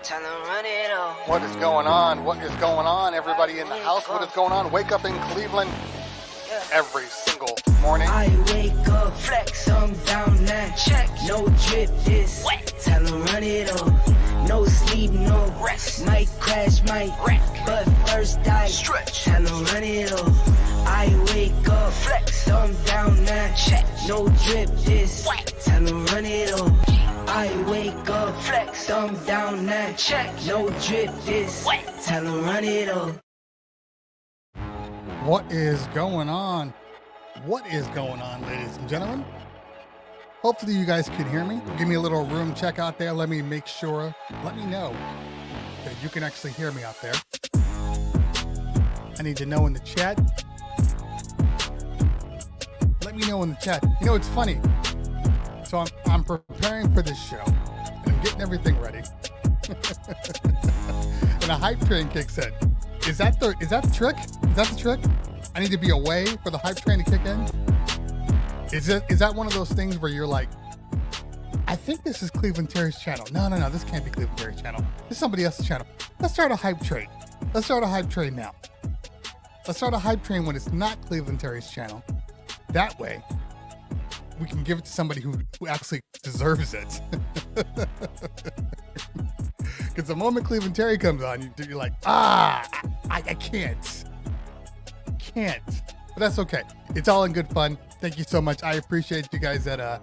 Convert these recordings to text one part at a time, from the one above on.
Tell them run it off. What is going on? What is going on? Everybody in the house, what is going on? Wake up in Cleveland every single morning. I wake up, flex, thumb down now, check. No drip, this wet. Tell them run it off. No sleep, no rest. Might crash, might wreck, but first I stretch. Tell them run it off. I wake up, flex, thumb down now, check. No drip, this wet. Tell them run it off. I wake up, flex, thumb down now, check. No drip, this wet. Tell them run it off. What is going on? What is going on, ladies and gentlemen? Hopefully you guys can hear me. Give me a little room check out there. Let me make sure. Let me know that you can actually hear me out there. I need to know in the chat. Let me know in the chat. You know, it's funny. So I'm preparing for this show, and I'm getting everything ready. And a hype train kicks in. Is that the trick? Is that the trick? I need to be away for the hype train to kick in? Is that one of those things where you're like, I think this is Cleveland Terry's channel. No, this can't be Cleveland Terry's channel. This is somebody else's channel. Let's start a hype train. Let's start a hype train now. Let's start a hype train when it's not Cleveland Terry's channel. That way, we can give it to somebody who actually deserves it. Because the moment Cleveland Terry comes on, you're like, I can't. But that's okay. It's all in good fun. Thank you so much. I appreciate you guys that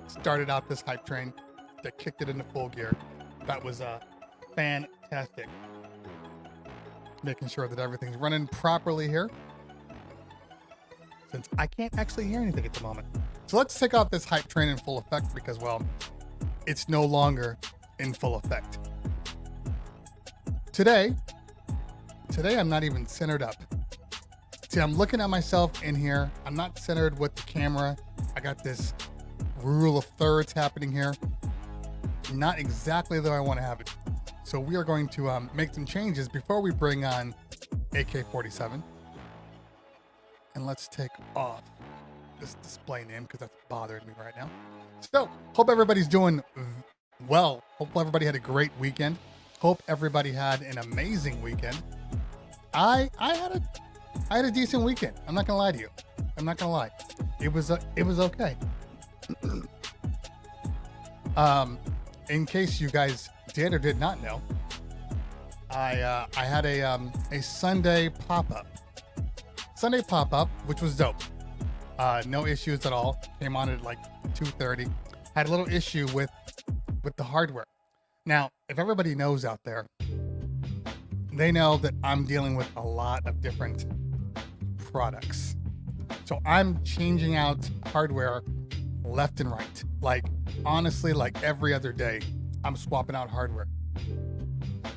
started out this hype train, that kicked it into full gear. That was fantastic. Making sure that everything's running properly here, since I can't actually hear anything at the moment. So let's take off this hype train in full effect because, well, it's no longer in full effect. Today I'm not even centered up. See, I'm looking at myself in here. I'm not centered with the camera. I got this rule of thirds happening here. Not exactly though I want to have it. So we are going to make some changes before we bring on AK47. And let's take off this display name because that's bothering me right now. So hope everybody's doing well. Hope everybody had a great weekend. Hope everybody had an amazing weekend. I had a decent weekend. I'm not gonna lie to you. I'm not gonna lie. It was okay. In case you guys did or did not know, I had a Sunday pop-up. Which was dope. No issues at all. Came on at like 2:30. Had a little issue with the hardware. Now, if everybody knows out there, they know that I'm dealing with a lot of different products. So I'm changing out hardware left and right. Like, honestly, like every other day, I'm swapping out hardware.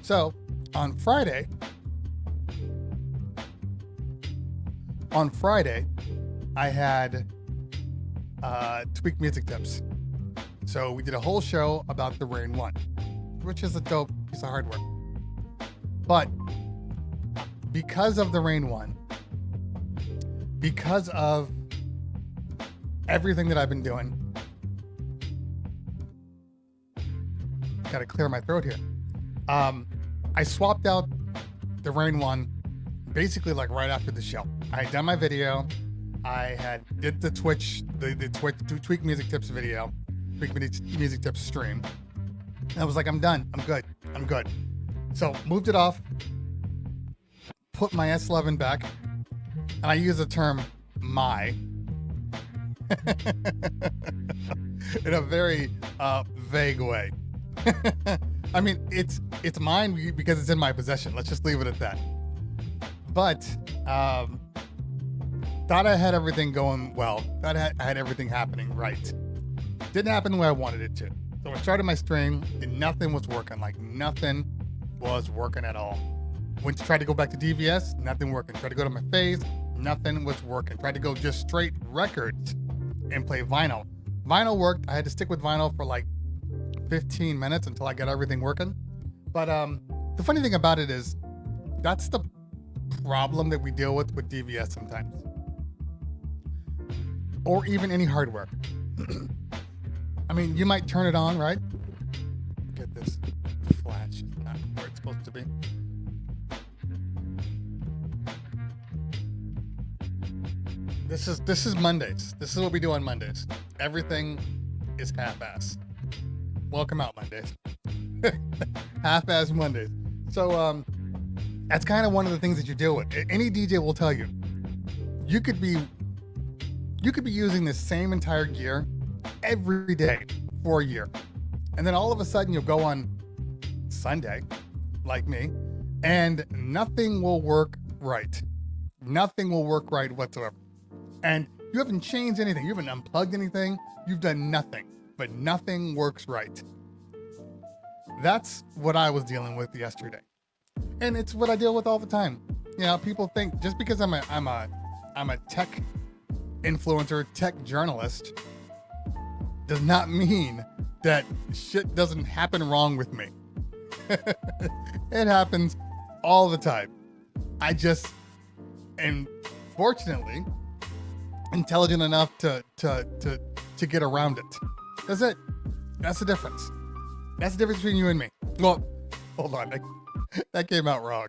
So on Friday, I had Tweak Music Tips. So we did a whole show about the Rain 1, which is a dope piece of hardware. But because of the Rain 1, because of everything that I've been doing, gotta clear my throat here. I swapped out the Rain 1 basically like right after the show. I had done my video. I did the Twitch Tweak Music Tips video, Tweak Music Tips stream. And I was like, I'm done. I'm good. So moved it off, put my S11 back, and I use the term "my" in a very vague way. I mean, it's mine because it's in my possession. Let's just leave it at that. But thought I had everything going well. Thought I had everything happening right. Didn't happen the way I wanted it to. So I started my stream and nothing was working. Like nothing was working at all. Went to try to go back to DVS, nothing working. Tried to go to my phase, nothing was working. Tried to go just straight records and play vinyl. Vinyl worked. I had to stick with vinyl for like 15 minutes until I got everything working. But the funny thing about it is that's the problem that we deal with DVS sometimes. Or even any hardware. I mean, you might turn it on, right? Get this flash coffee. This is Mondays. This is what we do on Mondays. Everything is half-ass. Welcome out Mondays. Half-ass Mondays. So that's kind of one of the things that you deal with. Any DJ will tell you. You could be using the same entire gear every day for a year. And then all of a sudden you'll go on Sunday, like me, and nothing will work right. Nothing will work right whatsoever. And you haven't changed anything. You haven't unplugged anything. You've done nothing, but nothing works right. That's what I was dealing with yesterday. And it's what I deal with all the time. You know, people think just because I'm a tech influencer, tech journalist, does not mean that shit doesn't happen wrong with me. It happens all the time. I just am fortunately intelligent enough to get around it. That's it. That's the difference. That's the difference between you and me. Well, hold on. That came out wrong.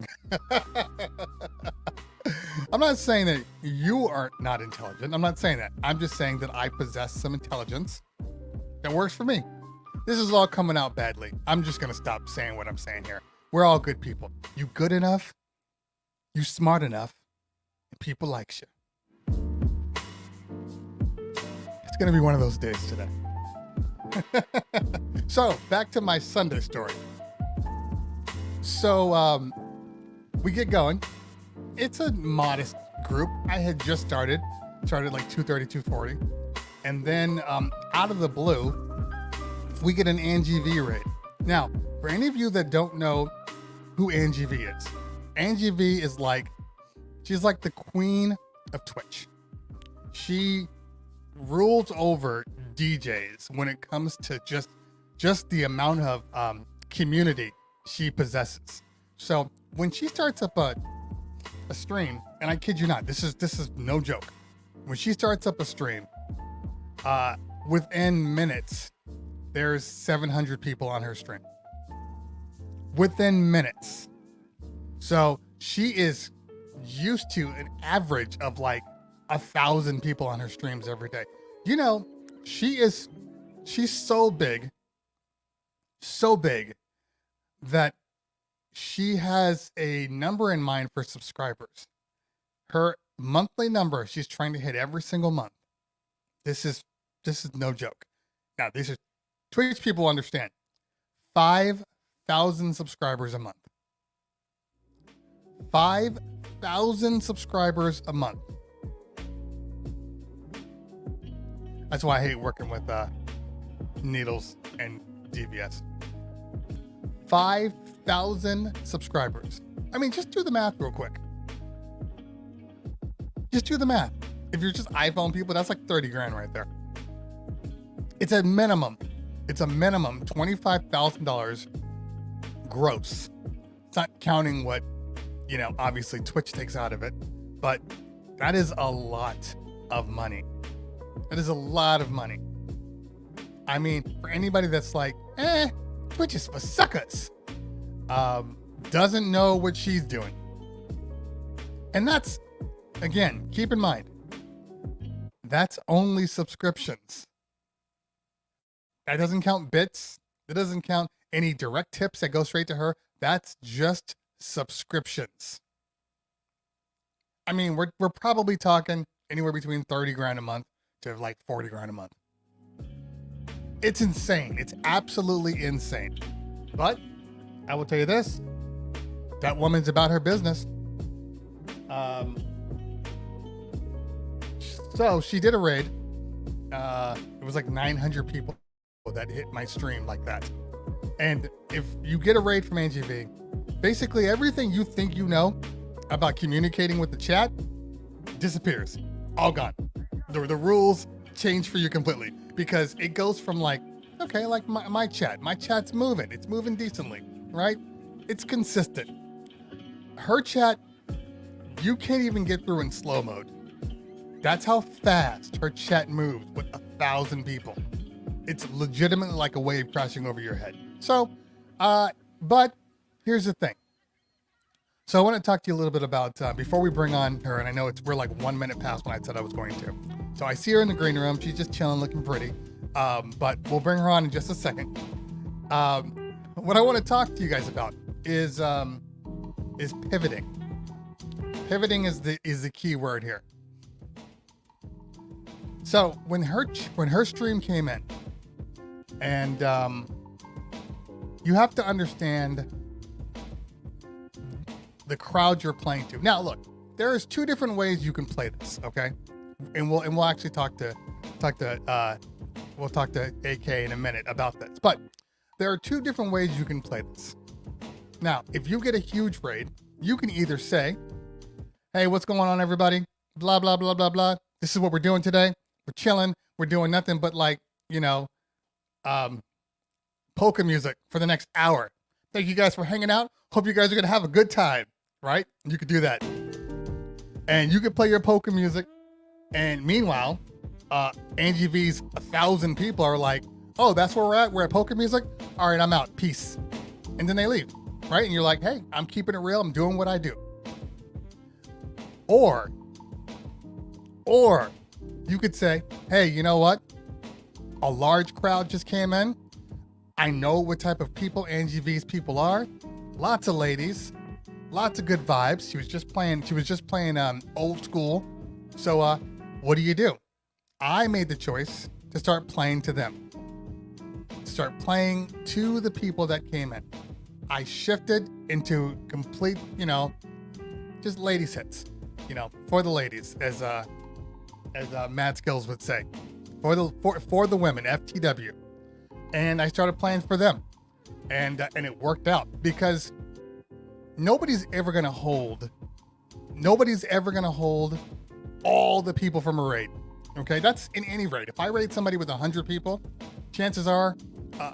I'm not saying that you are not intelligent. I'm not saying that. I'm just saying that I possess some intelligence that works for me. This is all coming out badly. I'm just going to stop saying what I'm saying here. We're all good people. You good enough, you smart enough, and people likes you. It's going to be one of those days today. So, back to my Sunday story. So, we get going. It's a modest group. I had just started like 2:30, 2:40. And then out of the blue, we get an Angie V raid. Now, for any of you that don't know who Angie V is, Angie V is she's like the queen of Twitch. She rules over DJs when it comes to just the amount of community she possesses. So when she starts up a stream, and I kid you not, this is no joke. When she starts up a stream, within minutes, there's 700 people on her stream. Within minutes. So she is used to an average of like 1,000 people on her streams every day. You know, she's so big that she has a number in mind for subscribers. Her monthly number, she's trying to hit every single month. This is no joke. Now, these are Twitch people understand. 5,000 subscribers a month. 5,000 subscribers a month. That's why I hate working with needles and DVS. 5,000 subscribers. I mean, just do the math real quick. Just do the math. If you're just iPhone people, that's like 30 grand right there. It's a minimum $25,000 gross. It's not counting what, obviously Twitch takes out of it, but that is a lot of money. That is a lot of money. I mean, for anybody that's like, Twitch is for suckers, doesn't know what she's doing. And that's, again, keep in mind, that's only subscriptions. That doesn't count bits. That doesn't count any direct tips that go straight to her. That's just subscriptions. I mean, we're probably talking anywhere between 30 grand a month to like 40 grand a month. It's insane. It's absolutely insane. But I will tell you this, that woman's about her business. So she did a raid. It was like 900 people that hit my stream like that. And if you get a raid from Angie V, basically everything you think you know about communicating with the chat disappears. All gone. The rules change for you completely, because it goes from like, okay, like my chat's moving. It's moving decently, right? It's consistent. Her chat, you can't even get through in slow mode. That's how fast her chat moves with 1,000 people. It's legitimately like a wave crashing over your head. So, but here's the thing. So I want to talk to you a little bit about, before we bring on her, and I know we're like 1 minute past when I said I was going to. So I see her in the green room. She's just chilling, looking pretty. But we'll bring her on in just a second. What I want to talk to you guys about is pivoting. Pivoting is the key word here. So when her stream came in, and you have to understand the crowd you're playing to. Now, look, there's two different ways you can play this, okay? And we'll actually talk to AK in a minute about this. But there are two different ways you can play this. Now, if you get a huge raid, you can either say, "Hey, what's going on, everybody? Blah blah blah blah blah. This is what we're doing today. We're chilling. We're doing nothing but polka music for the next hour. Thank you guys for hanging out. Hope you guys are gonna have a good time." Right? You could do that. And you could play your polka music. And meanwhile, Angie V's 1,000 people are like, "Oh, that's where we're at? We're at polka music? All right, I'm out. Peace." And then they leave. Right? And you're like, "Hey, I'm keeping it real. I'm doing what I do." Or you could say, "Hey, you know what? A large crowd just came in. I know what type of people Angie V's people are. Lots of ladies. Lots of good vibes. She was just playing old school. So what do? I made the choice to start playing to them. Start playing to the people that came in. I shifted into complete, just ladies hits, for the ladies, as Mad Skills would say, for the women, FTW. And I started playing for them, and it worked out because nobody's ever gonna hold all the people from a raid. Okay, that's in any raid. If I raid somebody with 100 people, chances are,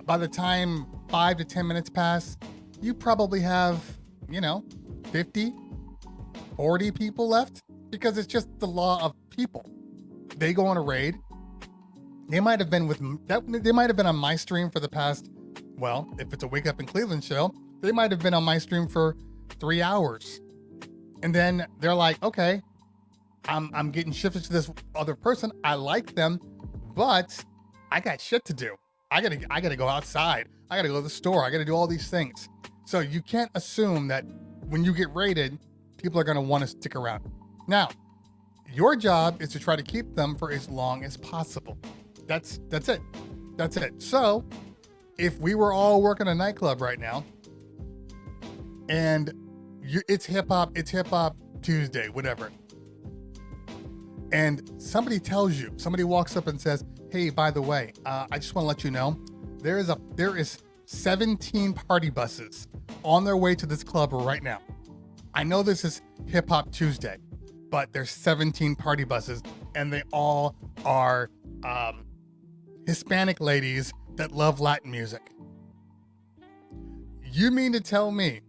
by the time 5 to 10 minutes pass, you probably have, 50, 40 people left, because it's just the law of people. They go on a raid. They might have been on my stream for the past, well, if it's a Wake Up in Cleveland show, they might have been on my stream for 3 hours. And then they're like, "Okay, I'm getting shifted to this other person. I like them, but I got shit to do. I gotta go outside. I gotta go to the store. I gotta do all these things." So you can't assume that when you get raided, people are gonna want to stick around. Now, your job is to try to keep them for as long as possible. That's it. So if we were all working a nightclub right now, and it's hip hop Tuesday, whatever, and somebody walks up and says, "Hey, by the way, I just want to let you know, there is 17 party buses on their way to this club right now. I know this is Hip Hop Tuesday, but there's 17 party buses, and they all are Hispanic ladies that love Latin music." You mean to tell me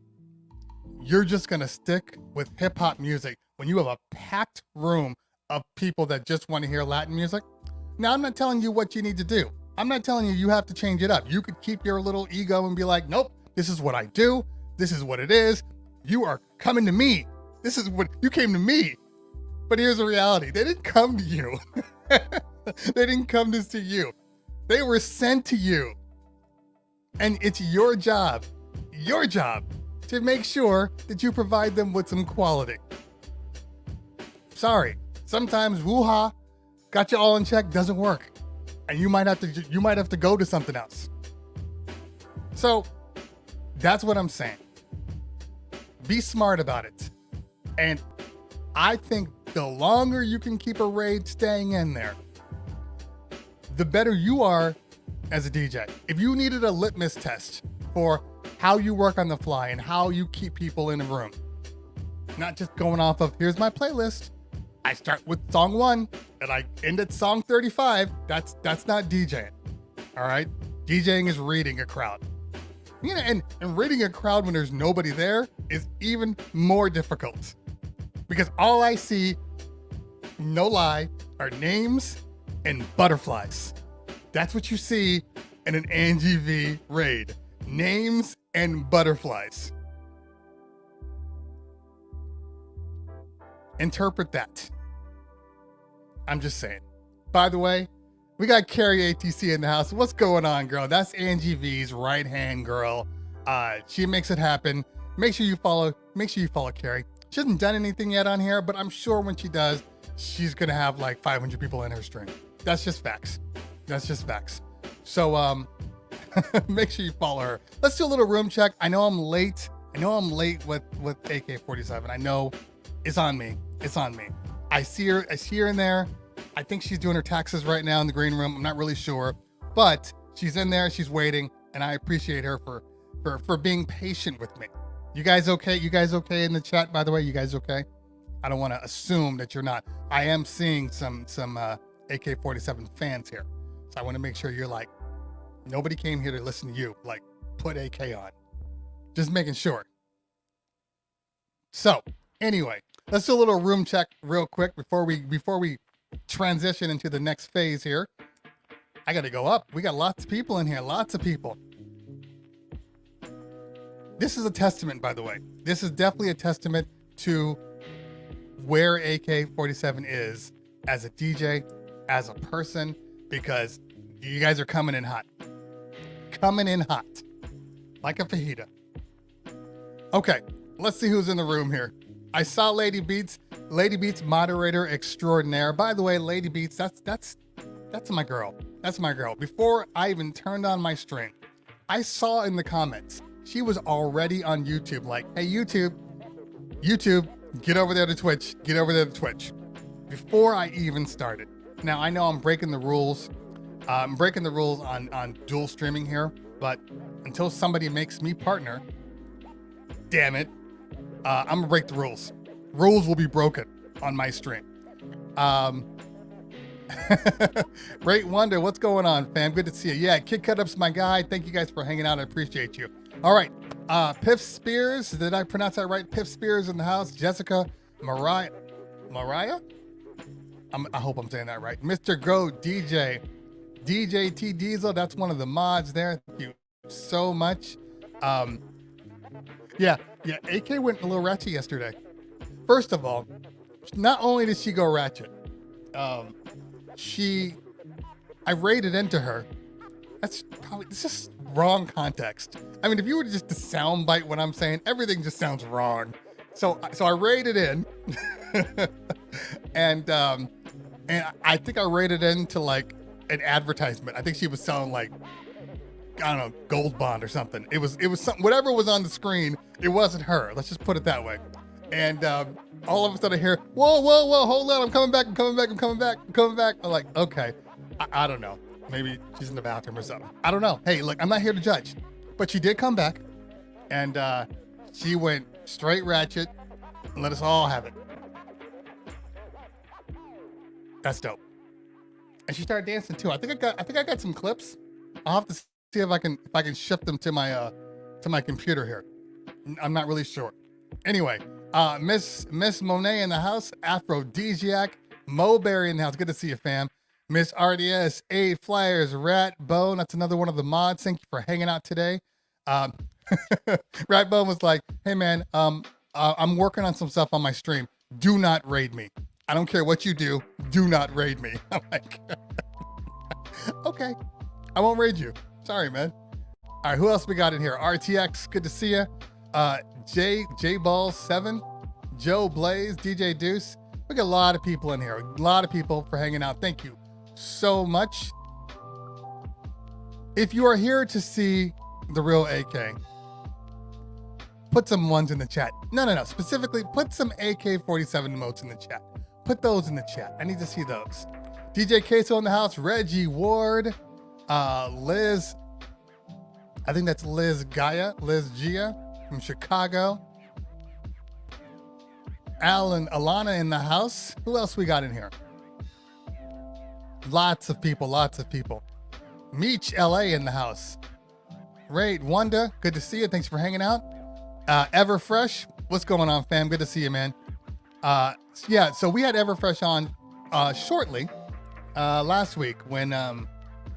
you're just gonna stick with hip hop music when you have a packed room of people that just want to hear Latin music? Now, I'm not telling you what you need to do. I'm not telling you have to change it up. You could keep your little ego and be like, "Nope, this is what I do. This is what it is. You are coming to me. This is what you came to me." But here's the reality. They didn't come to you. They didn't come to see you. They were sent to you. And it's your job to make sure that you provide them with some quality. Sorry, sometimes woo-ha, got you all in check doesn't work. And you might have to go to something else. So that's what I'm saying. Be smart about it. And I think the longer you can keep a raid staying in there, the better you are as a DJ. If you needed a litmus test for how you work on the fly and how you keep people in a room, not just going off of, "Here's my playlist. I start with song 1 and I end at song 35. That's not DJing. All right? DJing is reading a crowd. And reading a crowd when there's nobody there is even more difficult, because all I see, no lie, are names and butterflies. That's what you see in an Angie V raid. Names and butterflies. Interpret that. I'm just saying. By the way, we got Carrie ATC in the house. What's going on, girl? That's Angie V's right-hand girl. She makes it happen. Make sure you follow Carrie. She hasn't done anything yet on here, but I'm sure when she does, she's gonna have like 500 people in her stream. That's just facts. So make sure you follow her. Let's do a little room check. I know I'm late with AK47. I know it's on me. I see her in there. I think she's doing her taxes right now in the green room. I'm not really sure, but she's in there, she's waiting, and I appreciate her for being patient with me. You guys okay? You guys okay in the chat, by the way? You guys okay? I don't want to assume that you're not. I am seeing some AK47 fans here. So I want to make sure you're like, nobody came here to listen to you. Like, put AK on. Just making sure. So, anyway, let's do a little room check real quick before we transition into the next phase here. I got to go up. We got lots of people in here. Lots of people. This is a testament, by the way. This is definitely a testament to where AK47 is as a DJ, as a person, because you guys are coming in hot. Coming in hot. Like a fajita. Okay, let's see who's in the room here. I saw Lady Beats moderator extraordinaire. By the way, Lady Beats, that's my girl. That's my girl. Before I even turned on my stream, I saw in the comments, she was already on YouTube, like, hey, YouTube, get over there to Twitch. Before I even started. Now, I know I'm breaking the rules. I'm breaking the rules on dual streaming here, but until somebody makes me partner, damn it, I'm gonna break the rules. Rules will be broken on my stream. Great Wonder, what's going on, fam? Good to see you. Yeah, Kid Cutup's my guy. Thank you guys for hanging out. I appreciate you. All right, Piff Spears, did I pronounce that right? Piff Spears in the house. Jessica, Mariah? I hope I'm saying that right. Mr. Go DJ T Diesel, that's one of the mods there. Thank you so much. Yeah, AK went a little ratchet yesterday. First of all, not only did she go ratchet, I raided into her. It's just wrong context. I mean, if you were just to soundbite what I'm saying, everything just sounds wrong. So I raided in, and I think I raided into like an advertisement. I think she was selling like, I don't know, Gold Bond or something. It was something, whatever was on the screen, it wasn't her. Let's just put it that way. And all of a sudden I hear, whoa, hold on, I'm coming back. I'm like, okay, I don't know. Maybe she's in the bathroom or something. I don't know. Hey, look, I'm not here to judge. But she did come back, and she went straight ratchet and let us all have it. That's dope. And she started dancing too. I think I got some clips. I'll have to see if I can shift them to my computer here. I'm not really sure. Anyway, Miss Monet in the house, Aphrodisiac, Moberry in the house. Good to see you, fam. Miss RDS, A Flyers, Rat Bone. That's another one of the mods. Thank you for hanging out today. Rat Bone was like, hey man, I'm working on some stuff on my stream. Do not raid me. I don't care what you do. Do not raid me. I'm like, okay, I won't raid you. Sorry, man. All right, who else we got in here? RTX, good to see you. J Ball 7, Joe Blaze, DJ Deuce. We got a lot of people in here. A lot of people for hanging out. Thank you so much. If you are here to see the real AK, put some ones in the chat. No. Specifically, put some AK47 emotes in the chat. Put those in the chat. I need to see those. DJ Queso in the house. Reggie Ward. Liz. I think that's Liz Gia from Chicago. Alana in the house. Who else we got in here? Lots of people. Meech LA in the house. Raid Wanda, good to see you. Thanks for hanging out. Everfresh, what's going on, fam? Good to see you, man. Yeah, so we had Everfresh on shortly last week when I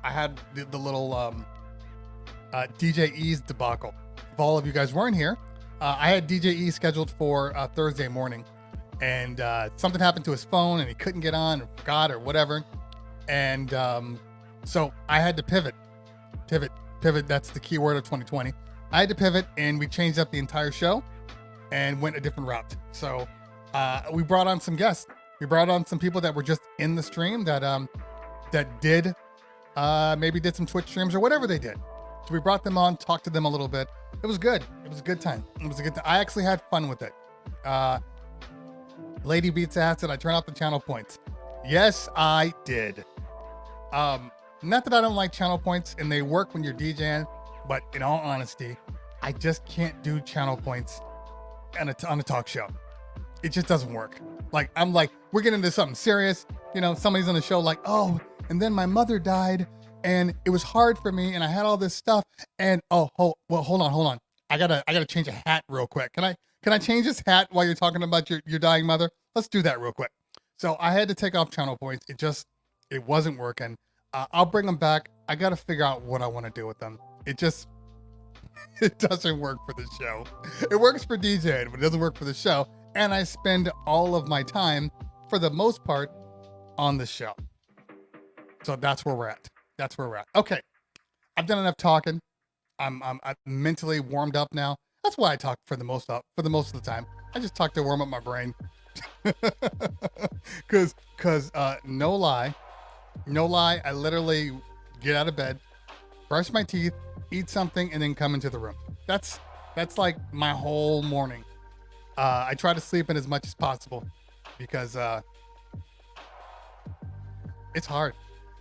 had the little DJ E's debacle. If all of you guys weren't here, I had DJ E scheduled for Thursday morning, and something happened to his phone and he couldn't get on or forgot or whatever. And so I had to pivot. That's the key word of 2020. I had to pivot, and we changed up the entire show and went a different route. So we brought on some guests. We brought on some people that were just in the stream that did maybe did some Twitch streams or whatever they did. So we brought them on, talked to them a little bit. It was good. It was a good time. I actually had fun with it. Lady Beats asked, did I turn off the channel points? Yes, I did. Not that I don't like channel points, and they work when you're DJing, but in all honesty, I just can't do channel points on a talk show. It just doesn't work. Like, I'm like, we're getting into something serious. You know, somebody's on the show like, oh, and then my mother died, and it was hard for me, and I had all this stuff, and hold on. I gotta change a hat real quick. Can I change this hat while you're talking about your dying mother? Let's do that real quick. So I had to take off channel points. It wasn't working. I'll bring them back. I got to figure out what I want to do with them. It doesn't work for the show. It works for DJing, but it doesn't work for the show. And I spend all of my time, for the most part, on the show. So that's where we're at. Okay. I've done enough talking. I'm mentally warmed up now. That's why I talk for the most of the time. I just talk to warm up my brain. Cause no lie, I literally get out of bed, brush my teeth, eat something, and then come into the room. That's like my whole morning. I try to sleep in as much as possible because it's hard.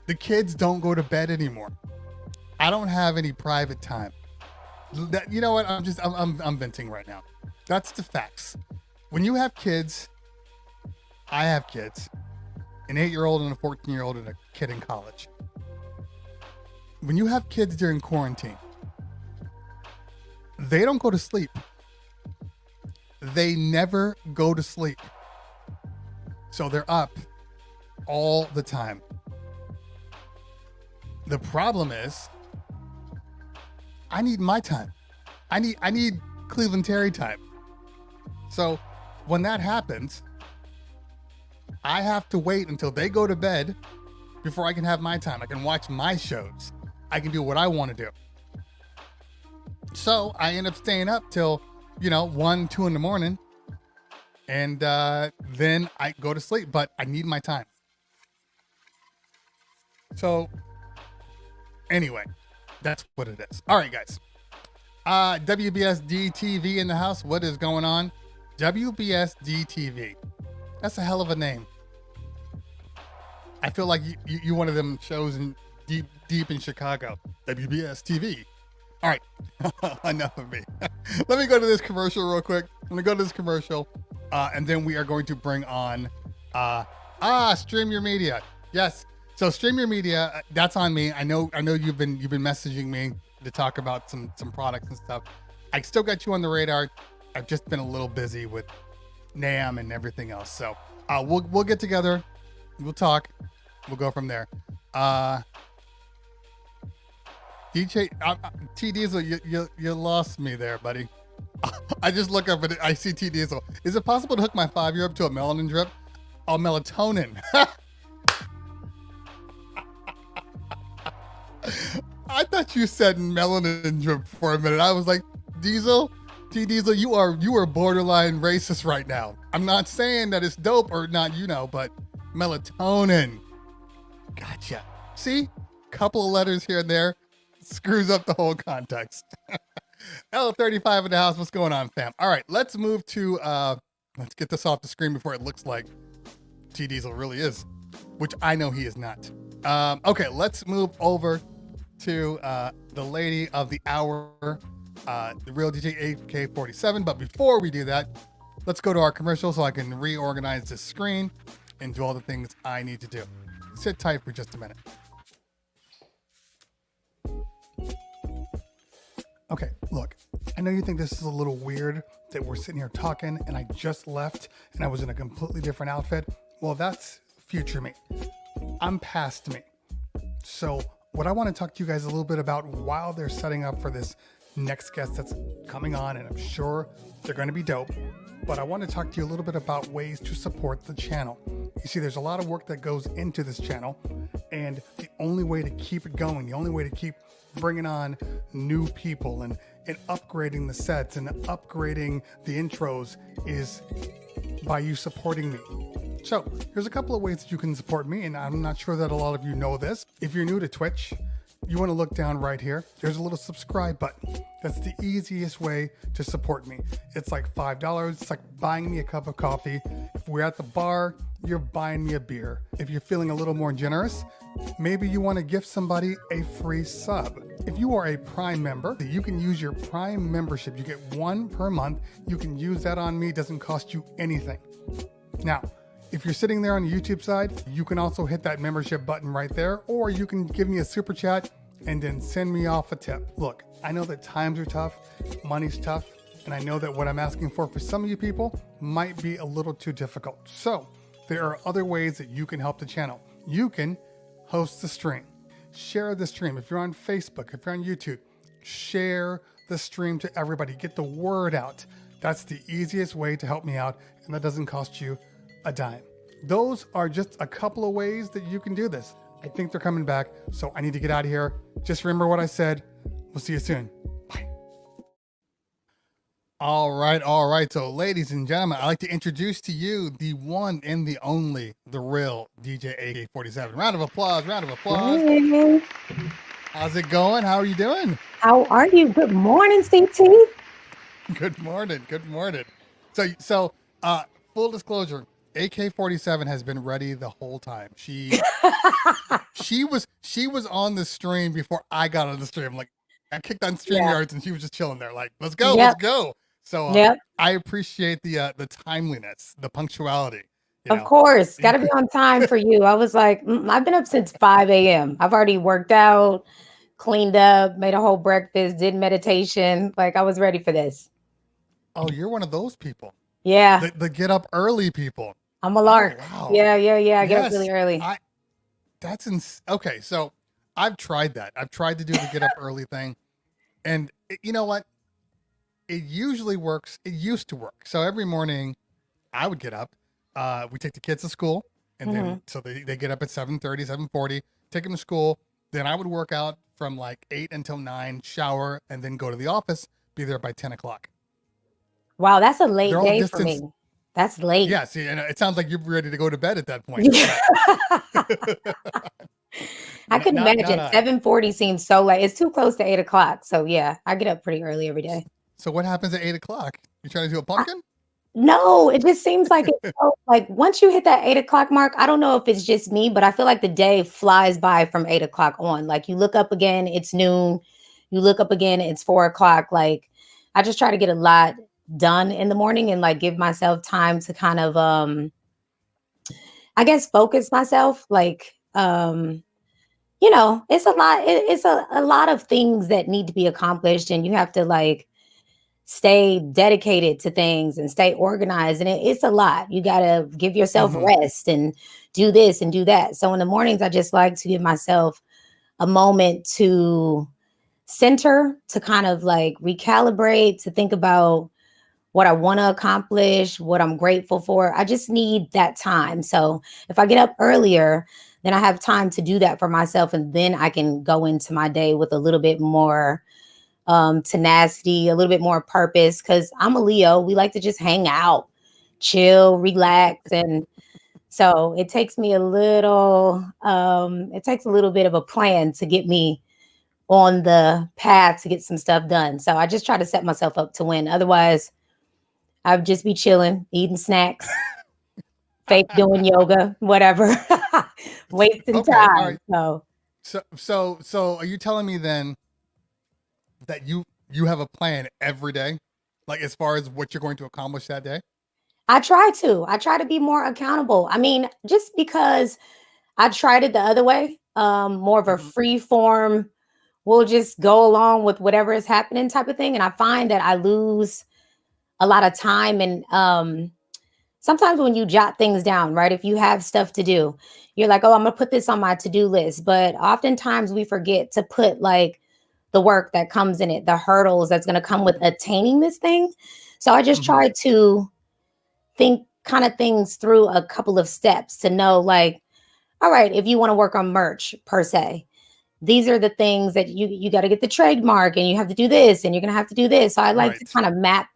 The kids don't go to bed anymore. I don't have any private time. You know what? I'm venting right now. That's the facts. When you have kids, I have kids, an 8-year-old and a 14-year-old and a kid in college. When you have kids during quarantine, they don't go to sleep. They never go to sleep. So they're up all the time. The problem is, I need my time. I need Cleveland Terry time. So when that happens, I have to wait until they go to bed before I can have my time. I can watch my shows. I can do what I want to do. So I end up staying up till, 1, 2 in the morning. And then I go to sleep, but I need my time. So anyway, that's what it is. All right, guys. WBSD TV in the house. What is going on? WBSD TV. That's a hell of a name. I feel like you one of them shows in deep in Chicago. WBS TV. All right, enough of me. Let me go to this commercial real quick. I'm gonna go to this commercial, and then we are going to bring on Stream Your Media. Yes. So Stream Your Media, that's on me. I know you've been messaging me to talk about some products and stuff. I still got you on the radar. I've just been a little busy with NAM and everything else. So we'll get together. We'll talk. We'll go from there. DJ T Diesel, you lost me there, buddy. I just look up and I see T Diesel. Is it possible to hook my 5-year up to a melanin drip? Oh, melatonin. I thought you said melanin drip for a minute. I was like, Diesel, T Diesel, you are borderline racist right now. I'm not saying that it's dope or not, but melatonin. Gotcha. See, couple of letters here and there screws up the whole context. L35 in the house. What's going on, fam? All right, let's move to let's get this off the screen before it looks like T Diesel really is, which I know he is not. Okay, let's move over to the lady of the hour, the real DJ AK47. But before we do that, let's go to our commercial so I can reorganize this screen and do all the things I need to do. Sit tight for just a minute. Okay, look, I know you think this is a little weird that we're sitting here talking and I just left and I was in a completely different outfit. Well, that's future me. I'm past me. So what I want to talk to you guys a little bit about while they're setting up for this next guest that's coming on, and I'm sure they're going to be dope. But I want to talk to you a little bit about ways to support the channel. You see, there's a lot of work that goes into this channel, and the only way to keep it going, the only way to keep bringing on new people and upgrading the sets and upgrading the intros is by you supporting me. So here's a couple of ways that you can support me, and I'm not sure that a lot of you know this. If you're new to Twitch, you want to look down right here. There's a little subscribe button. That's the easiest way to support me. It's like $5. It's like buying me a cup of coffee. If we're at the bar, you're buying me a beer. If you're feeling a little more generous, maybe you want to gift somebody a free sub. If you are a Prime member, you can use your Prime membership. You get one per month. You can use that on me. It doesn't cost you anything. Now, if you're sitting there on the YouTube side, you can also hit that membership button right there, or you can give me a super chat and then send me off a tip. Look, I know that times are tough, money's tough, and I know that what I'm asking for some of you people might be a little too difficult. So there are other ways that you can help the channel. You can host the stream, share the stream. If you're on Facebook, if you're on YouTube, share the stream to everybody. Get the word out. That's the easiest way to help me out, and that doesn't cost you a dime. Those are just a couple of ways that you can do this. I think they're coming back, so I need to get out of here. Just remember what I said. We'll see you soon. Bye. All right. So ladies and gentlemen, I'd like to introduce to you the one and the only, the real DJ AK47. Round of applause. Hey, How's it going? How are you doing? how are you? Good morning, CT. Good morning. So, full disclosure, AK47 has been ready the whole time. She was on the stream before I got on the stream. Like, I kicked on StreamYards and she was just chilling there. Like, let's go. So I appreciate the timeliness, the punctuality. Of course, got to be on time for you. I was like, I've been up since 5 a.m. I've already worked out, cleaned up, made a whole breakfast, did meditation. Like, I was ready for this. Oh, you're one of those people. Yeah. The get up early people. I'm a lark. Oh, wow. Yeah. I get up really early. Okay, so I've tried that. I've tried to do the get up early thing. And you know what? It usually works. It used to work. So every morning I would get up. We take the kids to school. And then so they get up at 7:30, 7:40, take them to school. Then I would work out from like 8 until 9, shower, and then go to the office, be there by 10 o'clock. Wow, that's a late day for me. That's late. Yeah, see, and it sounds like you're ready to go to bed at that point. I couldn't imagine. 7:40 seems so late. It's too close to 8 o'clock. So yeah, I get up pretty early every day. So what happens at 8 o'clock? You trying to do a pumpkin? No, it just seems like it's so, like once you hit that 8 o'clock mark, I don't know if it's just me, but I feel like the day flies by from 8 o'clock on. Like you look up again, it's noon. You look up again, it's 4 o'clock. Like I just try to get a lot done in the morning and like give myself time to kind of I guess focus myself. Like it's a lot. It's a lot of things that need to be accomplished, and you have to like stay dedicated to things and stay organized. And it's a lot. You got to give yourself rest and do this and do that. So in the mornings, I just like to give myself a moment to center, to kind of like recalibrate, to think about what I want to accomplish, what I'm grateful for. I just need that time. So if I get up earlier, then I have time to do that for myself. And then I can go into my day with a little bit more tenacity, a little bit more purpose. Cause I'm a Leo. We like to just hang out, chill, relax. And so it takes me a little bit of a plan to get me on the path to get some stuff done. So I just try to set myself up to win. Otherwise, I'd just be chilling, eating snacks, fake doing yoga, whatever, wasting time. Right. So are you telling me then that you have a plan every day, like as far as what you're going to accomplish that day? I try to be more accountable. I mean, just because I tried it the other way, more of a free form, we'll just go along with whatever is happening type of thing. And I find that I lose a lot of time. And sometimes when you jot things down, right, if you have stuff to do, you're like, oh, I'm going to put this on my to-do list. But oftentimes we forget to put like the work that comes in it, the hurdles that's going to come with attaining this thing. So I just Hmm. try to think kind of things through a couple of steps to know, like, all right, if you want to work on merch per se, these are the things that you got to get the trademark, and you have to do this, and you're going to have to do this. So I like to Right. kind of map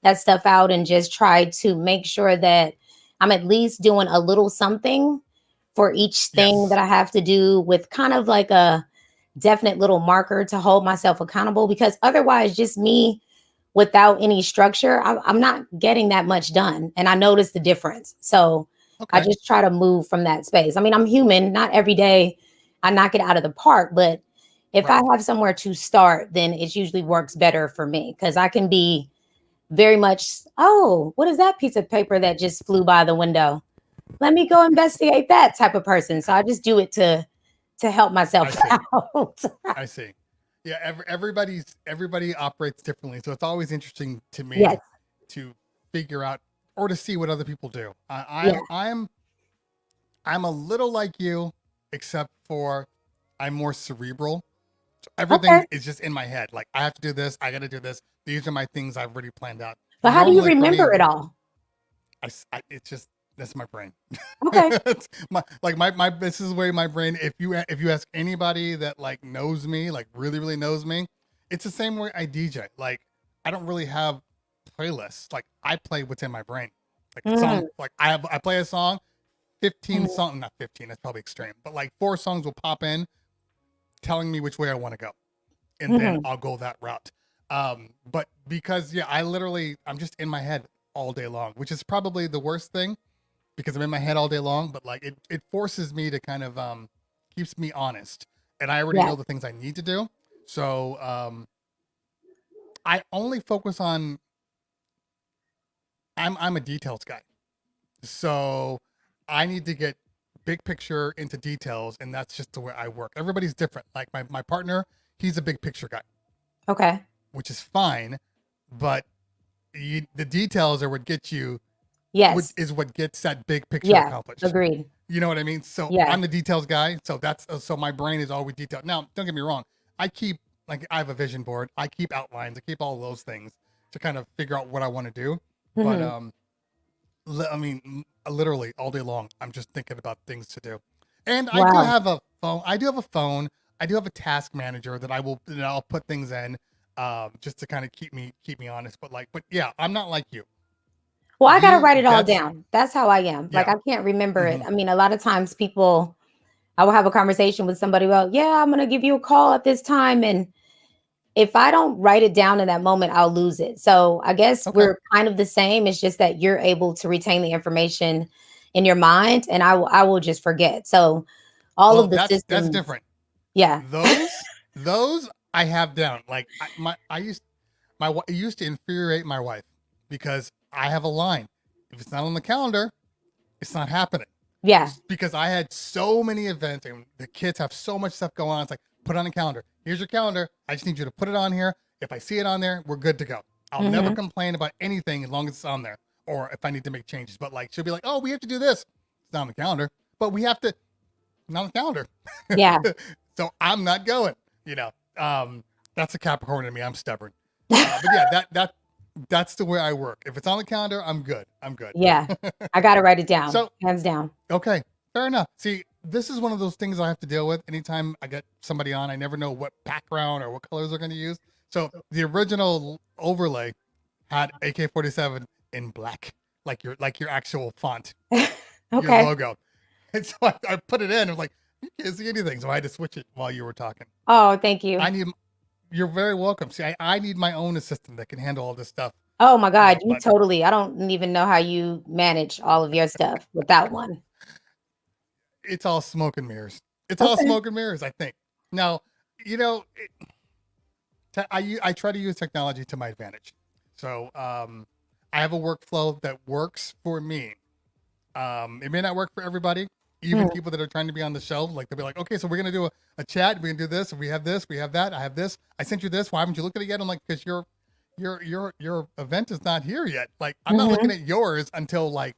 that stuff out and just try to make sure that I'm at least doing a little something for each thing that Yes. I have to do, with kind of like a definite little marker to hold myself accountable, because otherwise, just me without any structure, I'm not getting that much done. And I notice the difference. So I Okay. just try to move from that space. I mean, I'm human, not every day I knock it out of the park, but if I Right. have somewhere to start, then it usually works better for me, because I can be very much, oh, what is that piece of paper that just flew by the window? Let me go investigate that type of person. So I just do it to help I myself see. out. I see. Yeah, everybody operates differently, so it's always interesting to Yes. me to figure out or to see what other people do. Yeah. I'm a little like you, except for I'm more cerebral. So Okay. everything is just in my head. Like I have to do this, I got to do this. These are my things I've already planned out. But how do you Normally for me, remember it all? it's just that's my brain. Okay. It's my this is where my brain. If you ask anybody that like knows me, like really knows me, it's the same way I DJ. Like I don't really have playlists. Like I play what's in my brain. Like a song. Mhm, Like I play a song. 15 mhm. song, not 15. That's probably extreme. But like four songs will pop in, telling me which way I want to go, and then Mhm. I'll go that route. But because yeah, I'm just in my head all day long, which is probably the worst thing because I'm in my head all day long, but like it forces me to kind of keeps me honest. And I already Yeah. know the things I need to do. So I only focus on I'm a details guy. So I need to get big picture into details, and that's just the way I work. Everybody's different. Like my partner, he's a big picture guy, Okay. which is fine, but the details are what gets you what Yes. is what gets that big picture Yeah. accomplished. Agreed. You know what I mean? So Yeah. I'm the details guy. So that's so my brain is always detailed. Now, don't get me wrong. I keep like I have a vision board. I keep outlines. I keep all those things to kind of figure out what I want to do. But Mhm. I mean, literally all day long, I'm just thinking about things to do. And I do Wow. have a phone. I do have a phone. I do have a task manager that I'll put things in, just to kind of keep me honest. But yeah, I'm not like you. Well, I gotta You write it all that's down. That's how I am. Like, yeah. I can't remember it. Hmm. I mean, a lot of times people, I will have a conversation with somebody, well, yeah, I'm gonna give you a call at this time. And if I don't write it down in that moment, I'll lose it. So I guess Okay. we're kind of the same. It's just that you're able to retain the information in your mind, and I will just forget. So all Well, of the that's systems, different. yeah. Those I have down. Like I used it used to infuriate my wife because I have a line. If it's not on the calendar, it's not happening. Yeah. Because I had so many events and the kids have so much stuff going on. It's like, put it on a calendar. Here's your calendar. I just need you to put it on here. If I see it on there, we're good to go. I'll never Hmm. complain about anything as long as it's on there or if I need to make changes. But like, she'll be like, oh, we have to do this. It's not on the calendar, but we have to, not on the calendar. Yeah. So I'm not going, you know. That's a Capricorn in me. I'm stubborn. But yeah, that's the way I work. If it's on the calendar, I'm good. I'm good. Yeah. I gotta write it down, So hands down. okay, fair enough. See, this is one of those things I have to deal with anytime I get somebody on. I never know what background or what colors they're going to use. So the original overlay had AK47 in black, like your actual font, your Okay. logo. And so I put it in. I was like, you can't see anything. So I had to switch it while you were talking. Oh, thank you. I need. You're very welcome. See, I need my own assistant that can handle all this stuff. Oh my God, you But totally. I don't even know how you manage all of your stuff without one. it's all smoke and mirrors. It's all Okay. smoke and mirrors. I think. Now, you know, I try to use technology to my advantage. So I have a workflow that works for me. It may not work for everybody, even Mhm, people that are trying to be on the show. Like they'll be like, okay, so we're gonna do a chat. We're gonna do this. We have this. We have that. I have this. I sent you this. Why haven't you looked at it yet? I'm like, because your event is not here yet. Like I'm not looking mhm, at yours until like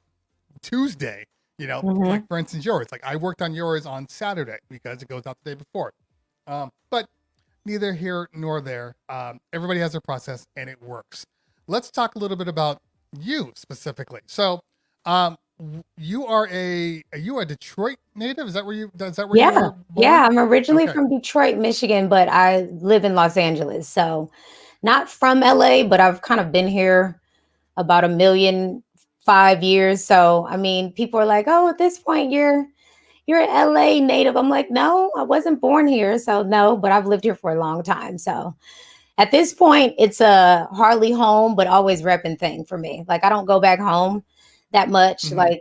Tuesday. You know, like mhm. for instance, yours. Like I worked on yours on Saturday because it goes out the day before. But neither here nor there. Everybody has their process and it works. Let's talk a little bit about you specifically. So, you are a Detroit native? Is that where you Yeah. were born? Yeah. I'm originally Okay. from Detroit, Michigan, but I live in Los Angeles. So not from LA, but I've kind of been here about a million 5 years. So I mean, people are like, oh, at this point you're an LA native. I'm like, no, I wasn't born here. So no, but I've lived here for a long time. So at this point, it's a hardly home, but always repping thing for me. Like I don't go back home that much. Mhm. Like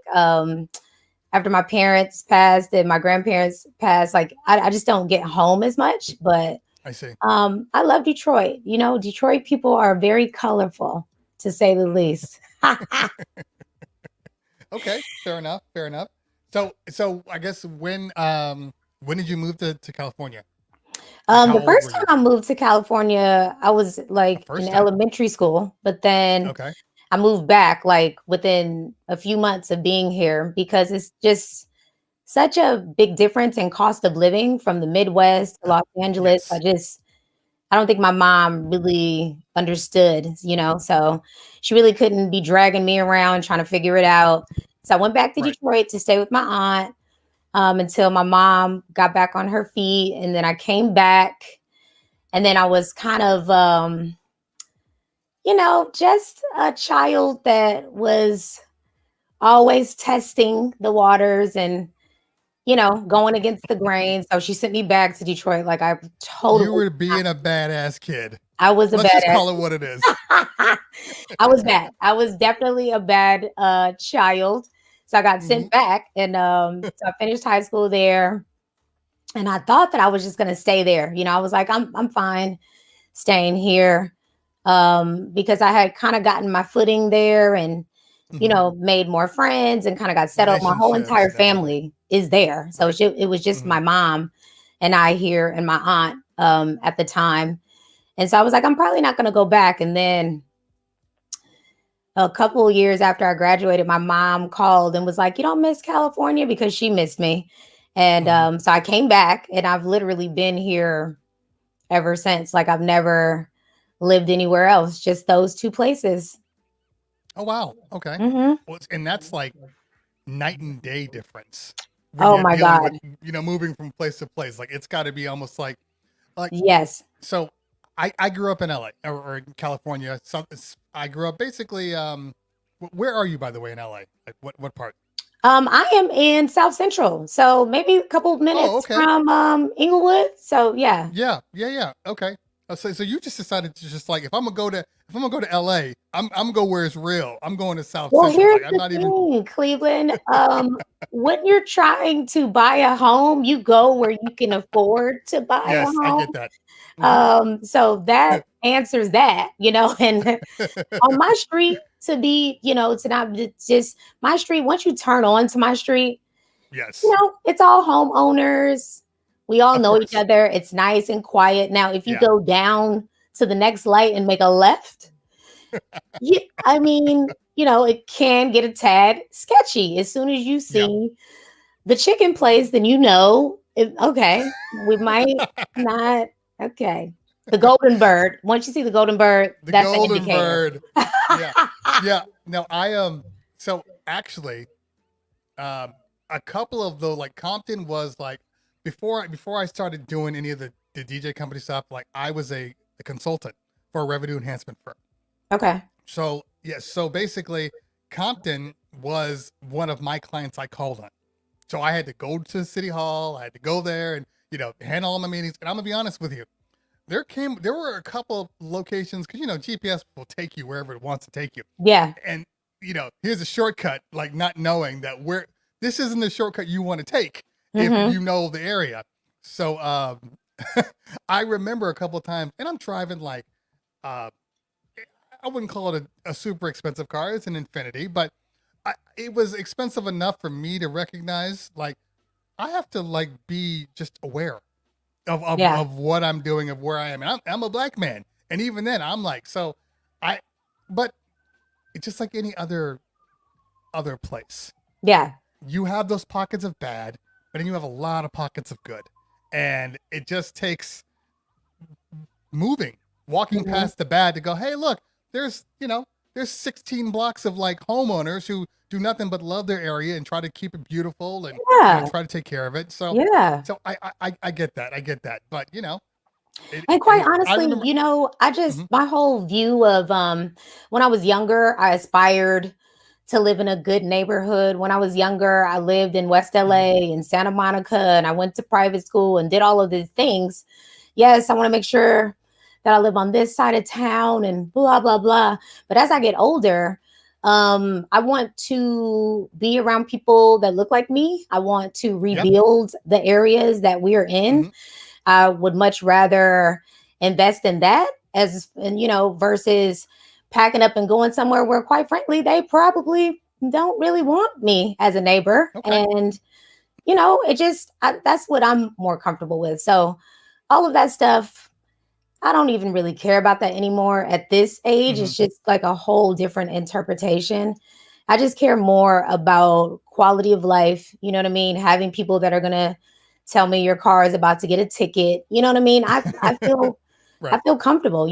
after my parents passed and my grandparents passed, like I just don't get home as much. But I see. I love Detroit. You know, Detroit people are very colorful, to say the least. Okay, fair enough. Fair enough. So I guess when did you move to California? Like how The old first were time you? I moved to California, I was The like in first time. elementary school, but then Okay. I moved back like within a few months of being here because it's just such a big difference in cost of living from the Midwest to Los Angeles. Yes. I don't think my mom really understood, you know, so she really couldn't be dragging me around trying to figure it out. So I went back to Right. Detroit to stay with my aunt until my mom got back on her feet. And then I came back. And then I was kind of, just a child that was always testing the waters and, going against the grain. So she sent me back to Detroit. Like I You totally, were being a badass kid. I was a Let's just badass. call it what it is. I was bad. I was definitely a bad child. So I got Hmm. sent back and so I finished high school there. And I thought that I was just gonna stay there. You know, I was like, I'm fine staying here. Because I had kind of gotten my footing there and, Hmm. made more friends and kind of got settled. My whole Relationships entire and everything. family is there. So Right. it was just Hmm. my mom and I here and my aunt at the time. And so I was like, I'm probably not going to go back. And then a couple of years after I graduated, my mom called and was like, you don't miss California because she missed me. And Hmm. so I came back and I've literally been here ever since. Like I've never lived anywhere else, just those two places. Oh wow. Okay. Mhm. Well, and that's like night and day difference when Oh you're my dealing god. with moving from place to place. Like it's got to be almost like Yes. so. I grew up in LA or in California. So I grew up basically. Where are you by the way in LA? Like what part? I am in South Central, so maybe a couple of Oh, minutes okay. from Inglewood. So yeah. Yeah, yeah, yeah. Okay. So you just decided to just like if I'm gonna go to LA, I'm gonna go where it's real. I'm going to South Well, Central. here's Like I'm the not even. thing, Cleveland. When you're trying to buy a home, you go where you can afford to buy a Yes, I get home. that. Hmm. So that answers that, and on my street to be, to not just my street, once you turn on to my street, Yes, it's all homeowners. We all of know each course. other. It's nice and quiet. Now, if you Yeah, go down to the next light and make a left, I mean, it can get a tad sketchy. As soon as you yeah. see the chicken place, then okay, we might not. Okay. The golden bird. Once you see the golden bird, The that's an Golden indicator. Bird. Yeah, yeah. No, So actually, um, a couple of the like Compton was like before I started doing any of the DJ company stuff. Like I was a consultant for a revenue enhancement firm. Okay. So yes, so basically, Compton was one of my clients I called on. So I had to go to City Hall. I had to go there and handle all my meetings. And I'm gonna be honest with you, there were a couple of locations because GPS will take you wherever it wants to take you. Yeah. And here's a shortcut, like not knowing that where this isn't the shortcut you want to take if Hmm. you know the area. So I remember a couple of times, and I'm driving like uh, I wouldn't call it a super expensive car. It's an Infinity, but it was expensive enough for me to recognize like I have to like be just aware Yeah. of what I'm doing, of where I am. And I'm a black man. And even then I'm like, so I, but it's just like any other place. Yeah. You have those pockets of bad, but then you have a lot of pockets of good. And it just takes walking Mhm. past the bad to go, hey, look, there's, there's 16 blocks of like homeowners who do nothing but love their area and try to keep it beautiful and, Yeah. try to take care of it. So, Yeah. I get that. I get that. But, And quite I honestly, remember. I just Mhm, my whole view of when I was younger, I aspired to live in a good neighborhood. When I was younger, I lived in West mhm, LA and Santa Monica and I went to private school and did all of these things. Yes, I want to make sure that I live on this side of town and blah blah blah. But as I get older, I want to be around people that look like me. I want to yep. rebuild the areas that we are in. Mhm, I would much rather invest in that and versus packing up and going somewhere where quite frankly they probably don't really want me as a neighbor. okay. And that's what I'm more comfortable with. So all of that stuff, I don't even really care about that anymore at this age. Mhm, It's just like a whole different interpretation. I just care more about quality of life. You know what I mean? Having people that are going to tell me your car is about to get a ticket. You know what I mean? I right. feel comfortable.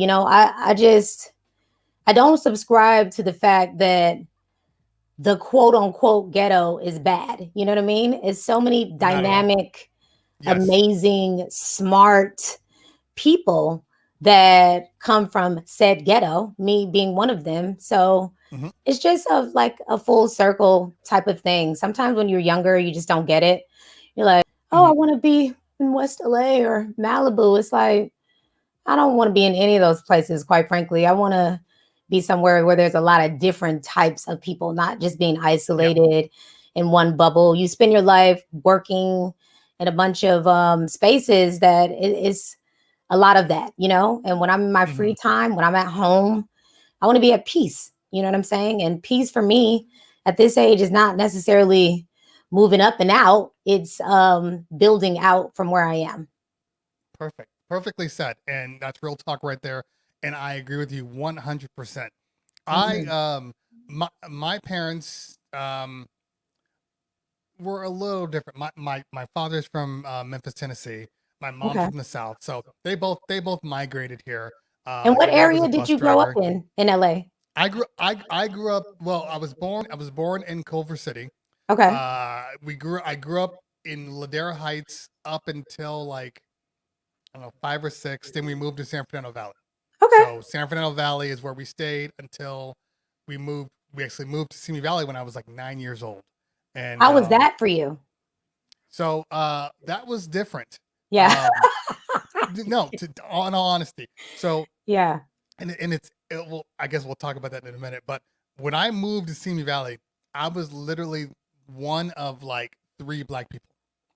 I don't subscribe to the fact that the quote unquote ghetto is bad. You know what I mean? It's so many Not at all. dynamic, Yes. amazing, smart people that come from said ghetto, me being one of them. So Mhm, it's just like a full circle type of thing. Sometimes when you're younger, you just don't get it. You're like, oh, I mhm, want to be in West LA or Malibu. It's like, I don't want to be in any of those places, quite frankly. I want to be somewhere where there's a lot of different types of people, not just being yep. isolated in one bubble. You spend your life working in a bunch of spaces that is a lot of that, And when I'm in my free Mhm, time, when I'm at home, I want to be at peace. You know what I'm saying? And peace for me at this age is not necessarily moving up and out. It's building out from where I am. perfect. Perfectly said. And that's real talk right there. And I agree with you 100%. I Mhm. my parents were a little different. My father's from Memphis, Tennessee. My mom's Okay. from the South, so they both migrated here. And what Dad was area a did bus you grow up driver. in LA? I grew up. Well, I was born in Culver City. Okay. I grew up in Ladera Heights up until like I don't know 5 or 6. Then we moved to San Fernando Valley. Okay. So San Fernando Valley is where we stayed until we moved. We actually moved to Simi Valley when I was like 9 years old, and How was that for you? so that was different. Yeah. Um, no, in all honesty. So Yeah. and well, I guess we'll talk about that in a minute. But when I moved to Simi Valley, I was literally one of like 3 black people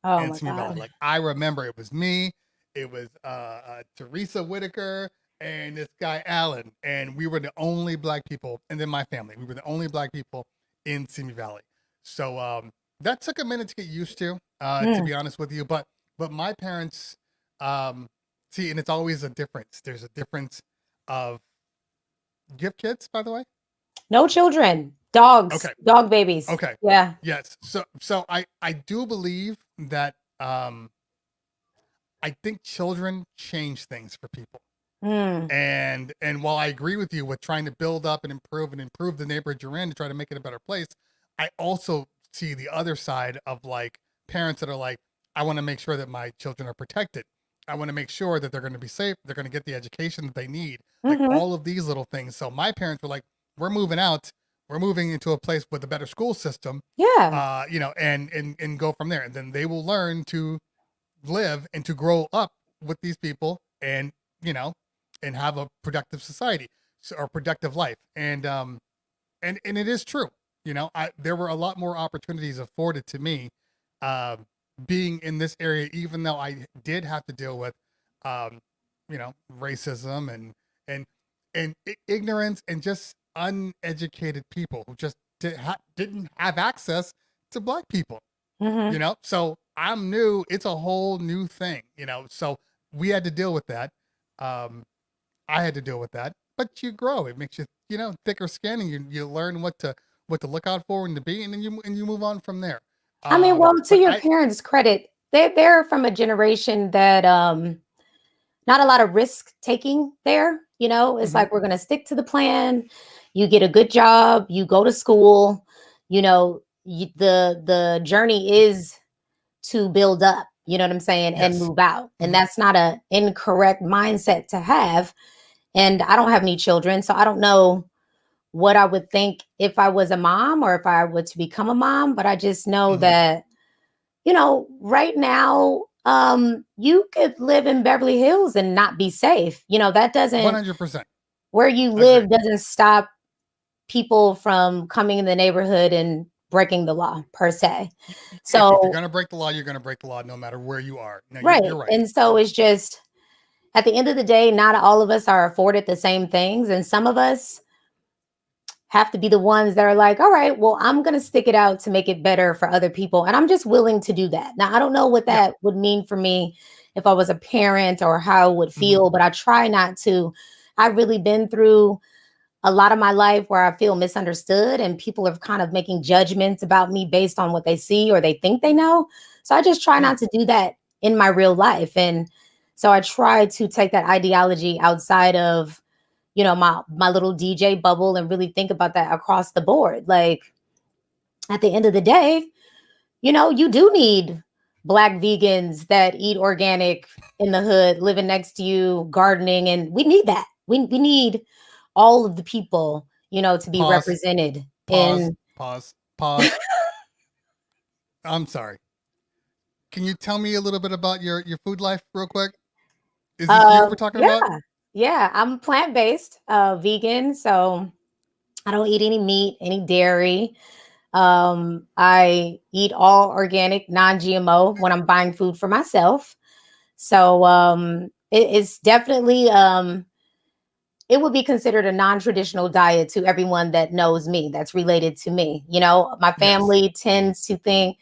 Oh in my Simi Valley. God. Like I remember it was me, it was Teresa Whitaker, and this guy Alan, and we were the only black people, and then my family. We were the only black people in Simi Valley. So that took a minute to get used to Mm. be honest with you. But my parents, um, see, and it's always a difference. There's a difference of do you have kids, by the way? No children, dogs, Okay. dog babies. Okay. Yeah. Yes. So I do believe that I think children change things for people. Mm. And while I agree with you with trying to build up and improve the neighborhood you're in to try to make it a better place, I also see the other side of like parents that are like, I want to make sure that my children are protected. I want to make sure that they're going to be safe. They're going to get the education that they need. Like Mhm. all of these little things. So my parents were like, we're moving out. We're moving into a place with a better school system, Yeah. and go from there. And then they will learn to live and to grow up with these people and you know and have a productive society or productive life and it is true. I there were a lot more opportunities afforded to me um being in this area, even though I did have to deal with um racism and ignorance and just uneducated people who just didn't have access to black people. Mhm. So I'm new. It's a whole new thing. So we had to deal with that. um I had to deal with that, but you grow. It makes you thicker skin, and you learn what to look out for and to be, and then you move on from there. I mean, well, to But your I parents' credit, they're from a generation that not a lot of risk taking there. It's Mm-hmm. like we're going to stick to the plan. You get a good job, you go to school, the journey is to build up, you know what I'm saying, and Yes. move out. And Mm-hmm. that's not a incorrect mindset to have. And I don't have any children, so I don't know what I would think if I was a mom or if I were to become a mom, but I just know Mm-hmm. that, right now, you could live in Beverly Hills and not be safe. That doesn't, 100%. where you Agree. live doesn't stop people from coming in the neighborhood and breaking the law per se. If you're So, going to break the law, you're going to break the law no matter where you are. No, right. you're right. And so it's just, at the end of the day, not all of us are afforded the same things. And some of us have to be the ones that are like, all right, well, I'm going to stick it out to make it better for other people. And I'm just willing to do that. Now, I don't know what Yeah. that would mean for me if I was a parent or how it would feel, but I try not to. I've really been through a lot of my life where I feel misunderstood and people are kind of making judgments about me based on what they see or they think they know. So I just try not to do that in my real life. And so I try to take that ideology outside of, my little DJ bubble and really think about that across the board. Like at the end of the day, you do need Black vegans that eat organic in the hood, living next to you, gardening, and we need that. We need all of the people, to be Pause. represented Pause. in. Pause. I'm sorry. Can you tell me a little bit about your food life real quick? Is this you we're talking Yeah, about? yeah. I'm plant-based, vegan, so I don't eat any meat, any dairy. I eat all organic, non-GMO when I'm buying food for myself. So it's definitely it would be considered a non-traditional diet to everyone that knows me, that's related to me. My Yes. family tends to think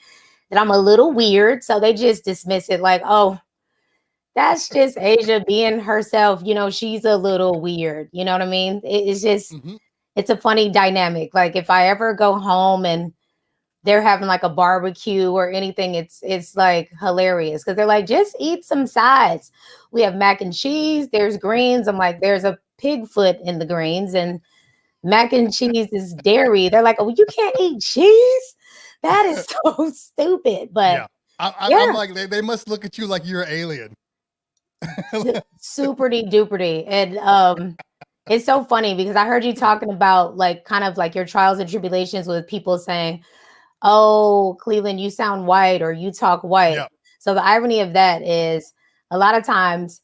that I'm a little weird, so they just dismiss it like, oh, that's just Asia being herself. She's a little weird. You know what I mean? It's just, Mm-hmm. it's a funny dynamic. Like if I ever go home and they're having like a barbecue or anything, it's like hilarious because they're like, just eat some sides. We have mac and cheese, there's greens. I'm like, there's a pig foot in the greens, and mac and cheese is dairy. They're like, oh, you can't eat cheese? That is so stupid. But Yeah. I'm yeah, like, they must look at you like you're an alien. super duper. And it's so funny because I heard you talking about like kind of like your trials and tribulations with people saying, oh, Cleveland, you sound white or you talk white. Yeah. So the irony of that is a lot of times,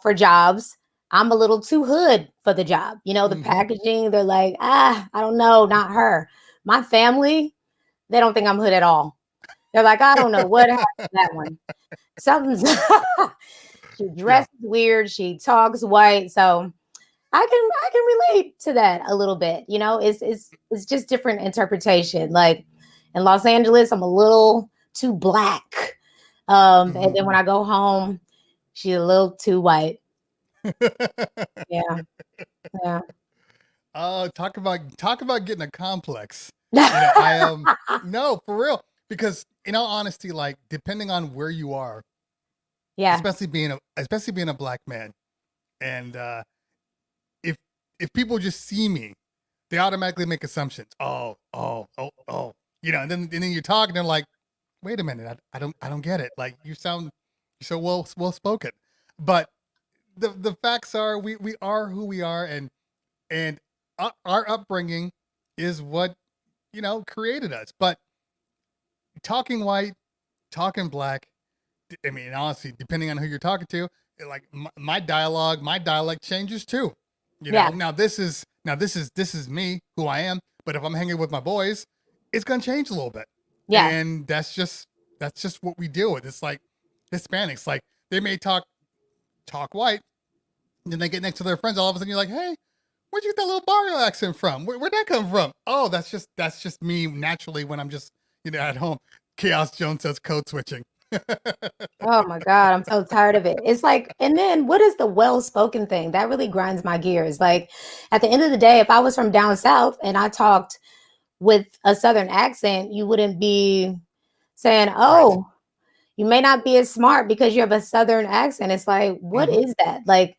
for jobs, I'm a little too hood for the job. The Mm-hmm. packaging, they're like, I don't know, not her. My family, they don't think I'm hood at all. They're like, I don't know what happened to that one. Something's she Yeah. dresses weird, she talks white. So I can relate to that a little bit. It's just different interpretation. Like in Los Angeles, I'm a little too black. And then when I go home, she's a little too white. Yeah. Yeah. Oh, talk about getting a complex. I am no, for real. Because in all honesty, like depending on where you are, Yeah. especially being a black man, and if people just see me, they automatically make assumptions. Oh. And then you're talking, they're like, wait a minute, I don't get it. Like you sound you're so well spoken. But the facts are we are who we are, and our upbringing is what created us. But talking white, talking black, I mean, honestly, depending on who you're talking to, like my dialect changes too. Yeah. Now this is me, who I am. But if I'm hanging with my boys, it's gonna change a little bit, Yeah. and that's just what we deal with. It's like Hispanics, like they may talk white, and then they get next to their friends. All of a sudden, you're like, hey, where'd you get that little barrio accent from? Where'd that come from? Oh, that's just me naturally when I'm just at home. Chaos Jones says code switching. Oh my God, I'm so tired of it. It's like, and then what is the well-spoken thing? That really grinds my gears. Like at the end of the day, if I was from down south and I talked with a southern accent, you wouldn't be saying, Right. oh, You may not be as smart because you have a Southern accent. It's like, what Hmm. is that? Like,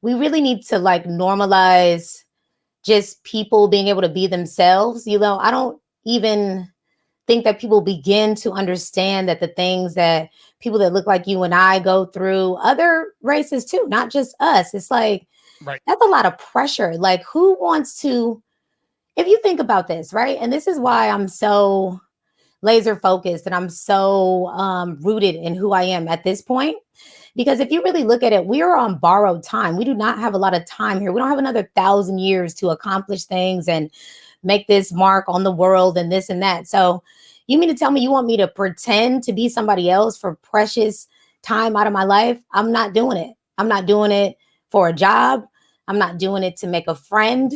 we really need to like normalize just people being able to be themselves. You know, I don't even think that people begin to understand that the things that people that look like you and I go through, other races too, not just us. It's like, Right. that's a lot of pressure. Like, who wants to, if you think about this, right? And this is why I'm so laser focused and I'm so rooted in who I am at this point. Because if you really look at it, we are on borrowed time. We do not have a lot of time here. We don't have another 1,000 years to accomplish things and make this mark on the world and this and that. So, you mean to tell me you want me to pretend to be somebody else for precious time out of my life? I'm not doing it. I'm not doing it for a job. I'm not doing it to make a friend.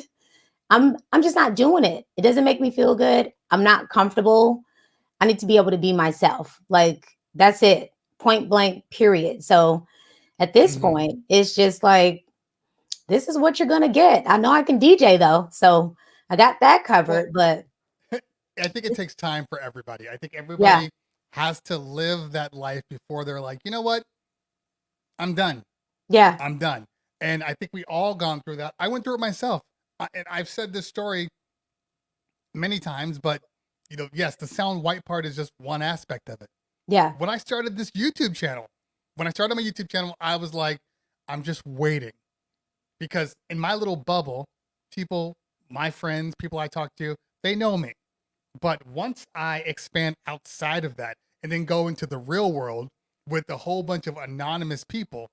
I'm just not doing it. It doesn't make me feel good. I'm not comfortable. I need to be able to be myself. Like, that's it. Point blank, period. So at this Hmm. point, it's just like, this is what you're gonna get. I know I can DJ though. So I got that Well, covered, but I think it takes time for everybody. I think yeah, everybody has to live that life before they're like, you know what? I'm done. yeah, I'm done. And I think we all gone through that. I went through it myself. And I've said this story many times, but yes, the sound white part is just one aspect of it. yeah, When I started this YouTube channel, when I started my YouTube channel, I was like, I'm just waiting because in my little bubble, people, my friends, people I talk to, they know me. But once I expand outside of that and then go into the real world with a whole bunch of anonymous people,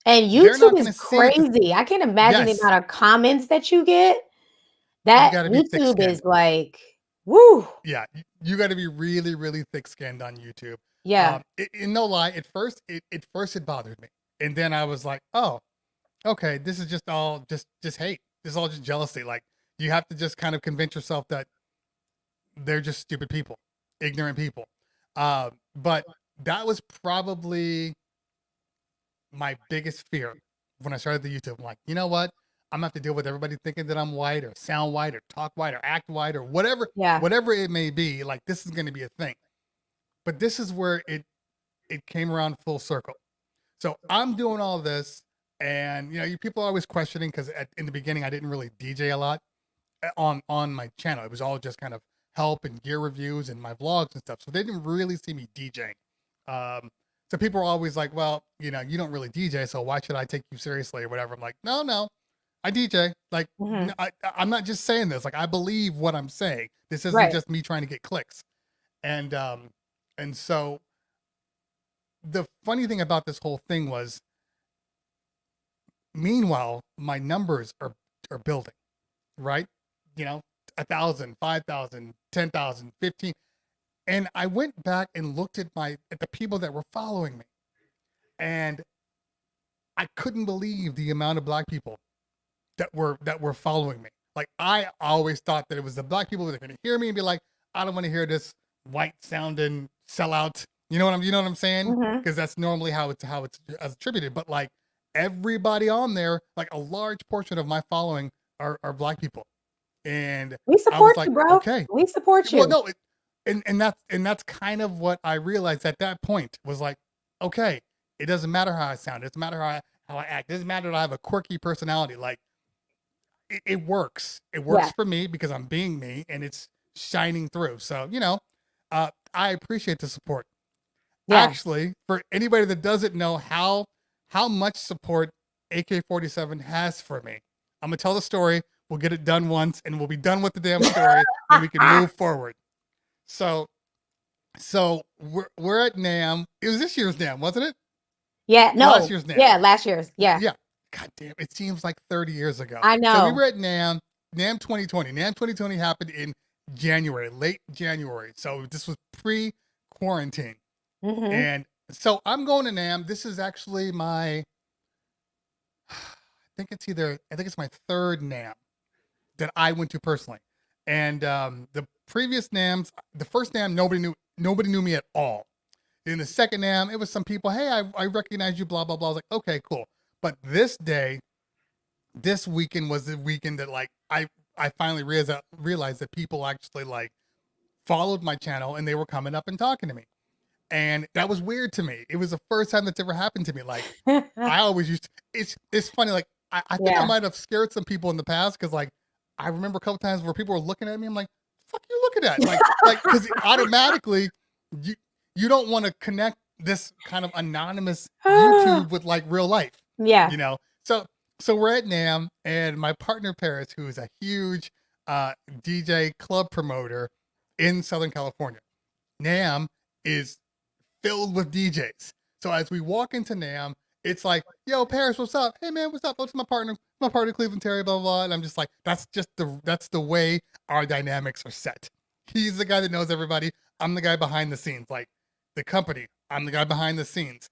and they're not YouTube going is to see it. crazy. I can't imagine the Yes, amount of comments that you get. you That got to be thick YouTube skinned. is like, woo, Yeah, you got to be really, really thick skinned on YouTube. yeah, In no lie, at first it bothered me, and then I was like, oh, okay, this is just all just hate. This is all just jealousy. Like you have to just kind of convince yourself that they're just stupid people, ignorant people. But that was probably my biggest fear when I started the YouTube. I'm like, you know what? I'm gonna have to deal with everybody thinking that I'm white or sound white or talk white or act white or yeah, whatever it may be. Like this is gonna be a thing. But this is where it came around full circle. So I'm doing all this, and you people are always questioning because in the beginning I didn't really DJ a lot on my channel. It was all just kind of help and gear reviews and my vlogs and stuff. So they didn't really see me DJing. Um, so people were always like, "Well, you don't really DJ, so why should I take you seriously or whatever?" I'm like, "No, no, I DJ. Like, hmm, I'm not just saying this. Like, I believe what I'm saying. This isn't right, just me trying to get clicks." And so the funny thing about this whole thing was, meanwhile, my numbers are building, right? You know, 1,000, 5,000, 10,000, 15. And I went back and looked at the people that were following me, and I couldn't believe the amount of black people that were following me. Like I always thought that it was the black people that are going to hear me and be like, I don't want to hear this white sounding sellout. You know what I'm saying? hmm. Because that's normally how it's attributed. But like everybody on there, like a large portion of my following are black people, and We I was support like, you, bro. okay, We support well, you. no, and that's kind of what I realized at that point was like, okay, it doesn't matter how I sound, it doesn't matter how I act, it doesn't matter that I have a quirky personality. Like it works. It Yeah, works for me because I'm being me and it's shining through. So I appreciate the support. yeah. Actually, for anybody that doesn't know how much support AK47 has for me, I'm gonna tell the story. We'll get it done once, and we'll be done with the damn story, and we can move forward. So we're at Nam. It was this year's Nam, wasn't it? Yeah, Last no, year's Nam. yeah, last year's, yeah, Yeah. God damn, it seems like 30 years ago. I So we know. were at Nam 2020. Nam 2020 happened in January, late January. So this was pre-quarantine. Hmm. And so I'm going to Nam. This is actually I think it's my third Nam that I went to personally. And the previous Nams, the first Nam, nobody knew me at all. In the second Nam, it was some people, hey, I recognize you, blah, blah, blah. I was like, okay, cool. But this weekend was the weekend that like I finally realized that people actually like followed my channel and they were coming up and talking to me. And that was weird to me. It was the first time that's ever happened to me. Like, I always used to, it's funny. Like, I think I Yeah. might have scared some people in the past because, like, I remember a couple times where people were looking at me. I'm like, "Fuck you looking at?" Like, because automatically, you you don't want to connect this kind of anonymous YouTube with like real life, Yeah. you know. So we're at NAM, and my partner Paris, who is a huge DJ club promoter in Southern California. NAM is filled with DJs. So as we walk into NAM, it's like, "Yo, Paris, what's up? Hey man, what's up? What's my partner Cleveland Terry, blah blah blah." And I'm just like, that's the way our dynamics are set. He's the guy that knows everybody. I'm the guy behind the scenes. Like the company, I'm the guy behind the scenes.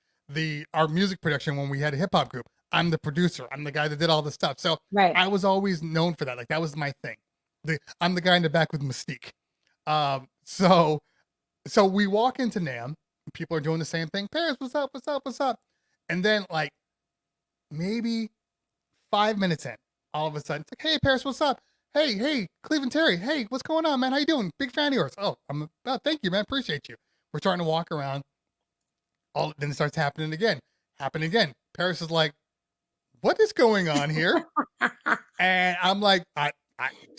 Our music production when we had a hip hop group, I'm the producer. I'm the guy that did all the stuff. So Right. I was always known for that. Like that was my thing. I'm the guy in the back with mystique. So we walk into NAM. People are doing the same thing. Paris, what's up? What's up? What's up? And then like maybe 5 minutes in, all of a sudden, it's like, "Hey, Paris, what's up? Hey, Cleveland Terry. Hey, what's going on, man? How you doing? Big fan of yours." "Oh, thank you, man. Appreciate you." We're starting to walk around. Then it starts happening again. Paris is like, "What is going on here?" And I'm like,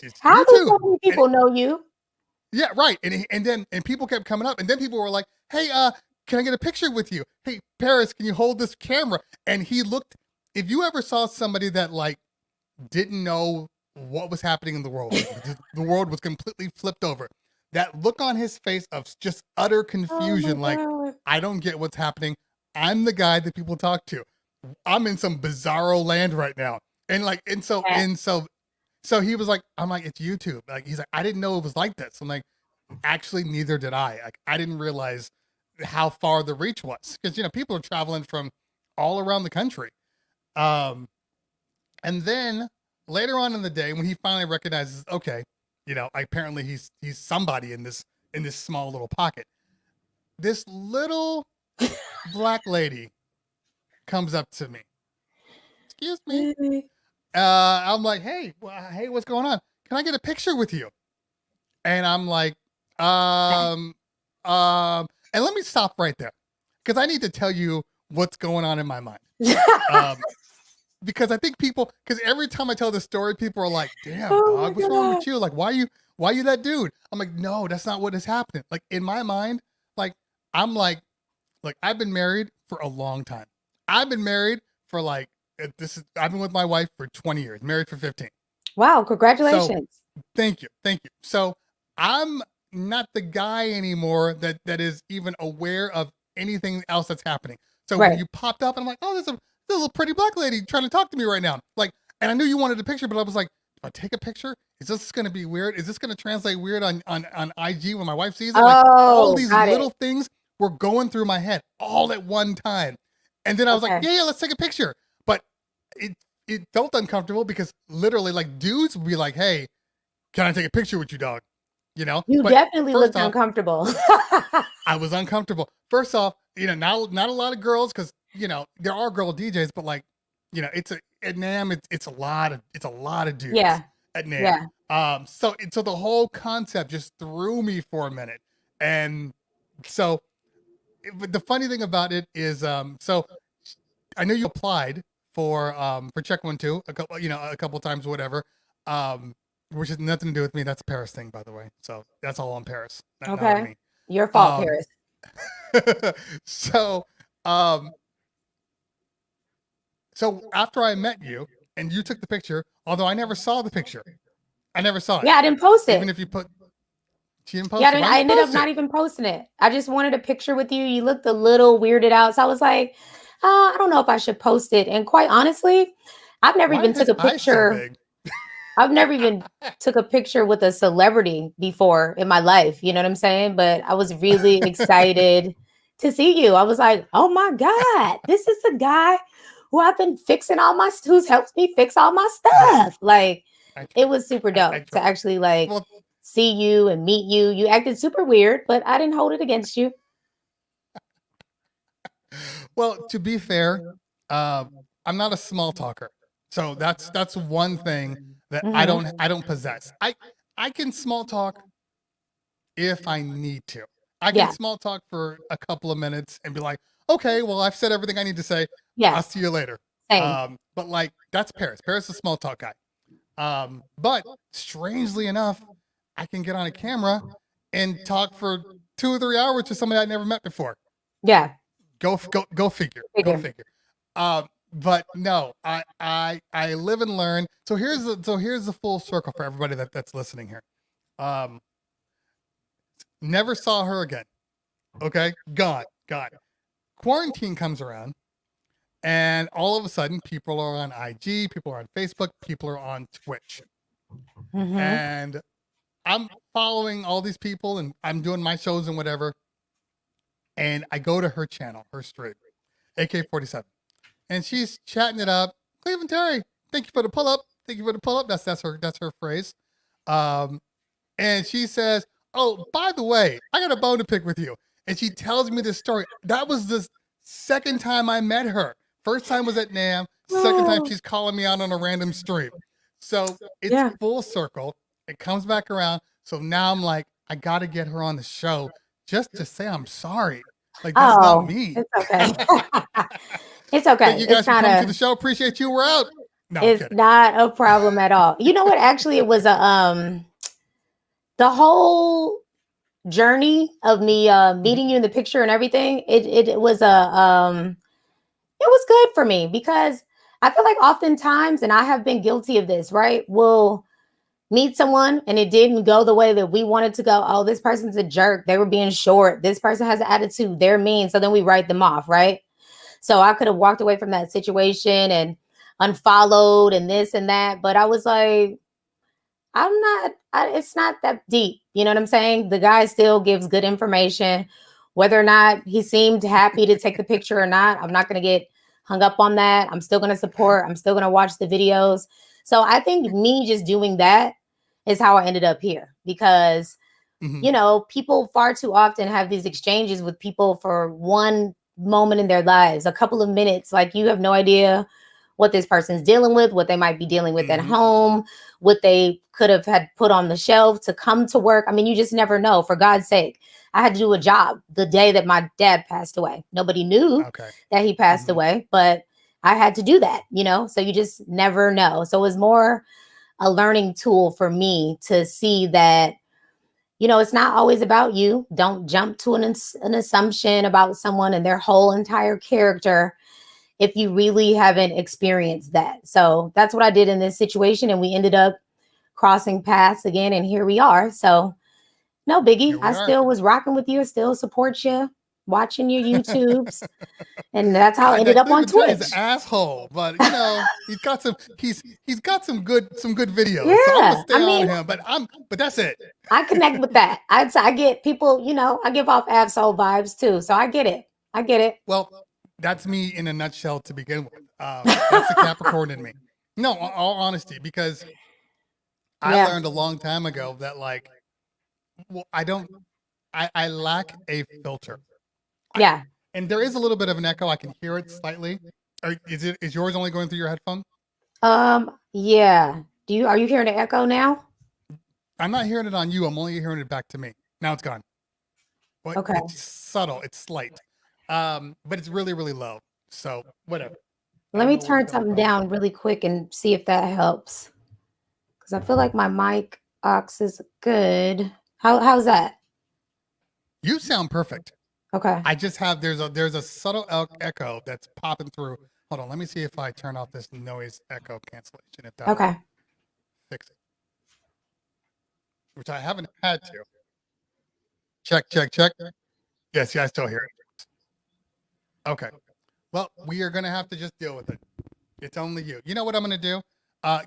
it's How do so YouTube. many people know you? Yeah, right. And people kept coming up, and then people were like, "Hey, can I get a picture with you? Hey, Paris, can you hold this camera?" And he looked. If you ever saw somebody that like didn't know what was happening in the world, like the world was completely flipped over. That look on his face of just utter confusion, like, God. "I don't get what's happening. I'm the guy that people talk to. I'm in some bizarro land right now." And like, so he was like, I'm like, "It's YouTube." Like, he's like, "I didn't know it was like this." I'm like, "Actually, neither did I. Like, I didn't realize how far the reach was." Because, people are traveling from all around the country. And then later on in the day, when he finally recognizes, okay, apparently he's somebody in this small little pocket. This little black lady comes up to me. "Excuse me." I'm like, "Hey, what's going on? Can I get a picture with you?" And I'm like, and let me stop right there because I need to tell you what's going on in my mind. Because I think because every time I tell this story, people are like, "Damn, Oh dog, my what's wrong with God. you? Like, why you that dude?" I'm like, "No, that's not what is happening." Like in my mind, like I'm like, I've been married for a long time. I've been married for like I've been with my wife for 20 years, married for 15. Wow, So congratulations. thank you. So I'm not the guy anymore that is even aware of anything else that's happening. So when Right. you popped up, and I'm like, "Oh, there's a little pretty black lady trying to talk to me right now." Like, and I knew you wanted a picture, but I was like, "Do I take a picture? Is this going to be weird? Is this going to translate weird on IG when my wife sees it?" Like all Oh, these got it. little things were going through my head all at one time. And then I was like, Okay. yeah, let's take a picture. But it felt uncomfortable because literally like dudes would be like, "Hey, can I take a picture with you, dog?" You But definitely first looked off, uncomfortable. I was uncomfortable. First off, not a lot of girls because there are girl DJs, but like, at NAM it's a lot of dudes Yeah. at NAM. Yeah. So the whole concept just threw me for a minute, and so but the funny thing about it is, so I know you applied for Check 1 2 a couple times, whatever. Which has nothing to do with me. That's a Paris thing, by the way. So that's all on Paris, not on Okay. me. Your fault, Um, Paris. so um, so after I met you and you took the picture, although I never saw the picture, I never saw it. Yeah, I didn't post Even it. if you put, she didn't Yeah, post it. Why I didn't you ended up post not it? even posting it. I just wanted a picture with you. You looked a little weirded out. So I was like, I don't know if I should post it. And quite honestly, I've never Why are even took his a eyes so picture. big? I've never even took a picture with a celebrity before in my life. You know what I'm saying? But I was really excited to see you. I was like, oh my God, this is the guy who I've been fixing who's helped me fix all my stuff. Like, I it tried. was super I dope to tried. actually like Well, see you and meet you. You acted super weird, but I didn't hold it against you. well, to be fair, uh, I'm not a small talker, so that's one thing that Mhm. I don't possess. I can small talk if I need to. I can Yeah. small talk for a couple of minutes and be like, okay, well, I've said everything I need to say. I'll Yes. see you later. Same. But like that's Paris. Paris is a small talk guy. But strangely enough, I can get on a camera and talk for 2 or 3 hours to somebody I'd never met before. Yeah. Go figure. Go figure. But no, I live and learn. So here's the full circle for everybody that's listening here. Never saw her again. Okay, gone. Quarantine comes around, and all of a sudden, people are on IG, people are on Facebook, people are on Twitch, and I'm following all these people, and I'm doing my shows and whatever. And I go to her channel, her stream, AK47, and she's chatting it up. Cleveland Terry, thank you for the pull up. Thank you for the pull up. That's her phrase. And she says, "Oh, by the way, I got a bone to pick with you." And she tells me this story. That was the second time I met her. First time was at NAM. Second time she's calling me out on a random stream. So it's full circle. It comes back around. So now I'm like, I got to get her on the show just to say I'm sorry. Like that's not me. It's okay. It's okay. Thank you guys for coming to the show. Appreciate you. We're out. No, it's not a problem at all. You know what? Actually, it was the whole journey of me meeting you in the picture and everything. It was it was good for me because I feel like oftentimes, and I have been guilty of this, right? We'll meet someone and it didn't go the way that we wanted to go. Oh, this person's a jerk. They were being short. This person has an attitude. They're mean. So then we write them off, right? So I could have walked away from that situation and unfollowed and this and that. But I was like, it's not that deep. You know what I'm saying? The guy still gives good information. Whether or not he seemed happy to take the picture or not, I'm not going to get hung up on that. I'm still going to support. I'm still going to watch the videos. So I think me just doing that is how I ended up here because, you know, people far too often have these exchanges with people for one moment in their lives, a couple of minutes. Like you have no idea what this person's dealing with, what they might be dealing with at home, what they could have had put on the shelf to come to work. I mean, you just never know. For God's sake, I had to do a job the day that my dad passed away. Nobody knew that he passed away, but I had to do that, you know? So you just never know. So it was more a learning tool for me to see that, you know, it's not always about you. Don't jump to an assumption about someone and their whole entire character if you really haven't experienced that. So that's what I did in this situation. And we ended up crossing paths again. And here we are. So no biggie. I still was rocking with you. Still support you, watching your YouTubes. And that's how I ended up on Twitch. He's an asshole, but you know, he's got some good videos. Yeah, so I'm gonna stay on him, but that's it. I connect with that. I get people, you know, I give off asshole vibes too. So I get it. Well, that's me in a nutshell to begin with. That's the Capricorn in me. No, all honesty, because I learned a long time ago that like, well, I lack a filter. Yeah. And there is a little bit of an echo. I can hear it slightly. Is yours only going through your headphone? Yeah. Are you hearing the echo now? I'm not hearing it on you. I'm only hearing it back to me. Now it's gone. But okay. It's subtle. It's slight. But it's really, really low. So whatever. Let me turn something down really quick and see if that helps. Because I feel like my mic aux is good. How's that? You sound perfect. Okay. I just have there's a subtle echo that's popping through. Hold on, let me see if I turn off this noise echo cancellation. If that will fix it, which I haven't had to. Check. Yes, I still hear it. Okay. Well, we are gonna have to just deal with it. It's only you. You know what I'm gonna do?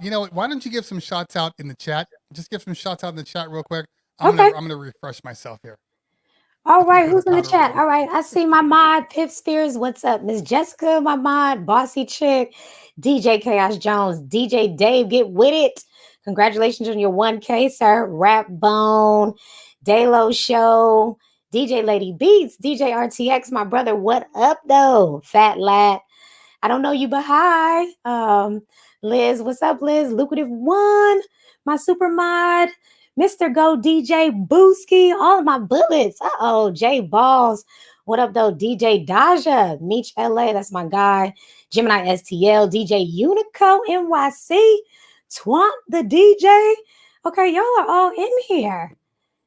You know what? Why don't you give some shots out in the chat? Just give some shots out in the chat real quick. I'm gonna refresh myself here. All right, who's in the chat? All right, I see my mod, Pip Spears. What's up? Miss Jessica, my mod, Bossy Chick, DJ Chaos Jones, DJ Dave, get with it. Congratulations on your 1K, sir. Rap Bone, Daylo Show, DJ Lady Beats, DJ RTX, my brother. What up, though? Fat Lat. I don't know you, but hi. Liz, what's up, Liz? Lucrative One, my super mod. Mr. Go DJ Booski, all of my bullets. Uh-oh, Jay Balls. What up, though? DJ Daja, Meech LA, that's my guy. Gemini STL, DJ Unico NYC, Twump the DJ. Okay, y'all are all in here.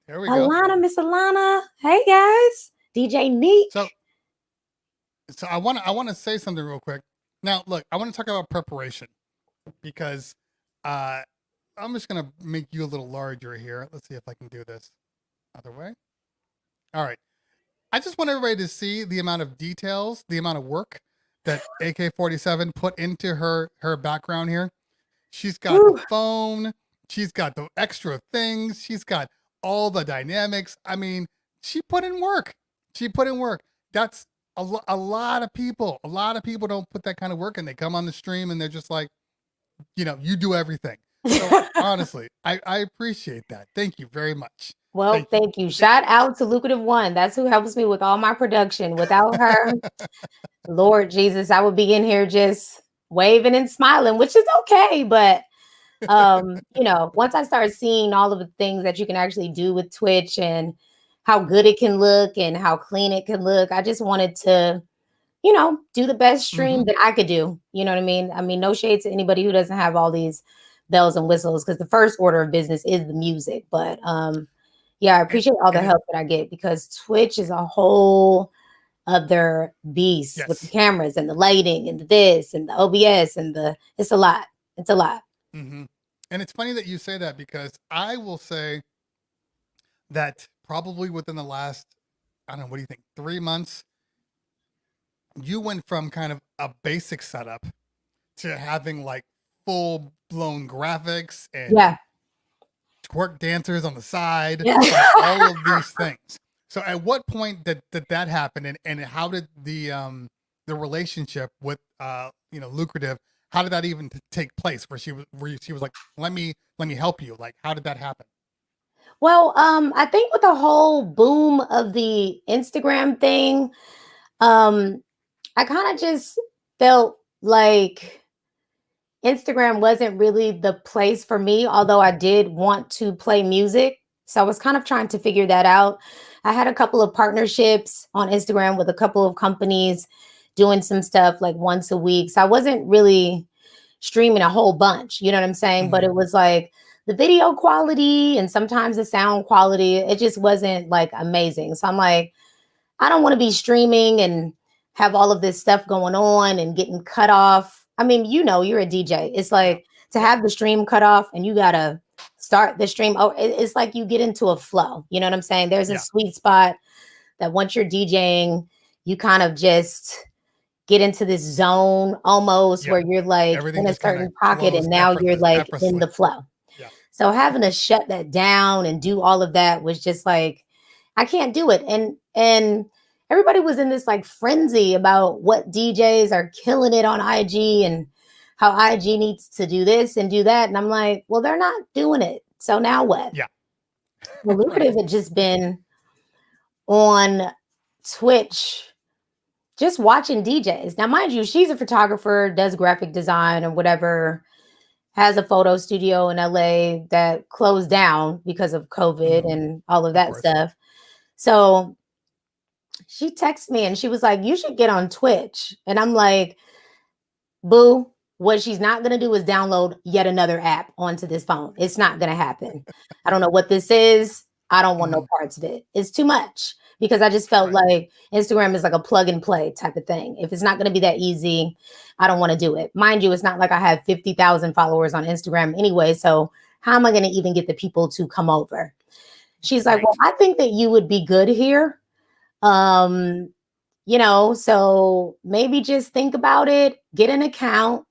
There we go. Alana, Miss Alana. Hey, guys. DJ Neek. So I want to say something real quick. Now, look, I want to talk about preparation because I'm just going to make you a little larger here. Let's see if I can do this. Other way. All right. I just want everybody to see the amount of details, the amount of work that AK47 put into her background here. She's got the phone. She's got the extra things. She's got all the dynamics. I mean, she put in work. That's a lot of people. A lot of people don't put that kind of work in. They come on the stream and they're just like, you do everything. So honestly, I appreciate that. Thank you very much. Well, thank you. Shout out to Lucrative One. That's who helps me with all my production. Without her, Lord Jesus, I would be in here just waving and smiling, which is okay. But, once I start seeing all of the things that you can actually do with Twitch and how good it can look and how clean it can look, I just wanted to, do the best stream that I could do. You know what I mean? I mean, no shade to anybody who doesn't have all these bells and whistles, because the first order of business is the music. But, yeah, I appreciate all the help that I get, because Twitch is a whole other beast with the cameras and the lighting and the this and the OBS and it's a lot. It's a lot. Mm-hmm. And it's funny that you say that, because I will say that probably within the last, I don't know, what do you think, 3 months, you went from kind of a basic setup to having like full blown graphics and twerk dancers on the side, all of these things. So at what point did that happen, and how did the relationship with Lucrative, how did that even take place, where she was like, let me help you? Like, how did that happen? Well, I think with the whole boom of the Instagram thing, I kind of just felt like Instagram wasn't really the place for me, although I did want to play music. So I was kind of trying to figure that out. I had a couple of partnerships on Instagram with a couple of companies doing some stuff like once a week. So I wasn't really streaming a whole bunch, you know what I'm saying? But it was like the video quality and sometimes the sound quality, it just wasn't like amazing. So I'm like, I don't want to be streaming and have all of this stuff going on and getting cut off. I mean, you're a DJ. It's like to have the stream cut off and you got to start the stream. Oh, it's like you get into a flow. You know what I'm saying? There's a sweet spot that once you're DJing, you kind of just get into this zone almost where you're like in a certain pocket and now you're like in the flow. Yeah. So having to shut that down and do all of that was just like, I can't do it. And everybody was in this like frenzy about what DJs are killing it on IG and how IG needs to do this and do that. And I'm like, well, they're not doing it. So now what? Yeah. Well, Lucrative had just been on Twitch just watching DJs. Now, mind you, she's a photographer, does graphic design or whatever, has a photo studio in LA that closed down because of COVID and all of that stuff. So she texted me and she was like, you should get on Twitch. And I'm like, boo, what she's not going to do is download yet another app onto this phone. It's not going to happen. I don't know what this is. I don't want no parts of it. It's too much, because I just felt like Instagram is like a plug and play type of thing. If it's not going to be that easy, I don't want to do it. Mind you, it's not like I have 50,000 followers on Instagram anyway. So how am I going to even get the people to come over? She's like, well, I think that you would be good here. So maybe just think about it, get an account,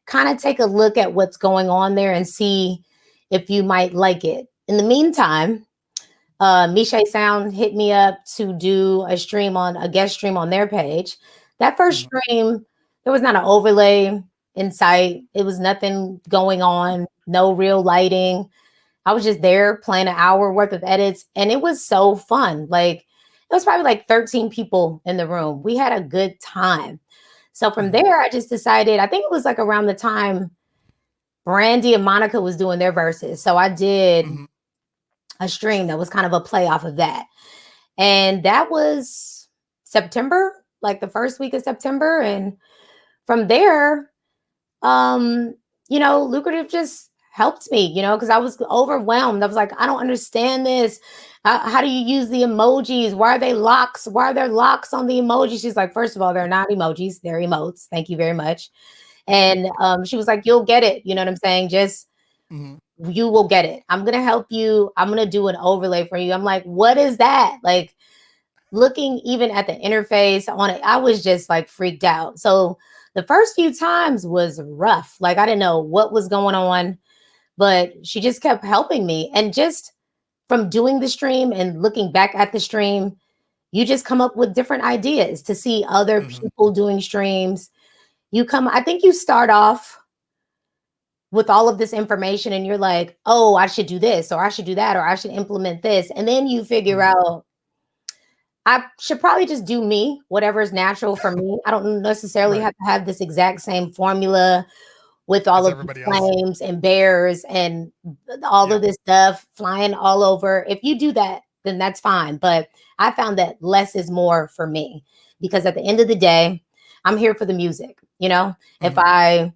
kind of take a look at what's going on there and see if you might like it. In the meantime, Miche Sound hit me up to do a guest stream on their page. That first stream, there was not an overlay in sight. It was nothing going on, no real lighting. I was just there playing an hour worth of edits, and it was so fun. Like, it was probably like 13 people in the room. We had a good time. So from there, I just decided, I think it was like around the time Brandy and Monica was doing their verses. So I did a stream that was kind of a play off of that. And that was September, like the first week of September. And from there, um, Lucrative just helped me, because I was overwhelmed. I was like, I don't understand this. How do you use the emojis? Why are they locks? Why are there locks on the emojis? She's like, first of all, they're not emojis, they're emotes. Thank you very much. And she was like, you'll get it. You know what I'm saying? Just Mhm. you will get it. I'm gonna help you. I'm gonna do an overlay for you. I'm like, what is that? Like looking even at the interface on it, I was just like freaked out. So the first few times was rough. Like I didn't know what was going on, but she just kept helping me. And just from doing the stream and looking back at the stream, you just come up with different ideas to see other Mhm. people doing streams. I think you start off with all of this information and you're like, oh, I should do this, or I should do that, or I should implement this. And then you figure Mhm. out, I should probably just do me, whatever is natural for me. I don't necessarily Right. have to have this exact same formula with all As of the everybody else. flames and bears and all of Yeah. this stuff flying all over. If you do that, then that's fine. But I found that less is more for me, because at the end of the day, I'm here for the music. If Mhm. I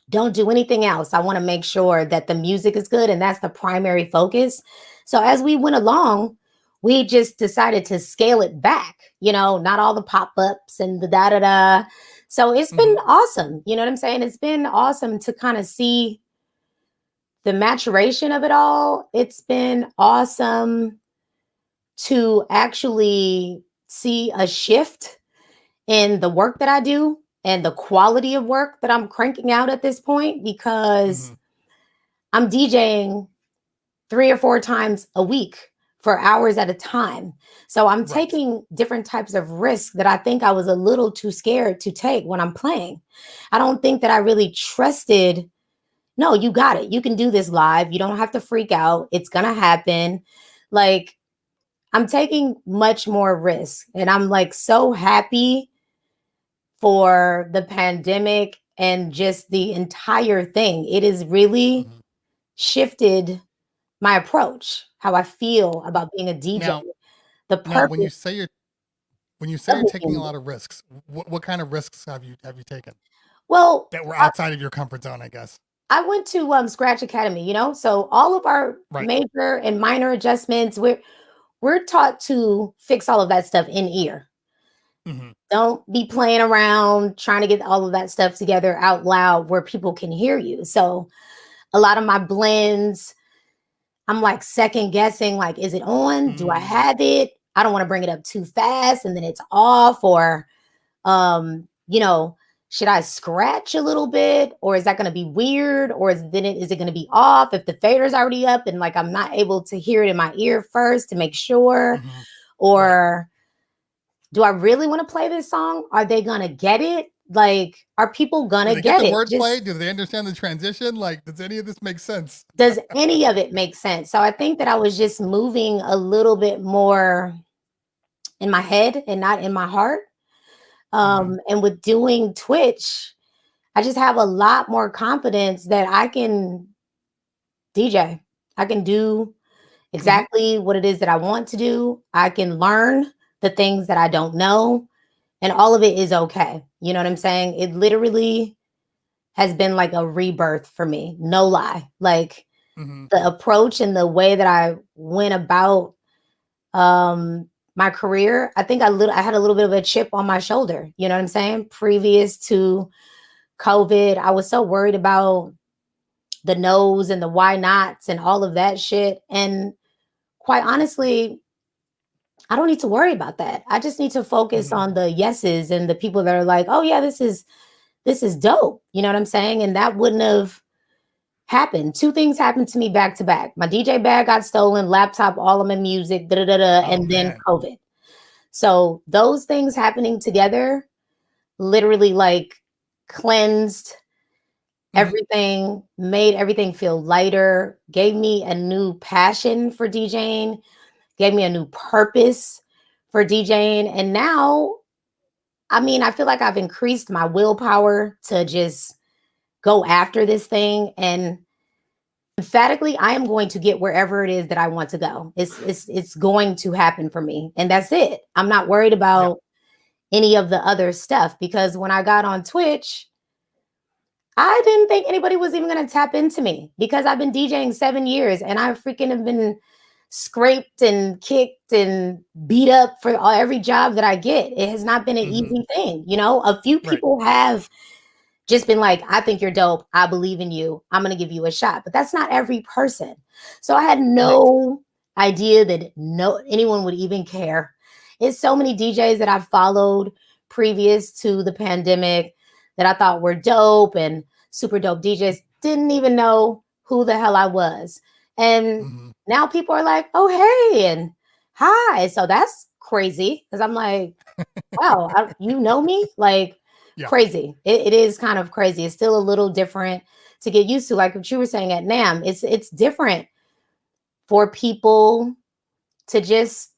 don't do anything else, I want to make sure that the music is good, and that's the primary focus. So as we went along, we just decided to scale it back, not all the pop-ups and the da-da-da. So it's been Mhm. awesome. You know what I'm saying? It's been awesome to kind of see the maturation of it all. It's been awesome to actually see a shift in the work that I do and the quality of work that I'm cranking out at this point, because Mhm. I'm DJing 3 or 4 times a week for hours at a time. So I'm Right. taking different types of risks that I think I was a little too scared to take when I'm playing. I don't think that I really trusted. No, you got it. You can do this live. You don't have to freak out. It's going to happen. Like, I'm taking much more risk. And I'm like so happy for the pandemic and just the entire thing. It has really Mhm. shifted my approach, how I feel about being a DJ, Now, the now, purpose when you say of you're taking a making lot it. of risks, what kind of risks have you taken Well, that were I, outside of your comfort zone? I guess. I went to Scratch Academy, so all of our Right. major and minor adjustments, we're taught to fix all of that stuff in ear. Mhm. Don't be playing around trying to get all of that stuff together out loud where people can hear you. So a lot of my blends, I'm like second guessing, like, is it on? Do I Mm. have it? I don't want to bring it up too fast and then it's off, or um, you know, should I scratch a little bit, or is that going to be weird, or is it going to be off if the fader's already up and like I'm not able to hear it in my ear first to make sure, Mhm. Right. or do I really want to play this song? Are they going to get it? Like, are people going Do to they get get the it? Just wordplay? Do they understand the transition? Like, does any of this make sense? does any of it make sense? So I think that I was just moving a little bit more in my head and not in my heart. Mhm. And with doing Twitch, I just have a lot more confidence that I can DJ. I can do Mhm. exactly what it is that I want to do. I can learn the things that I don't know, and all of it is okay. You know what I'm saying? It literally has been like a rebirth for me. No lie. Like Mhm. the approach and the way that I went about my career, I think I had a little bit of a chip on my shoulder. You know what I'm saying? Previous to COVID, I was so worried about the no's and the why nots and all of that shit. And quite honestly, I don't need to worry about that. I just need to focus Mhm. on the yeses and the people that are like, oh yeah, this is dope. You know what I'm saying? And that wouldn't have happened. Two things happened to me back to back. My DJ bag got stolen, laptop, all of my music, da da da da, Oh and then man. COVID. So those things happening together literally like cleansed Mhm. everything, made everything feel lighter, gave me a new passion for DJing, gave me a new purpose for DJing. And now, I mean, I feel like I've increased my willpower to just go after this thing. And emphatically, I am going to get wherever it is that I want to go. It's going to happen for me, and that's it. I'm not worried about any of the other stuff, because when I got on Twitch, I didn't think anybody was even going to tap into me, because I've been DJing 7 years and I freaking have been scraped and kicked and beat up for every job that I get. It has not been an easy thing. You know, a few people have just been like, I think you're dope. I believe in you. I'm going to give you a shot. But that's not every person. So I had no idea that anyone would even care. It's so many DJs that I've followed previous to the pandemic that I thought were dope and super dope DJs, didn't even know who the hell I was. And now people are like, oh, hey, and hi. So that's crazy, because I'm like, wow, you know me? Like, crazy. It is kind of crazy. It's still a little different to get used to. Like what you were saying at NAMM, it's different for people to just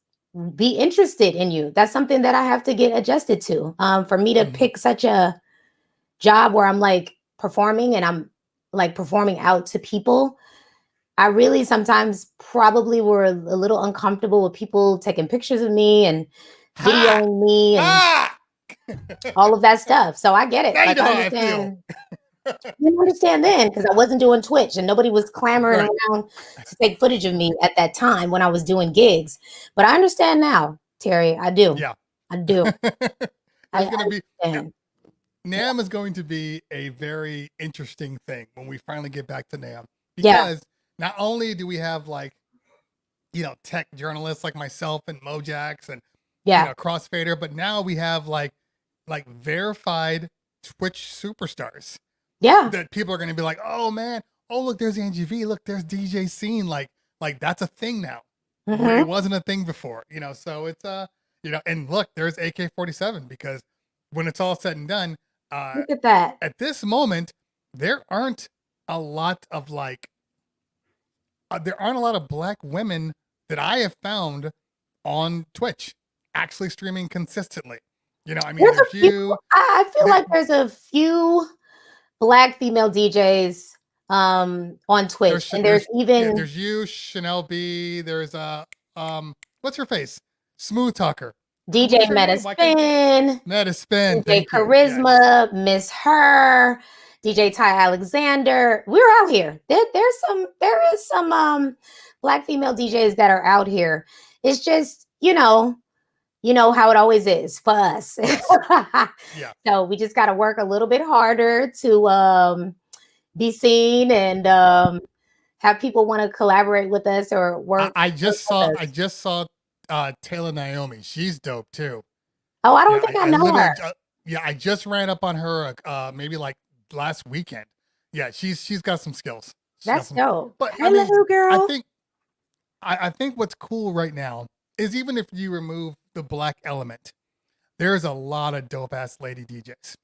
be interested in you. That's something that I have to get adjusted to. For me to pick such a job where I'm like performing and I'm like performing out to people, I really sometimes probably were a little uncomfortable with people taking pictures of me and videoing me and all of that stuff. So I get it. Now like, you know I how I understand. You understand then, because I wasn't doing Twitch and nobody was clamoring around to take footage of me at that time when I was doing gigs. But I understand now, Terry. I do. Yeah. I do. There's going to be NAMM is going to be a very interesting thing when we finally get back to NAMM, because not only do we have like, you know, tech journalists like myself and Mojax and you know, Crossfader, but now we have like verified Twitch superstars. Yeah. That people are going to be like, oh man, oh look, there's Angie V, look, there's DJ Scene, like that's a thing now. It wasn't a thing before, you know. So it's you know, and look, there's AK47, because when it's all said and done, look at that. At this moment, there aren't a lot of like there aren't a lot of black women that I have found on Twitch actually streaming consistently. You know, I mean, there's you. I feel like there's a few black female DJs on Twitch, and there's even there's you, Chanel B. There's what's her face? Smooth Talker. DJ Metaspin, DJ Charisma, yes. Miss Her, DJ Ty Alexander. We're out here. There is some black female DJs that are out here. It's just, you know how it always is for us. So we just got to work a little bit harder to be seen and have people want to collaborate with us or work. I just saw Taylor Naomi. She's dope too. Oh, I don't think I know her. I just ran up on her maybe like last weekend. Yeah, she's got some skills. That's dope. But hello, girl. I think what's cool right now is, even if you remove the black element, there's a lot of dope ass lady DJs.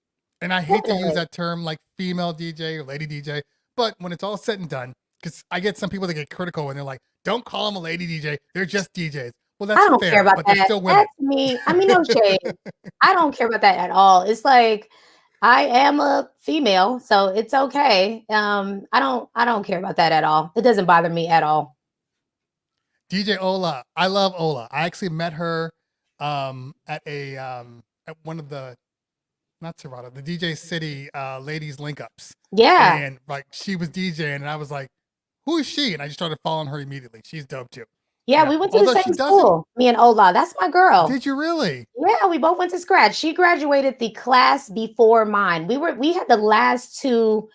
And I hate to use that term like female DJ or lady DJ, but when it's all said and done, because I get some people that get critical when they're like, don't call them a lady DJ, they're just DJs. Well, that's I don't fair, care about but that. they're still women. That's me. I mean, no shade. I don't care about that at all. It's like, I am a female, so it's okay. I don't care about that at all. It doesn't bother me at all. DJ Ola, I love Ola. I actually met her at one of the, not Serato, the DJ City ladies link ups. Yeah. And like she was DJing and I was like, who is she? And I just started following her immediately. She's dope too. Yeah, we went to the same school. Me and Ola. That's my girl. Did you really? Yeah, we both went to Scratch. She graduated the class before mine. We had the last 2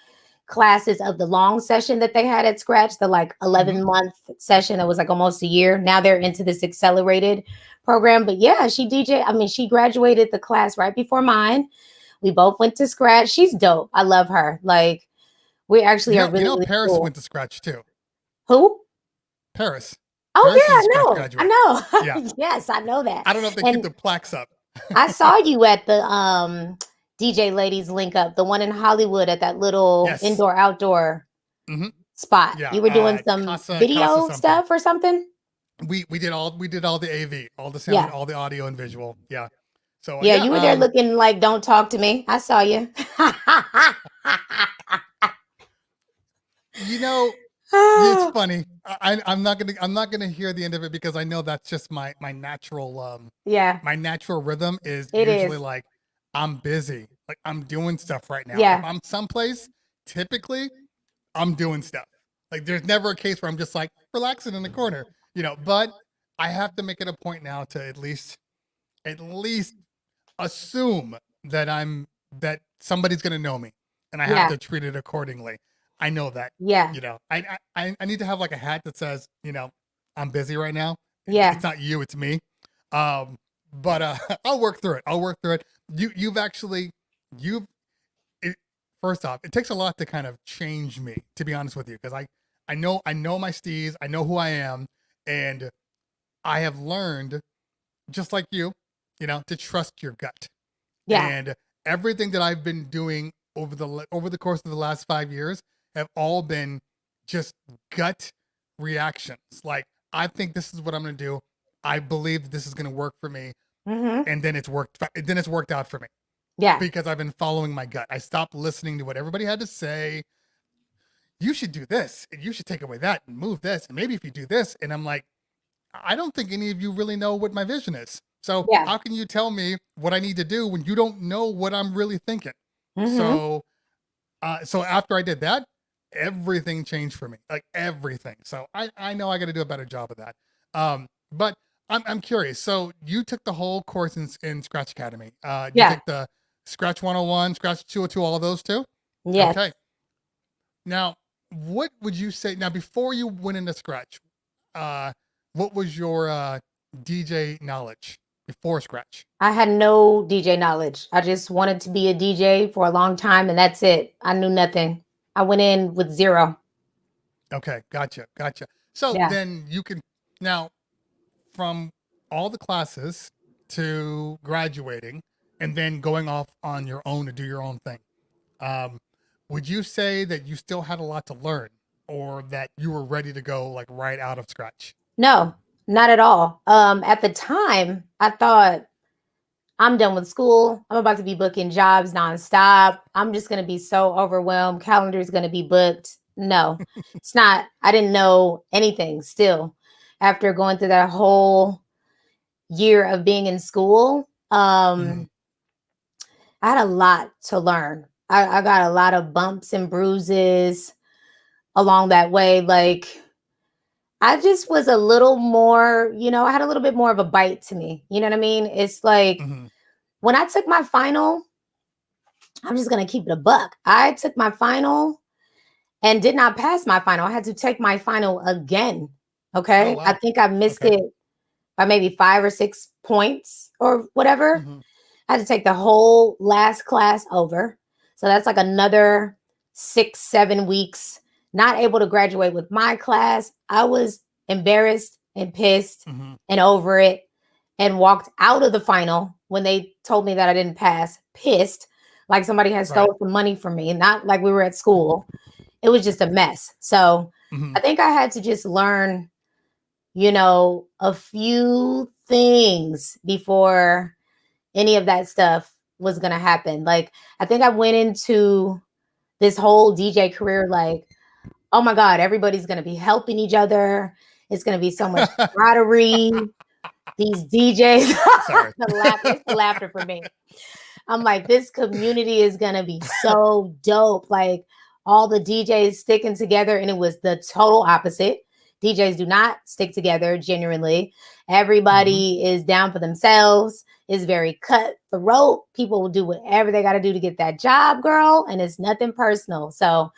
classes of the long session that they had at Scratch, the like 11-month session that was like almost a year. Now they're into this accelerated program. But yeah, she graduated the class right before mine. We both went to Scratch. She's dope. I love her. Like, we actually are really, really Paris cool. went to Scratch too. Who? Paris. Oh, Paris I know. Yeah. Yes, I know that. I don't know if they keep the plaques up. I saw you at the DJ Ladies Link Up, the one in Hollywood at that little indoor-outdoor spot. Yeah, you were doing some video stuff or something? We did all the AV, all the sound, all the audio and visual. Yeah. So yeah, you were there looking like don't talk to me. I saw you. You know, It's funny. I'm not gonna hear the end of it because I know that's just my natural Yeah, my natural rhythm is it usually is. like I'm busy, like I'm doing stuff right now. If Yeah, I'm someplace, typically I'm doing stuff. Like there's never a case where I'm just like relaxing in the corner, But I have to make it a point now to at least assume that somebody's gonna know me, and I have yeah, to treat it accordingly. I know that. yeah, I need to have like a hat that says, I'm busy right now. It's yeah, not you, it's me. But I'll work through it. I'll work through it. You've it, first off, it takes a lot to kind of change me, to be honest with you, because I know my steez, I know who I am, and I have learned, just like you, to trust your gut. yeah. And everything that I've been doing over the course of the last 5 years have all been just gut reactions. Like I think this is what I'm going to do. I believe that this is going to work for me, Mm-hmm. and then it's worked. Then it's worked out for me Yeah. because I've been following my gut. I stopped listening to what everybody had to say. You should do this, and you should take away that, and move this, and maybe if you do this, and I'm like, I don't think any of you really know what my vision is. So Yeah. how can you tell me what I need to do when you don't know what I'm really thinking? Mm-hmm. So after I did that, everything changed for me, like everything. So I know I got to do a better job of that. But I'm curious. So you took the whole course in Scratch Academy. You Yeah. took the Scratch 101, Scratch 202, all of those too. Yes. Okay. Now, what would you say? Now, before you went into Scratch, uh, what was your DJ knowledge before Scratch? I had no DJ knowledge. I just wanted to be a DJ for a long time, and that's it. I knew nothing. I went in with zero. Okay, gotcha. So Yeah. then you can now, from all the classes to graduating and then going off on your own to do your own thing. Um, would you say that you still had a lot to learn, or that you were ready to go like right out of Scratch? No, not at all. At the time, I thought I'm done with school. I'm about to be booking jobs nonstop. I'm just going to be so overwhelmed. Calendar is going to be booked. No, it's not. I didn't know anything still after going through that whole year of being in school. Mhm. I had a lot to learn. I got a lot of bumps and bruises along that way. Like, I just was a little more, I had a little bit more of a bite to me. You know what I mean? It's like Mhm. when I took my final, I'm just going to keep it a buck. I took my final and did not pass my final. I had to take my final again. Oh Okay. I wow. think I missed Okay. it by maybe 5 or 6 points or whatever. Mhm. I had to take the whole last class over. So that's like another 6, 7 weeks, not able to graduate with my class. I was embarrassed and pissed Mhm. and over it and walked out of the final when they told me that I didn't pass, pissed, like somebody had Right. stole some money from me, not like we were at school. It was just a mess. So Mhm. I think I had to just learn, a few things before any of that stuff was going to happen. Like, I think I went into this whole DJ career like, oh my God, everybody's going to be helping each other. It's going to be so much camaraderie. These DJs, Sorry. it's the laughter for me. I'm like, this community is going to be so dope. Like, all the DJs sticking together. And it was the total opposite. DJs do not stick together genuinely. Mhm. Everybody is down for themselves, is very cutthroat. People will do whatever they got to do to get that job, girl. And it's nothing personal. So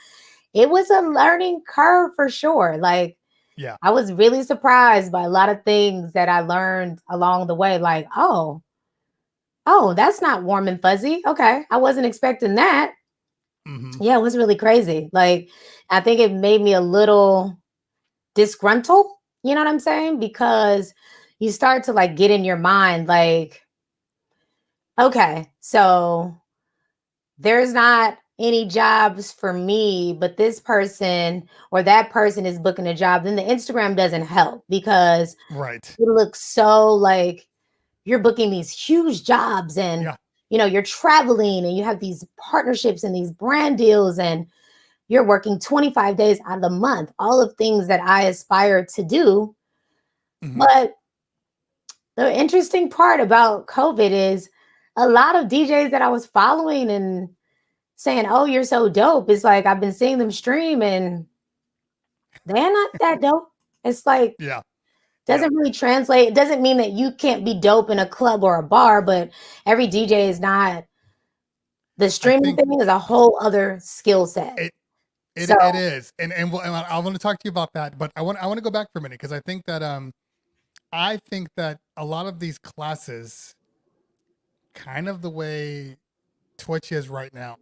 it was a learning curve for sure. Like, Yeah. I was really surprised by a lot of things that I learned along the way. Like, oh, that's not warm and fuzzy. Okay. I wasn't expecting that. Mhm. Yeah, it was really crazy. Like, I think it made me a little disgruntled. You know what I'm saying? Because you start to like get in your mind, like, okay, so there's not any jobs for me, but this person or that person is booking a job. Then the Instagram doesn't help because Right. it looks so like you're booking these huge jobs and Yeah. you're traveling and you have these partnerships and these brand deals and you're working 25 days out of the month, all of things that I aspire to do. Hmm. But the interesting part about COVID is a lot of DJs that I was following and saying, "Oh, you're so dope." It's like I've been seeing them stream and they're not that dope. It's like Yeah. Yeah. doesn't really translate. It doesn't mean that you can't be dope in a club or a bar, but every DJ is not. The I streaming think thing is a whole other skill set. it So, it is, and I want to talk to you about that, but I want to go back for a minute because I think that a lot of these classes, kind of the way Twitch is right now.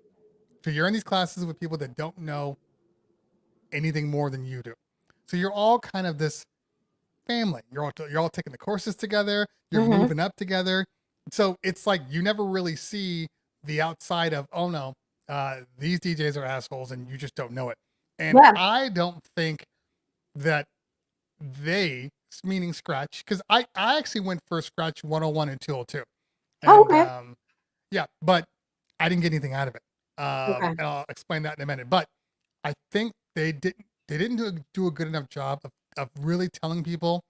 So you're in these classes with people that don't know anything more than you do. So you're all kind of this family. You're all taking the courses together. You're mhm. moving up together. So it's like you never really see the outside of, oh no, these DJs are assholes and you just don't know it. And Yeah. I don't think that they, meaning Scratch, because I actually went for Scratch 101 and 202. Oh, And okay. yeah, but I didn't get anything out of it. Okay. And I'll explain that in a minute. But I think they didn't do a good enough job of really telling people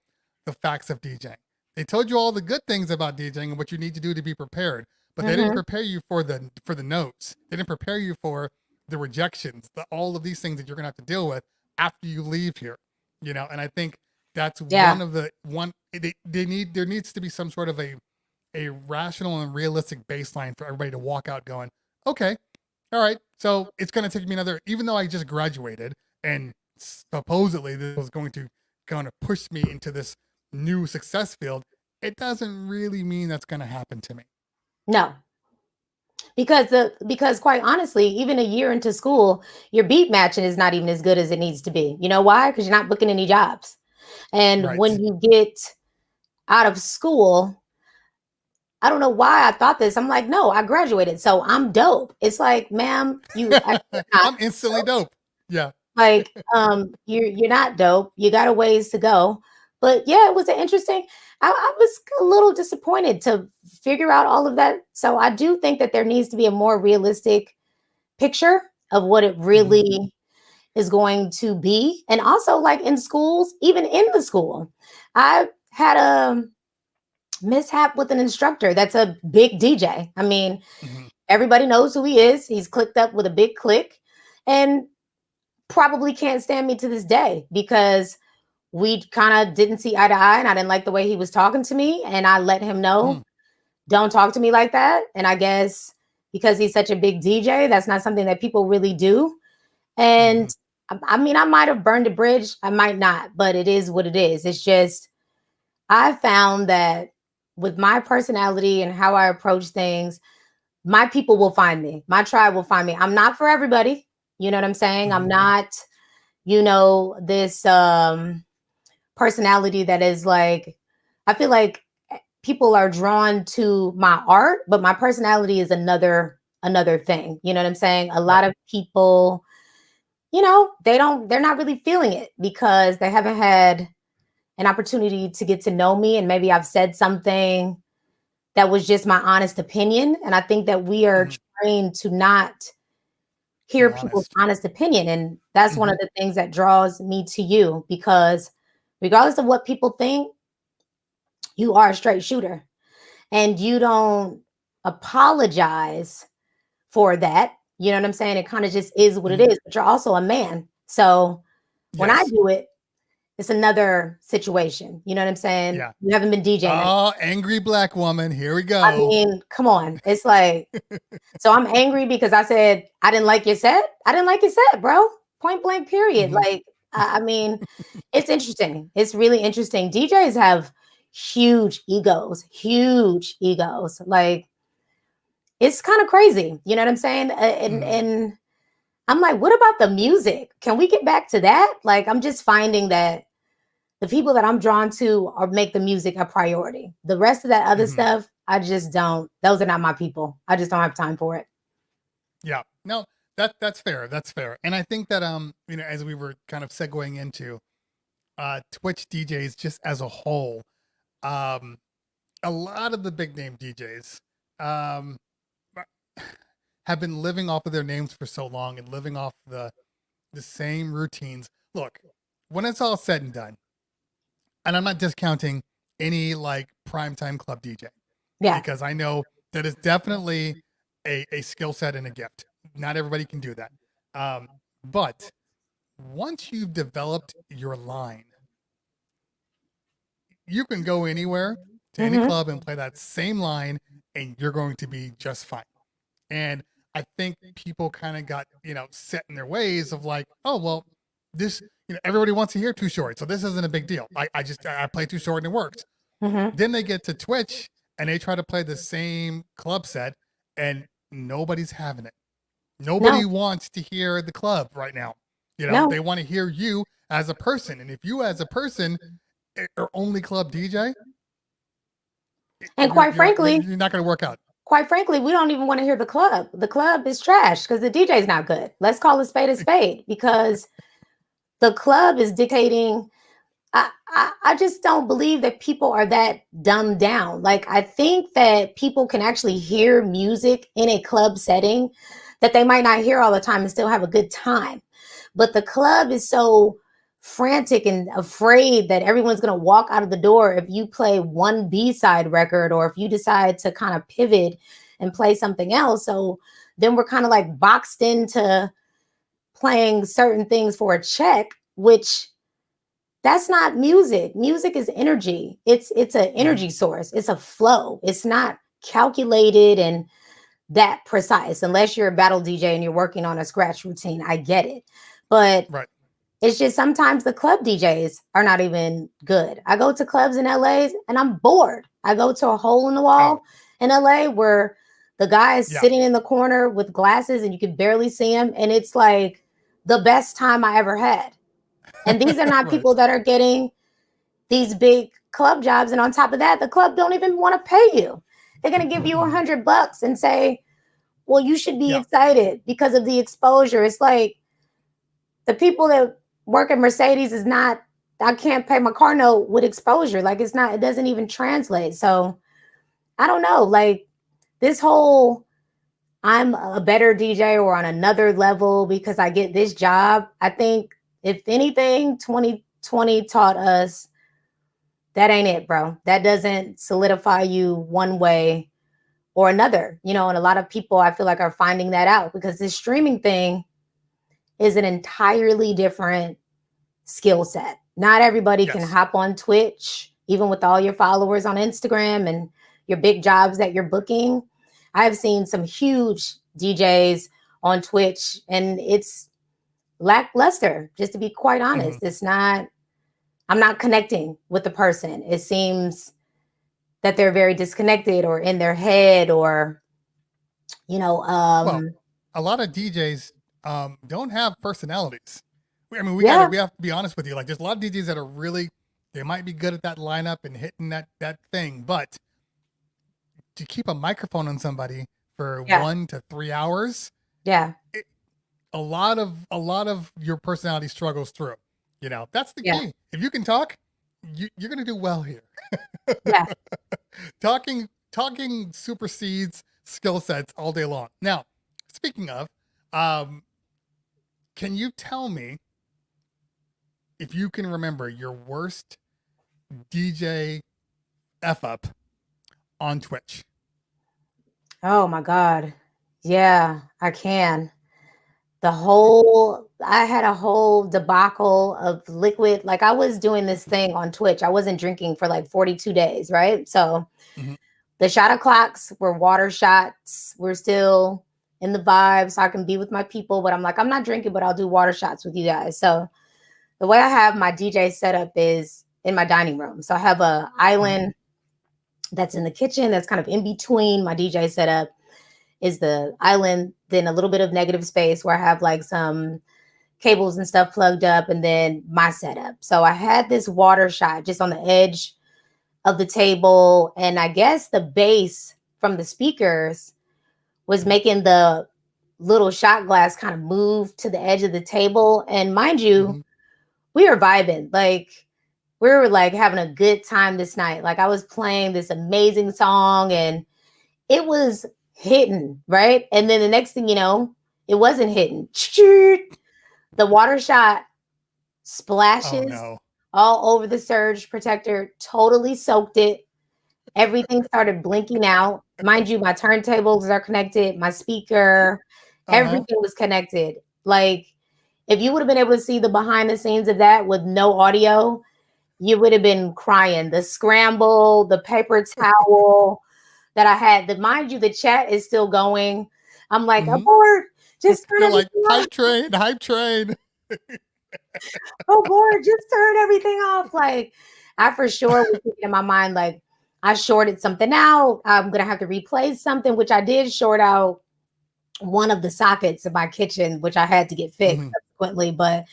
the facts of DJing. They told you all the good things about DJing and what you need to do to be prepared, but they didn't Mhm. prepare you for the notes. They didn't prepare you for the rejections, all of these things that you're gonna have to deal with after you leave here. And I think that's Yeah. one of the one they need there needs to be some sort of a rational and realistic baseline for everybody to walk out going, okay, all right, so it's going to take me another, even though I just graduated and supposedly this was going to push me into this new success field, it doesn't really mean that's going to happen to me. No. Because quite honestly, even a year into school, your beat matching is not even as good as it needs to be. You know why? Because you're not booking any jobs. And when Right. you get out of school, I don't know why I thought this. I'm like, no, I graduated, so I'm dope. It's like, ma'am, you actually not I'm instantly dope. Yeah. like you're not dope. You got a ways to go. But yeah, it was an interesting. I was a little disappointed to figure out all of that. So I do think that there needs to be a more realistic picture of what it Hmm. really is going to be. And also, like in schools, even in the school, I had a mishap with an instructor that's a big DJ. I mean, Hmm. everybody knows who he is. He's clicked up with a big click and probably can't stand me to this day because we kind of didn't see eye to eye and I didn't like the way he was talking to me. And I let him know, don't talk to me like that. And I guess because he's such a big DJ, that's not something that people really do. And Hmm. I mean, I might have burned a bridge, I might not, but it is what it is. It's just, I found that with my personality and how I approach things, my people will find me. My tribe will find me. I'm not for everybody. You know what I'm saying? I'm Hmm. not, this personality that is like, I feel like people are drawn to my art, but my personality is another thing. You know what I'm saying? A lot Right. of people, they're not really feeling it because they haven't had an opportunity to get to know me. And maybe I've said something that was just my honest opinion. And I think that we are Hmm. trained to not Be hear people's honest. honest opinion. And that's one Hmm. of the things that draws me to you because regardless of what people think, you are a straight shooter and you don't apologize for that. You know what I'm saying? It kind of just is what it Hmm. is, but you're also a man. So when I Yes. do it, it's another situation. You know what I'm saying? Yeah. You haven't been DJing. Oh, angry black woman. Here we I go. mean, come on. It's like, so I'm angry because I said, I didn't like your set. I didn't like your set, bro. Point blank, period. Hmm. Like, I mean, it's interesting. It's really interesting. DJs have huge egos, huge egos. Like, it's kind of crazy. You know what I'm saying? Hmm. And I'm like, what about the music? Can we get back to that? Like, I'm just finding that the people that I'm drawn to are make the music a priority. The rest of that other Hmm. stuff, I just don't. Those are not my people. I just don't have time for it. Yeah. No, that's fair. That's fair. And I think that as we were kind of segueing into Twitch DJs just as a whole, um, a lot of the big name DJs um have been living off of their names for so long and living off the same routines. Look, when it's all said and done, and I'm not discounting any like primetime club DJ Yeah. because I know that is definitely a skill set and a gift. Not everybody can do that. But once you've developed your line, you can go anywhere to any Mm-hmm. club and play that same line and you're going to be just fine. And I think people kind of got, set in their ways of like, oh, well, this, everybody wants to hear Too Short. So this isn't a big deal. I play Too Short and it works. Mm-hmm. Then they get to Twitch and they try to play the same club set and nobody's having it. No, Nobody wants to hear the club right now. no. They want to hear you as a person. And if you as a person are only club DJ, And you're not going to work out. quite frankly, we don't even want to hear the club. The club is trash because the DJ's not good. Let's call a spade because the club is dictating. I just don't believe that people are that dumbed down. Like, I think that people can actually hear music in a club setting that they might not hear all the time and still have a good time. But the club is so frantic and afraid that everyone's going to walk out of the door if you play one B-side record or if you decide to kind of pivot and play something else. So then we're kind of like boxed into playing certain things for a check, which that's not music. Music is energy. It's an energy source. It's a flow. It's not calculated and that precise unless you're a battle DJ and you're working on a scratch routine. I get it. But Right. it's just sometimes the club DJs are not even good. I go to clubs in LA and I'm bored. I go to a hole in the wall in LA where the guy is sitting in the corner with glasses and you can barely see him. And it's like the best time I ever had. And these are not Right. people that are getting these big club jobs. And on top of that, the club don't even want to pay you. They're going to give you $100 and say, well, you should be excited because of the exposure. It's like the people that work at Mercedes is not, I can't pay my car note with exposure. Like it doesn't even translate. So I don't know, like this whole, I'm a better DJ or on another level because I get this job. I think if anything, 2020 taught us that ain't it, bro. That doesn't solidify you one way or another, and a lot of people I feel like are finding that out because this streaming thing is an entirely different skill set. Not everybody can hop on Twitch, even with all your followers on Instagram and your big jobs that you're booking. I've seen some huge DJs on Twitch and it's lackluster, just to be quite honest. It's not, I'm not connecting with the person. It seems that they're very disconnected or in their head or, well, a lot of DJs don't have personalities. I mean, we have to be honest with you. Like there's a lot of DJs that are really, they might be good at that lineup and hitting that thing, but to keep a microphone on somebody for 1 to 3 hours, a lot of your personality struggles through. That's the key. If you can talk, you're gonna do well here. Talking supersedes skill sets all day long. Now, speaking of, can you tell me if you can remember your worst DJ F up on Twitch? Oh my God. Yeah, I can. I had a whole debacle of liquid. Like I was doing this thing on Twitch. I wasn't drinking for like 42 days, right? So the shot o'clocks were water shots. We're still in the vibe so I can be with my people, but I'm like, I'm not drinking, but I'll do water shots with you guys. So the way I have my DJ setup is in my dining room. So I have a island that's in the kitchen that's kind of in between my DJ setup is the island, then a little bit of negative space where I have like some cables and stuff plugged up and then my setup. So I had this water shot just on the edge of the table. And I guess the bass from the speakers was making the little shot glass kind of move to the edge of the table. And mind you, we were vibing. Like we were like having a good time this night. Like I was playing this amazing song and it was hitting, right? And then the next thing you know, it wasn't hitting. The water shot Oh splashes no. all over the surge protector, totally soaked it. Everything started blinking out. Mind you, my turntables are connected, my speaker, Uh-huh. everything was connected. Like, if you would have been able to see the behind the scenes of that with no audio, you would have been crying. The scramble, the paper towel that I had. The mind you, the chat is still going. I'm like, Mm-hmm. abort, just turn They're like, everything off. hype train, hype train. Abort, just turn everything off. Like, I for sure was thinking in my mind, like, I shorted something out. I'm gonna have to replace something, which I did short out one of the sockets in my kitchen, which I had to get fixed Mm-hmm. subsequently, but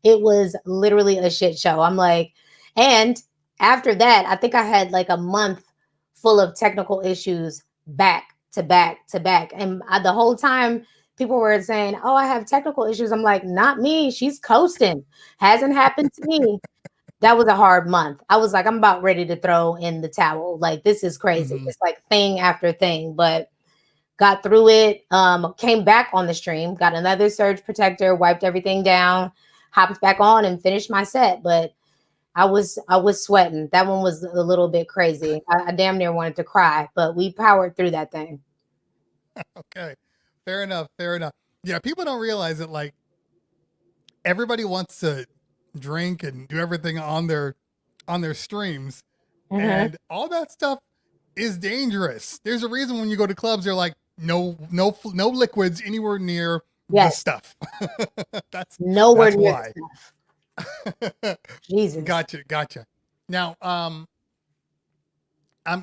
it was literally a shit show. I'm like, and after that, I think I had like a month full of technical issues back to back to back. And the whole time people were saying, oh, I have technical issues. I'm like, not me. She's coasting. Hasn't happened to me. That was a hard month. I was like, I'm about ready to throw in the towel. Like, this is crazy. Mm-hmm. It's like thing after thing. But got through it, came back on the stream, got another surge protector, wiped everything down, hopped back on and finished my set. But I was sweating. That one was a little bit crazy. I damn near wanted to cry, but we powered through that thing. Okay. Fair enough. Fair enough. Yeah, people don't realize that like everybody wants to drink and do everything on their streams, Mm-hmm. and all that stuff is dangerous. There's a reason when you go to clubs, they're like, no liquids anywhere near the Yes, stuff. that's nowhere that's near the why. stuff. Jesus. Gotcha. Now, I'm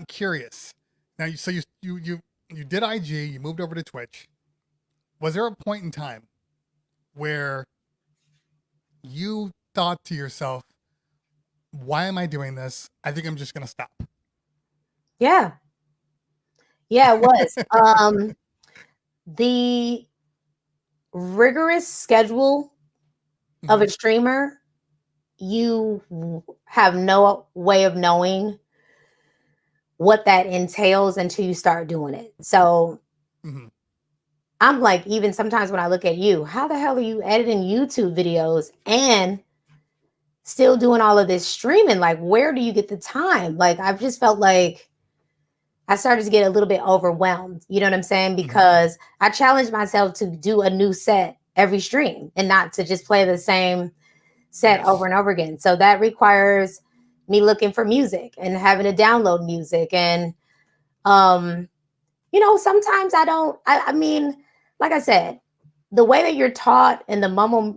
curious. Now, you did IG, you moved over to Twitch. Was there a point in time where you thought to yourself, why am I doing this? I think I'm just gonna stop. Yeah. Yeah, it was. The rigorous schedule of Mm-hmm. a streamer, you have no way of knowing what that entails until you start doing it. So Mm-hmm. I'm like, even sometimes when I look at you, how the hell are you editing YouTube videos and still doing all of this streaming? Like, where do you get the time? Like, I've just felt like I started to get a little bit overwhelmed. You know what I'm saying? Mm-hmm. Because I challenged myself to do a new set every stream and not to just play the same set Yes. over and over again. So that requires me looking for music and having to download music. And, sometimes I mean, like I said, the way that you're taught and the muscle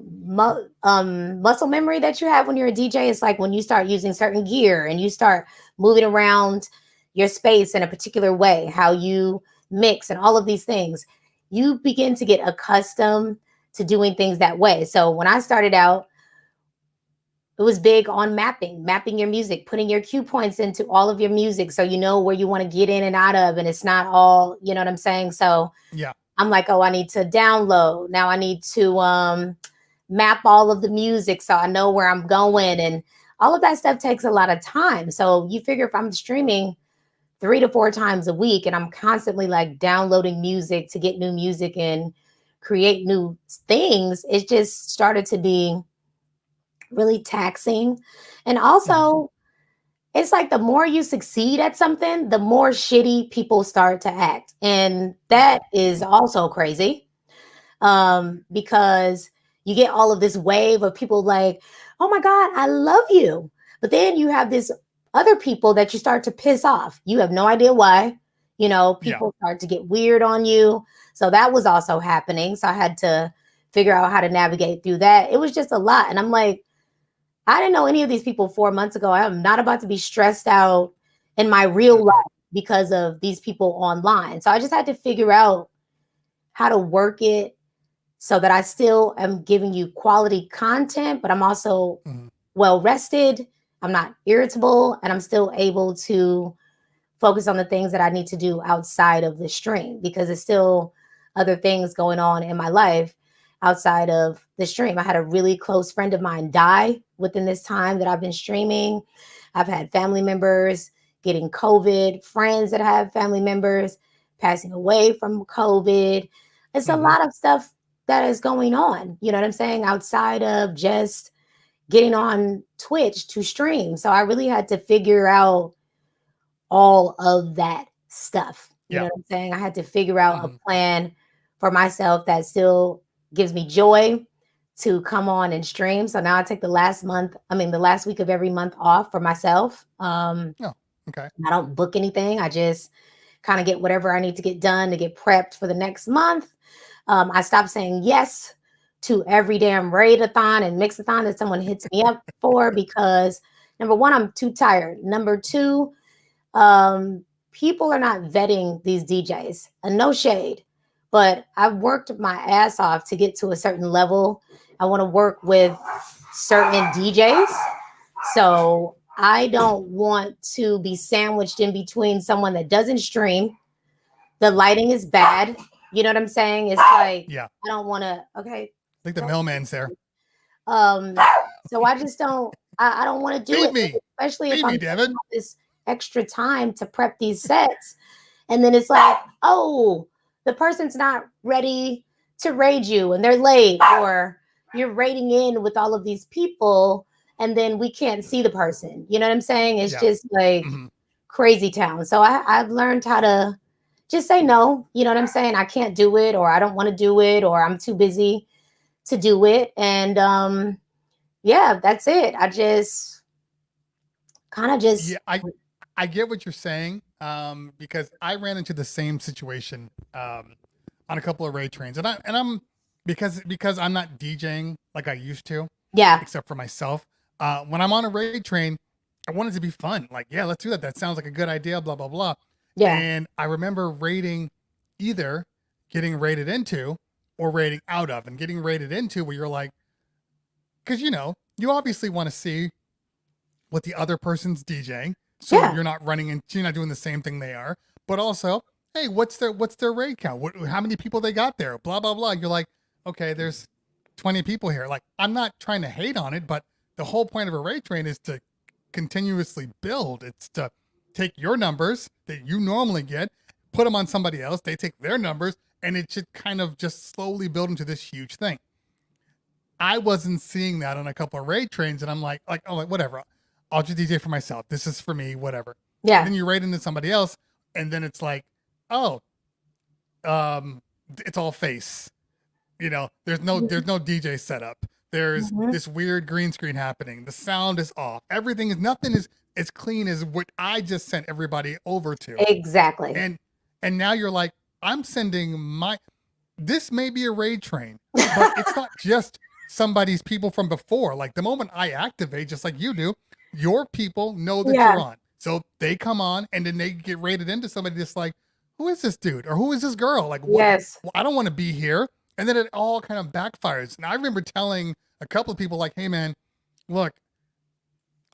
memory that you have when you're a DJ is like when you start using certain gear and you start moving around your space in a particular way, how you mix and all of these things, you begin to get accustomed to doing things that way. So when I started out, it was big on mapping your music, putting your cue points into all of your music so you know where you want to get in and out of, and it's not all, you know what I'm saying? So Yeah. I'm like, oh, I need to download. Now I need to map all of the music so I know where I'm going. And all of that stuff takes a lot of time. So you figure if I'm streaming 3 to 4 times a week and I'm constantly like downloading music to get new music and create new things, it just started to be really taxing. And Mm-hmm. also, it's like the more you succeed at something, the more shitty people start to act. And that is also crazy, because you get all of this wave of people like, oh my God, I love you. But then you have this other people that you start to piss off. You have no idea why. Yeah. People start to get weird on you. So that was also happening. So I had to figure out how to navigate through that. It was just a lot. And I'm like, I didn't know any of these people 4 months ago. I'm not about to be stressed out in my real life Right. because of these people online. So I just had to figure out how to work it so that I still am giving you quality content, but I'm also Mm-hmm. well rested. I'm not irritable, and I'm still able to focus on the things that I need to do outside of the stream because it's still other things going on in my life outside of the stream. I had a really close friend of mine die within this time that I've been streaming. I've had family members getting COVID, friends that have family members passing away from COVID. It's a Mm-hmm. lot of stuff that is going on. You know what I'm saying? Outside of just getting on Twitch to stream. So I really had to figure out all of that stuff. You know Yeah. what I'm saying? I had to figure out a Mhm. plan for myself that still gives me joy to come on and stream. So now I take the last week of every month off for myself. Oh, okay. I don't book anything. I just kind of get whatever I need to get done to get prepped for the next month. I stopped saying yes to every damn raid-a-thon and mix-a-thon that someone hits me up for because number one, I'm too tired. Number two, people are not vetting these DJs. And no shade, but I've worked my ass off to get to a certain level. I want to work with certain DJs. So I don't want to be sandwiched in between someone that doesn't stream. The lighting is bad. You know what I'm saying? It's like Yeah. I don't want to. Okay. I think the mailman's there. Um. So I just don't. I don't want to do Feed it, me. especially if Feed I'm me, taking Devin. all this extra time to prep these sets, and then it's like, oh, the person's not ready to raid you, and they're late, or you're raiding in with all of these people, and then we can't see the person. You know what I'm saying? It's Yeah. just like Mhm. crazy town. So I've learned how to just say no. You know what I'm saying? I can't do it, or I don't want to do it, or I'm too busy to do it. And yeah, that's it. I just kind of just Yeah, I get what you're saying. Because I ran into the same situation on a couple of raid trains, and I'm because I'm not DJing like I used to, yeah, except for myself. When I'm on a raid train, I want it to be fun. Like, yeah, let's do that. That sounds like a good idea. Blah blah blah. yeah, And I remember raiding, either getting raided into or raiding out of, and getting raided into where you're like, because you obviously want to see what the other person's DJing, so yeah, you're not running into, you're not doing the same thing they are. But also, hey, what's their raid count? How many people they got there? Blah blah blah. You're like, okay, there's 20 people here. Like, I'm not trying to hate on it, but the whole point of a raid train is to continuously build. It's to take your numbers that you normally get, put them on somebody else. They take their numbers, and it should kind of just slowly build into this huge thing. I wasn't seeing that on a couple of raid trains, and I'm like, oh, like, whatever. I'll just DJ for myself. This is for me, whatever. And yeah, then you raid into somebody else, and then it's like, oh, it's all face. There's no mhm, DJ setup. There's mhm. this weird green screen happening. The sound is off. Nothing is as clean as what I just sent everybody over to. Exactly. And now you're like, I'm sending this may be a raid train, but it's not just somebody's people from before. Like, the moment I activate, just like you do, your people know that Yeah. you're on. So they come on, and then they get raided into somebody just like, who is this dude? Or who is this girl? Like, what? Yes. Well, I don't want to be here. And then it all kind of backfires. And I remember telling a couple of people, like, hey man, look,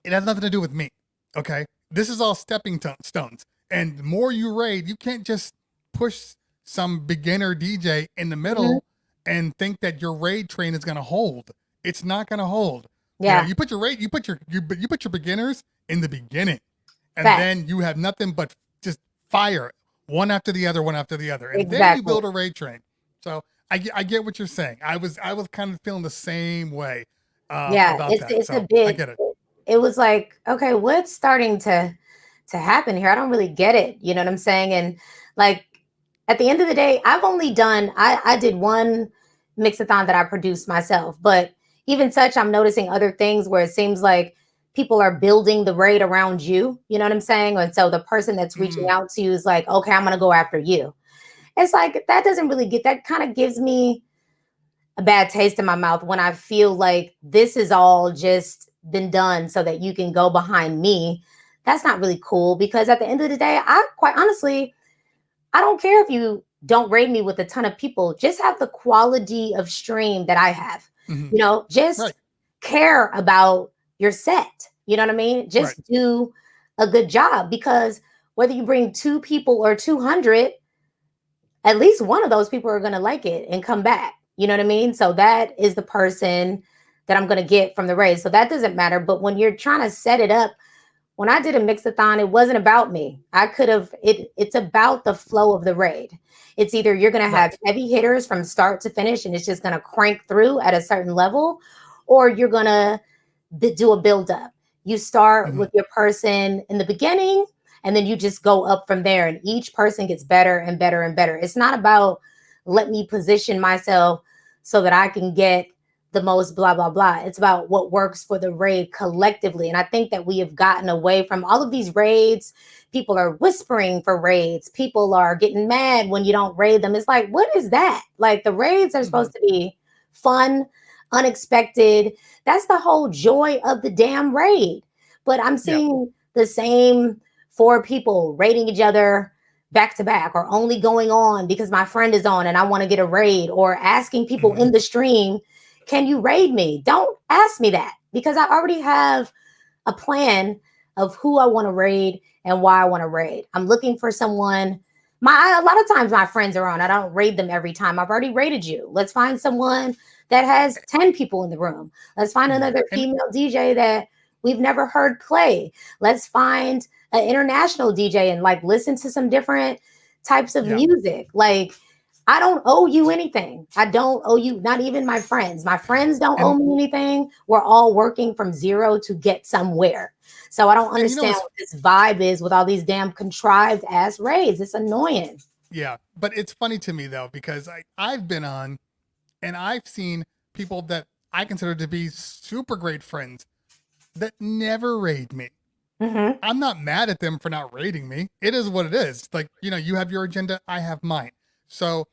it has nothing to do with me. Okay. This is all stepping stones. And the more you raid, you can't just push some beginner DJ in the Mhm. middle and think that your raid train is going to hold. It's not going to hold. Yeah. You put your raid, you put your beginners in the beginning, and Facts. then you have nothing but just fire one after the other, and then you Exactly. build a raid train. So I get what you're saying. I was kind of feeling the same way Yeah. about It's that. it's a So I bit. get it. It was like, okay, what's starting to happen here? I don't really get it. You know what I'm saying? And like at the end of the day, I did one mixathon that I produced myself, but even such, I'm noticing other things where it seems like people are building the raid around you. You know what I'm saying? And so the person that's reaching Mm, out to you is like, okay, I'm gonna go after you. It's like that doesn't really get that kind of gives me a bad taste in my mouth when I feel like this is all just been done so that you can go behind me. That's not really cool because at the end of the day, I quite honestly, I don't care if you don't rate me with a ton of people. Just have the quality of stream that I have. mhm. Just Right. care about your set. You know what I mean? Right. Just do a good job because whether you bring 2 people or 200, at least one of those people are going to like it and come back. You know what I mean? So that is the person that I'm going to get from the raise. So that doesn't matter. But when you're trying to set it up, when I did a mixathon, it wasn't about me. I could have it's about the flow of the raid. It's either you're going to have Right. heavy hitters from start to finish and it's just going to crank through at a certain level, or you're going to do a build up. You start Mhm. with your person in the beginning and then you just go up from there, and each person gets better and better and better. It's not about let me position myself so that I can get the most blah blah blah. It's about what works for the raid collectively. And I think that we have gotten away from all of these raids. People are whispering for raids. People are getting mad when you don't raid them. It's like, what is that? Like, the raids are Mhm. supposed to be fun, unexpected. That's the whole joy of the damn raid. But I'm Yeah. seeing the same four people raiding each other back to back, or only going on because my friend is on and I want to get a raid, or asking people Mhm. in the stream, can you raid me? Don't ask me that, because I already have a plan of who I want to raid and why I want to raid. I'm looking for someone. A lot of times my friends are on. I don't raid them every time. I've already raided you. Let's find someone that has 10 people in the room. Let's find Yeah. another And female DJ that we've never heard play. Let's find an international DJ and like listen to some different types of yeah. music. Like, I don't owe you anything. I don't owe you, not even my friends. My friends don't owe And me anything. We're all working from zero to get somewhere. So I don't and you know understand it's what this vibe is with all these damn contrived ass raids. It's annoying. yeah, but it's funny to me though because I've been on and I've seen people that I consider to be super great friends that never raid me. Mm-hmm. I'm not mad at them for not raiding me. It is what it is. Like, you have your agenda, I have mine. So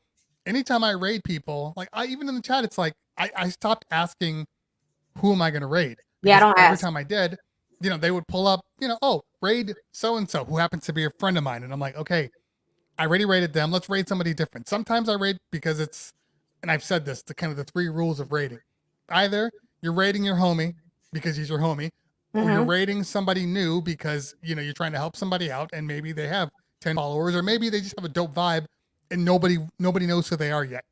anytime I raid people, like I even in the chat, it's like I stopped asking who am I gonna raid? Yeah, I Because don't every ask. time I did, they would pull up, oh, raid so and so who happens to be a friend of mine. And I'm like, okay, I already rated them. Let's raid somebody different. Sometimes I raid because and I've said this, the kind of the three rules of raiding. Either you're raiding your homie because he's your homie, or you're Mm-hmm. raiding somebody new because you're trying to help somebody out and maybe they have 10 followers or maybe they just have a dope vibe and nobody knows who they are yet.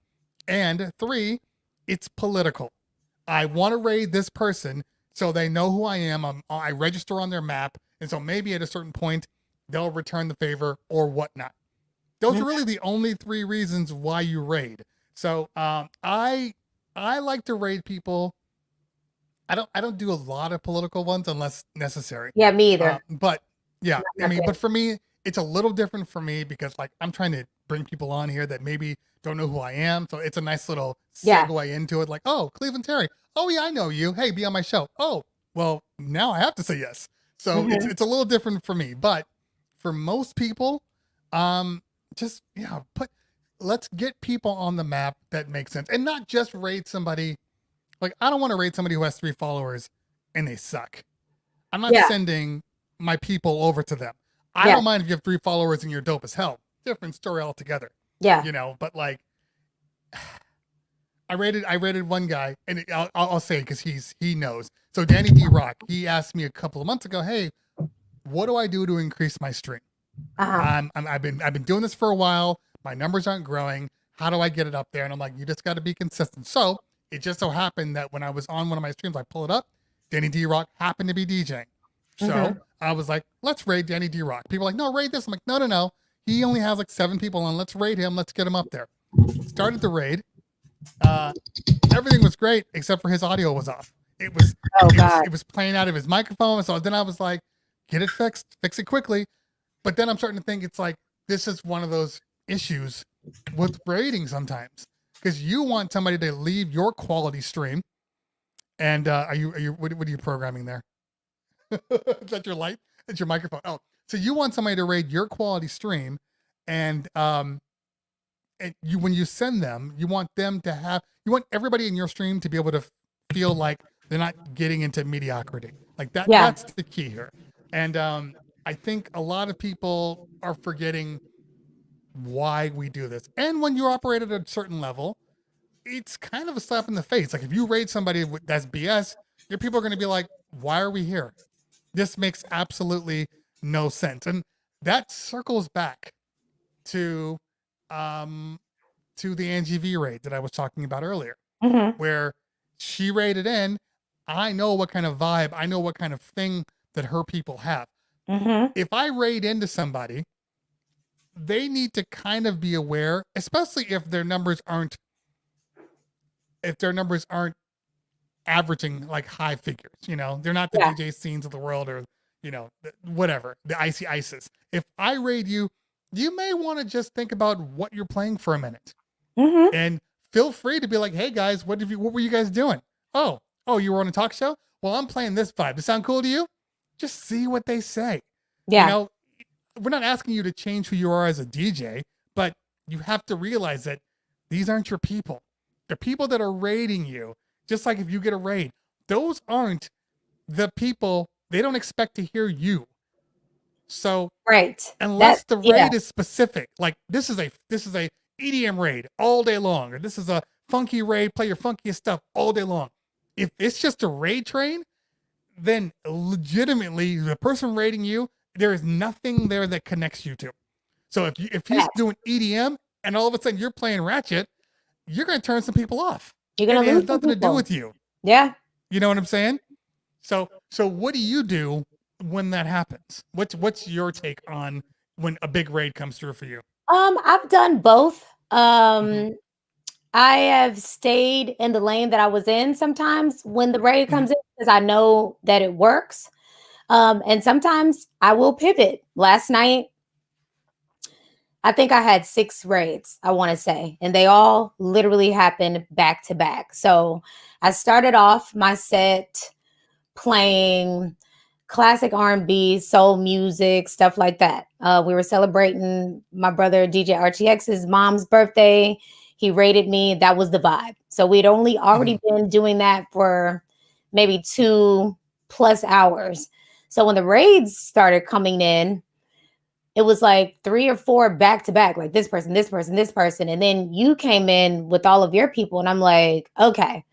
And three, it's political. I want to raid this person so they know who I am. I register on their map, and so maybe at a certain point they'll return the favor or whatnot. Those are really the only three reasons why you raid. So I like to raid people. I don't do a lot of political ones unless necessary. Yeah, me either. But yeah, Not I my mean, but favorite. for me, it's a little different for me because like I'm trying to bring people on here that maybe don't know who I am. So it's a nice little Yeah. segue into it. Like, oh, Cleveland Terry. Oh yeah, I know you. Hey, be on my show. Oh, well, now I have to say yes. So it's Mm-hmm. it's a little different for me. But for most people, um, just let's get people on the map that makes sense. And not just raid somebody. Like, I don't want to raid somebody who has 3 followers and they suck. I'm not Yeah. sending my people over to them. I Yeah. don't mind if you have 3 followers and you're dope as hell. Different story altogether. Yeah. But like I rated one guy, and I'll say because he knows. So Danny D Rock, he asked me a couple of months ago, hey, what do I do to increase my stream? Uh-huh. I've been doing this for a while. My numbers aren't growing. How do I get it up there? And I'm like, you just got to be consistent. So it just so happened that when I was on one of my streams, I pull it up. Danny D Rock happened to be DJing. So Mm-hmm. I was like, let's raid Danny D Rock. People are like, no, raid this. I'm like, no, no, no. He only has like 7 people on. Let's raid him. Let's get him up there. Started the raid. Uh, Everything was great except for his audio was off. It was Oh it was God. it was playing out of his microphone. So then I was like, get it fixed, fix it quickly. But then I'm starting to think it's like this is one of those issues with rating sometimes because you want somebody to leave your quality stream. And what are you programming there? Is that your light? It's your microphone. Oh, so you want somebody to raid your quality stream, and when you send them, you want everybody in your stream to be able to feel like they're not getting into mediocrity. Like that. Yeah. That's the key here. And I think a lot of people are forgetting why we do this. And when you operate at a certain level, it's kind of a slap in the face. Like if you raid somebody that's BS, your people are going to be like, "Why are we here? This makes absolutely no sense." And that circles back to um the Angie V raid that I was talking about earlier, Mm-hmm. where she raided in. I know what kind of vibe, I know what kind of thing that her people have. If I raid into somebody, they need to kind of be aware, especially if their numbers aren't averaging like high figures. They're not the Yeah. DJ scenes of the world, or whatever, the icy ISIS. If I raid you, you may want to just think about what you're playing for a minute, and feel free to be like, hey guys, what were you guys doing? Oh, you were on a talk show? Well, I'm playing this vibe. Does it sound cool to you? Just see what they say. Yeah. We're not asking you to change who you are as a DJ, but you have to realize that these aren't your people. The people that are raiding you, just like if you get a raid, those aren't the people. They don't expect to hear you. So Right. unless the Yeah. raid is specific, like this is a EDM raid all day long, or this is a funky raid, play your funkiest stuff all day long. If it's just a raid train, then legitimately the person raiding you, there is nothing there that connects you to. So if he's doing EDM and all of a sudden you're playing Ratchet, you're going to turn some people off. You're gonna It lose has nothing to do with you. Yeah. You know what I'm saying? So what do you do when that happens? What's your take on when a big raid comes through for you? I've done both. I have stayed in the lane that I was in sometimes when the raid comes in, because I know that it works. And sometimes I will pivot. Last night, I think I had 6 raids, I want to say, and they all literally happened back to back. So I started off my set playing classic R&B, soul music, stuff like that. We were celebrating my brother DJ RTX's mom's birthday. He rated me. That was the vibe. So we'd already been doing that for maybe 2+ hours. So when the raids started coming in, it was like 3 or 4 back to back, like this person, this person, this person. And then you came in with all of your people. And I'm like, okay,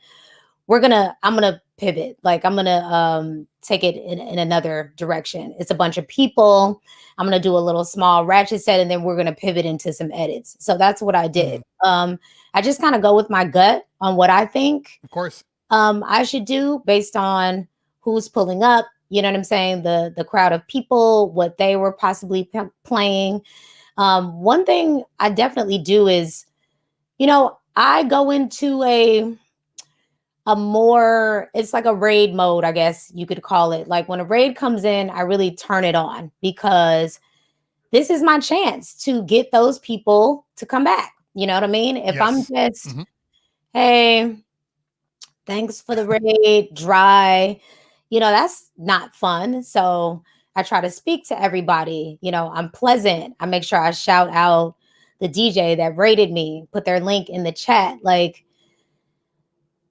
I'm going to pivot. Like I'm going to take it in another direction. It's a bunch of people. I'm going to do a little small Ratchet set, and then we're going to pivot into some edits. So that's what I did. I just kind of go with my gut on what I think, of course, I should do based on who's pulling up. You know what I'm saying? The crowd of people, what they were possibly playing. One thing I definitely do is, I go into a more, it's like a raid mode, I guess you could call it. Like when a raid comes in, I really turn it on, because this is my chance to get those people to come back. You know what I mean? If I'm just, hey, thanks for the raid, dry, that's not fun. So I try to speak to everybody. I'm pleasant. I make sure I shout out the DJ that rated me, put their link in the chat. Like,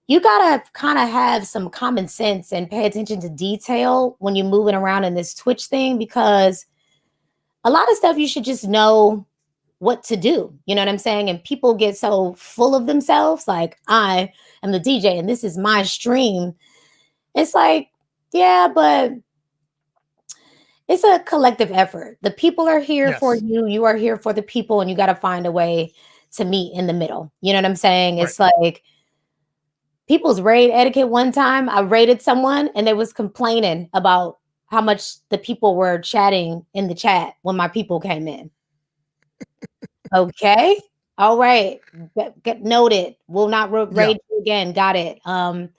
you got to kind of have some common sense and pay attention to detail when you're moving around in this Twitch thing, because a lot of stuff you should just know what to do. You know what I'm saying? And people get so full of themselves, like, I am the DJ and this is my stream. It's like, yeah, but it's a collective effort. The people are here for you. You are here for the people, and you got to find a way to meet in the middle. You know what I'm saying? It's like people's raid etiquette. One time I raided someone and they was complaining about how much the people were chatting in the chat when my people came in. Okay. All right. Get noted. Will not raid you again. Got it. So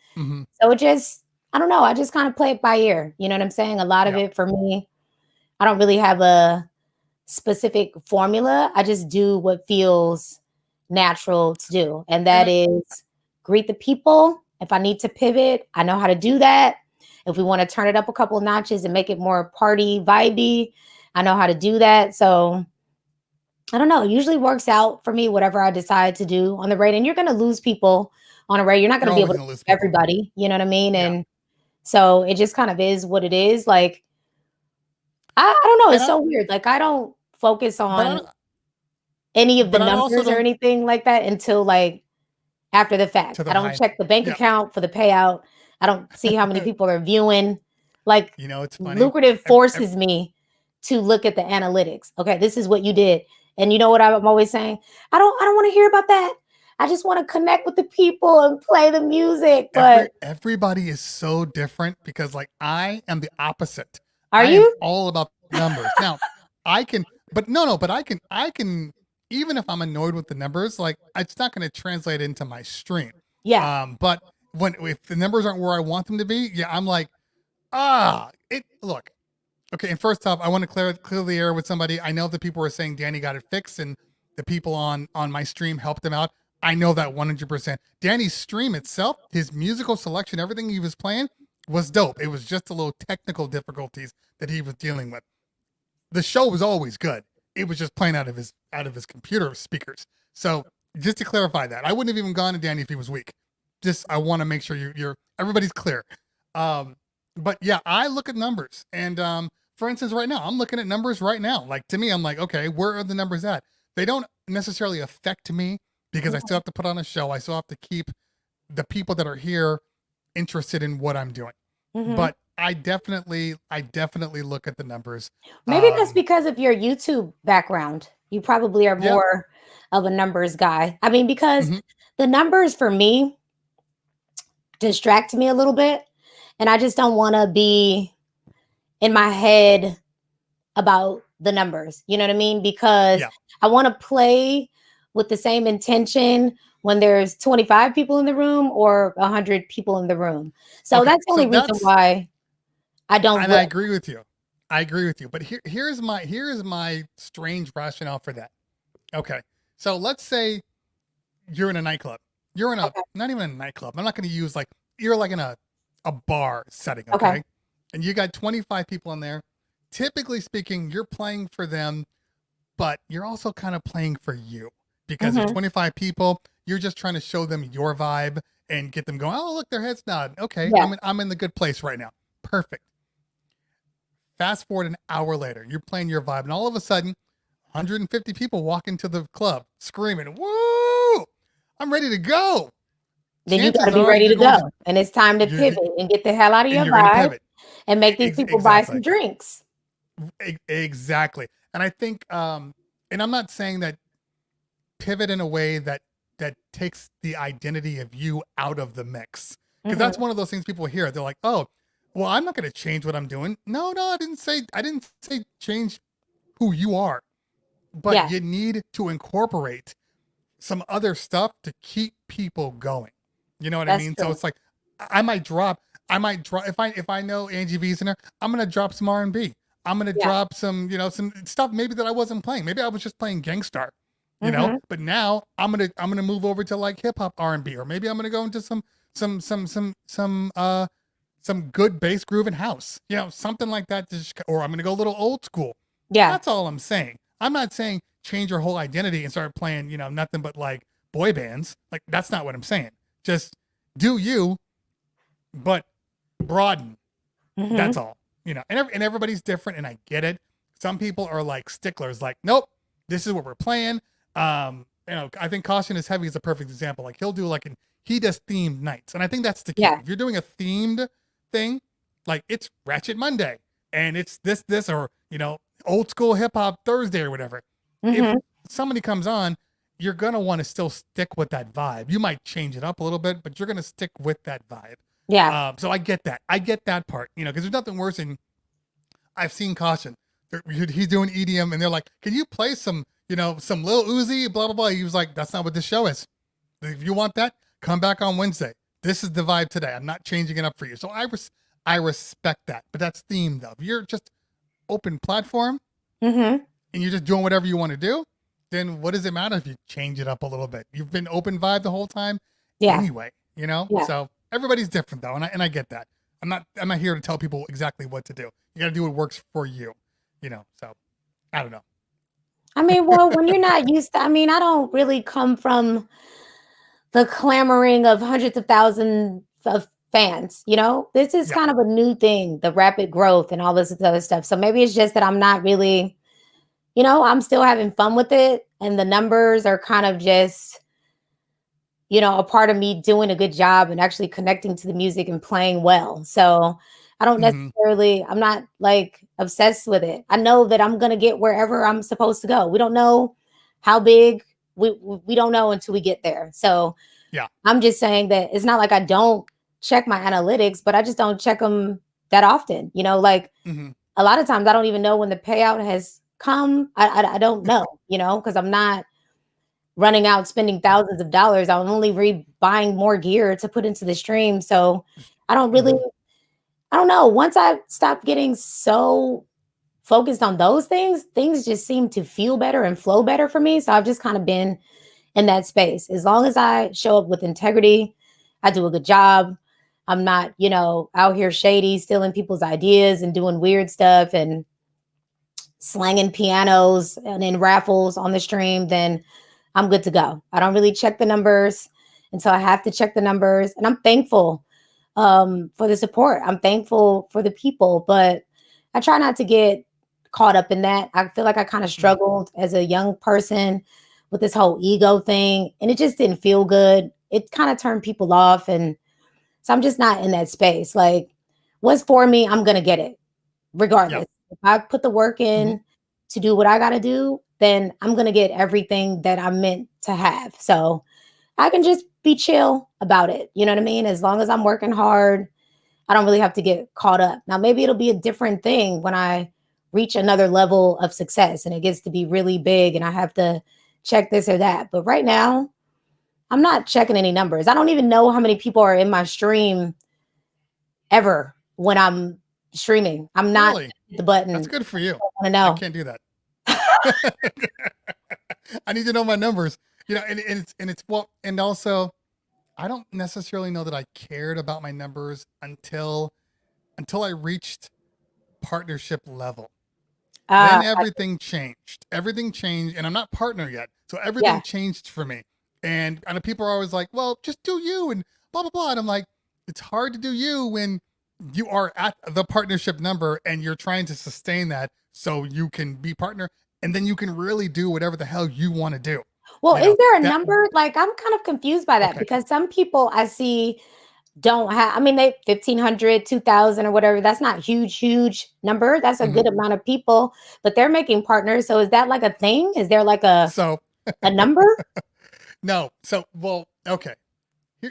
it just, I don't know. I just kind of play it by ear. You know what I'm saying? A lot of it for me, I don't really have a specific formula. I just do what feels natural to do. And that is greet the people. If I need to pivot, I know how to do that. If we want to turn it up a couple of notches and make it more party vibey, I know how to do that. So I don't know. It usually works out for me, whatever I decide to do on the raid. And you're going to lose people on a raid. You're not going to be able to lose everybody. You know what I mean? And so it just kind of is what it is. Like, I don't know. It's so weird. Like, I don't focus on any of the numbers or anything like that until like after the fact. I don't check the bank account for the payout. I don't see how many people are viewing. Like, it's funny. Lucrative forces me to look at the analytics. Okay, this is what you did. And you know what I'm always saying? I don't want to hear about that. I just want to connect with the people and play the music. But everybody is so different, because like I am the opposite. Are I am you? all about numbers. Now, I can, but no, but I can, even if I'm annoyed with the numbers, like it's not going to translate into my stream. Yeah. But if the numbers aren't where I want them to be, yeah, I'm like, look, okay. And first off, I want to clear the air with somebody. I know that people were saying Danny got it fixed, and the people on my stream helped him out. I know that 100%. Danny's stream itself, his musical selection, everything he was playing was dope. It was just a little technical difficulties that he was dealing with. The show was always good. It was just playing out of his computer speakers. So just to clarify that, I wouldn't have even gone to Danny if he was weak. Just I want to make sure you're everybody's clear. But yeah, I look at numbers, and for instance, right now I'm looking at numbers right now. Like to me, I'm like, okay, where are the numbers at? They don't necessarily affect me because I still have to put on a show. I still have to keep the people that are here interested in what I'm doing. Mhm. But I definitely look at the numbers. Maybe that's because of your YouTube background. You probably are Yeah. more of a numbers guy. I mean, because Mhm. the numbers for me distract me a little bit, and I just don't want to be in my head about the numbers. You know what I mean? Because Yeah. I want to play with the same intention when there's 25 people in the room or 100 people in the room. So Okay, that's the only reason why I don't and look. I agree with you. But here's my strange rationale for that. Okay. So let's say you're in a nightclub. You're in a Okay. not even a nightclub. I'm not going to use like you're like in a bar setting, Okay. okay? And you got 25 people in there. Typically speaking, you're playing for them, but you're also kind of playing for you because there's Mhm. 25 people. You're just trying to show them your vibe and get them going. Oh, look, their heads nodding. Okay, Yeah. I'm in the good place right now. Perfect. Fast forward an hour later, you're playing your vibe, and all of a sudden, 150 people walk into the club screaming, "Woo! I'm ready to go." Then you got to Chances be are ready you're to going go. And it's time to you're, pivot and get the hell out of and your you're going to vibe pivot. and make these people buy some Exactly. drinks. Exactly. And I think, and I'm not saying that pivot in a way that takes the identity of you out of the mix, because that's Mhm. one of those things people hear. They're like, "Oh, well, I'm not going to change what I'm doing." No, I didn't say change who you are, but Yeah. you need to incorporate some other stuff to keep people going. You know what I That's mean? So true. it's like I might drop if I know Angie V's in there, I'm gonna drop some R&B. I'm gonna Yeah. drop some, some stuff maybe that I wasn't playing. Maybe I was just playing Gangstar, Mhm. but now I'm gonna move over to like hip hop R&B, or maybe I'm gonna go into some good bass groove and house, something like that. Or I'm gonna go a little old school. Yeah. That's all I'm saying. I'm not saying change your whole identity and start playing, nothing but like boy bands. Like that's not what I'm saying. Just do you, but broaden. That's Mhm. all. And everybody's different, and I get it. Some people are like sticklers, like, nope, this is what we're playing. I think Caution is Heavy is a perfect example. Like he does themed nights, and I think that's the key. Yeah. If you're doing a themed thing, like it's Ratchet Monday, and it's this, or old school hip hop Thursday or whatever. If Mhm. somebody comes on, you're gonna want to still stick with that vibe. You might change it up a little bit, but you're gonna stick with that vibe. Yeah. So I get that. I get that part. Because there's nothing worse than I've seen Caution. He's doing EDM, and they're like, "Can you play some Lil Uzi, blah blah blah?" He was like, "That's not what this show is. If you want that, come back on Wednesday. This is the vibe today. I'm not changing it up for you." So I respect that, but that's themed though. If you're just open platform Mhm. and you're just doing whatever you want to do, then what does it matter if you change it up a little bit? You've been open vibe the whole time Yeah. anyway, Yeah. So everybody's different though, and I get that. I'm not here to tell people exactly what to do. You got to do what works for you, So I don't know. I mean, well, when you're not used to, I mean, I don't really come from the clamoring of hundreds of thousands of fans, This is Yeah. kind of a new thing, the rapid growth and all this other stuff. So maybe it's just that I'm not really, I'm still having fun with it. And the numbers are kind of just, a part of me doing a good job and actually connecting to the music and playing well. So I don't Mm-hmm. necessarily, I'm not like obsessed with it. I know that I'm going to get wherever I'm supposed to go. We don't know how big, we don't know until we get there. So Yeah. I'm just saying that it's not like I don't check my analytics, but I just don't check them that often. Mm-hmm. a lot of times I don't even know when the payout has come. I don't know, because I'm not running out spending thousands of dollars. I'm only buying more gear to put into the stream. So I don't really, Mhm. I don't know. Once I stop getting so focused on those things just seem to feel better and flow better for me. So I've just kind of been in that space. As long as I show up with integrity, I do a good job. I'm not, out here shady, stealing people's ideas and doing weird stuff and slanging pianos and in raffles on the stream, then I'm good to go. I don't really check the numbers until I have to check the numbers. And I'm thankful for the support. I'm thankful for the people, but I try not to get caught up in that. I feel like I kind of Mhm. struggled as a young person with this whole ego thing, and it just didn't feel good. It kind of turned people off. And so I'm just not in that space. Like, what's for me, I'm going to get it Yeah. regardless. If I put the work Mhm. in to do what I got to do, then I'm going to get everything that I'm meant to have. So I can just be chill about it. You know what I mean? As long as I'm working hard, I don't really have to get caught up. Now, maybe it'll be a different thing when I reach another level of success and it gets to be really big and I have to check this or that. But right now, I'm not checking any numbers. I don't even know how many people are in my stream ever when I'm streaming. I'm not Really? the button. That's good for you. I want to I know. can't do that. I need to know my numbers. And it's well, and also I don't necessarily know that I cared about my numbers until I reached partnership level. Uh, Then everything changed. Everything changed, and I'm not partner yet, so yeah. everything changed for me. And I know people are always like, "Well, just do you," and blah blah blah. And I'm like, it's hard to do you when you are at the partnership number and you're trying to sustain that so you can be partner, and then you can really do whatever the hell you want to do. Well, You is know there a that? number? Like, I'm kind of confused by that Okay, because some people I see don't have, I mean, they 1,500, 2,000 or whatever. That's not huge number. That's a hmm good amount of people, but they're making partners. So is that like a thing? Is there like so a number? no, so well, okay.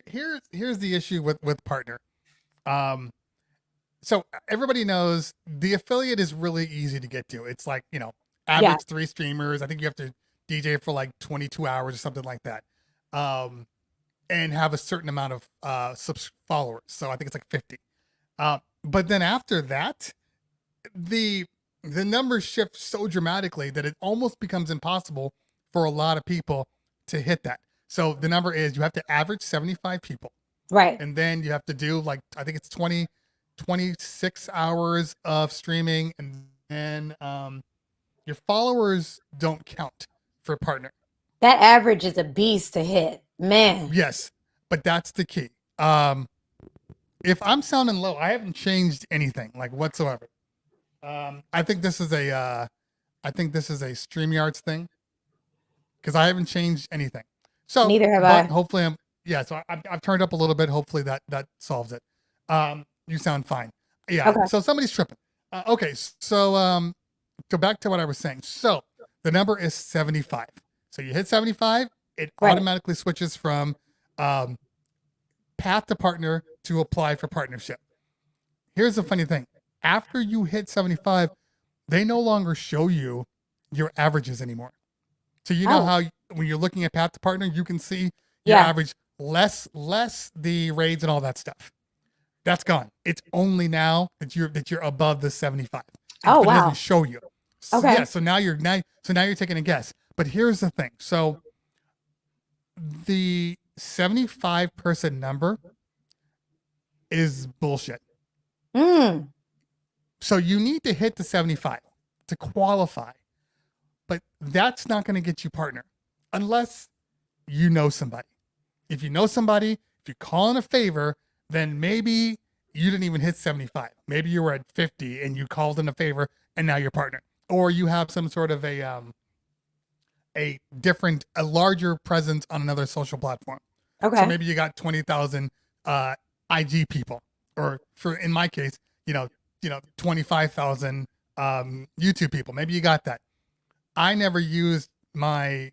Here's the issue with partner. Um, so everybody knows the affiliate is really easy to get to. It's like, Yeah. average 3 streamers. I think you have to DJ for like 22 hours or something like that. Um, and have a certain amount of followers. So I think it's like 50. But then after that, the the numbers shift so dramatically that it almost becomes impossible for a lot of people to hit that. So the number is, you have to average 75 people, Right. and then you have to do like, I think it's 26 hours of streaming, and then your followers don't count for partner. That average is a beast to hit. Man. Yes, but that's the key. Um, if I'm sounding low, I haven't changed anything like whatsoever. I think this is a StreamYards thing because I haven't changed anything. So, Neither have but I. hopefully yeah. So I've turned up a little bit. Hopefully that solves it. You sound fine. Yeah. Okay. So somebody's tripping. Okay. So go back to what I was saying. So the number is 75. So you hit 75, it Right. automatically switches from um, path to partner to apply for partnership. Here's the funny thing. After you hit 75, they no longer show you your averages anymore. So you know Oh, how when you're looking at path to partner, you can see your yeah. average less the raids and all that stuff. That's gone. It's only now that you're above the 75. Oh, But it doesn't wow. show you. So, Okay. yeah, so now you're taking a guess. But here's the thing. So the 75 person number is bullshit. Mm. So you need to hit the 75 to qualify. But that's not going to get you partner unless you know somebody. If you know somebody, if you call in a favor, then maybe you didn't even hit 75. Maybe you were at 50 and you called in a favor and now you're partner. Or you have some sort of a larger presence on another social platform. So Okay. maybe you got 20,000 IG people, or in my case, 25,000 YouTube people. Maybe you got that. I never used my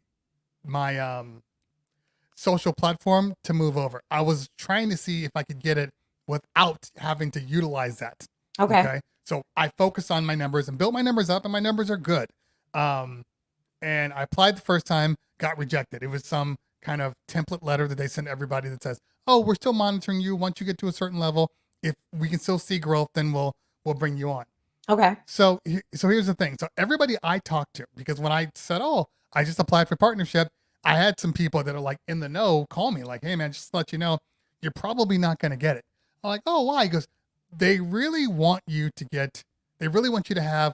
social platform to move over. I was trying to see if I could get it without having to utilize that. Okay. Okay. So I focus on my numbers and built my numbers up, and my numbers are good. And I applied the first time, got rejected. It was some kind of template letter that they send everybody that says, "Oh, we're still monitoring you. Once you get to a certain level, if we can still see growth, then we'll bring you on." Okay. So here's the thing. So everybody I talked to, because when I said, "Oh, I just applied for partnership," I had some people that are like in the know call me like, "Hey man, just to let you know, you're probably not going to get it." I'm like, "Oh, why?" He goes, they really want you to have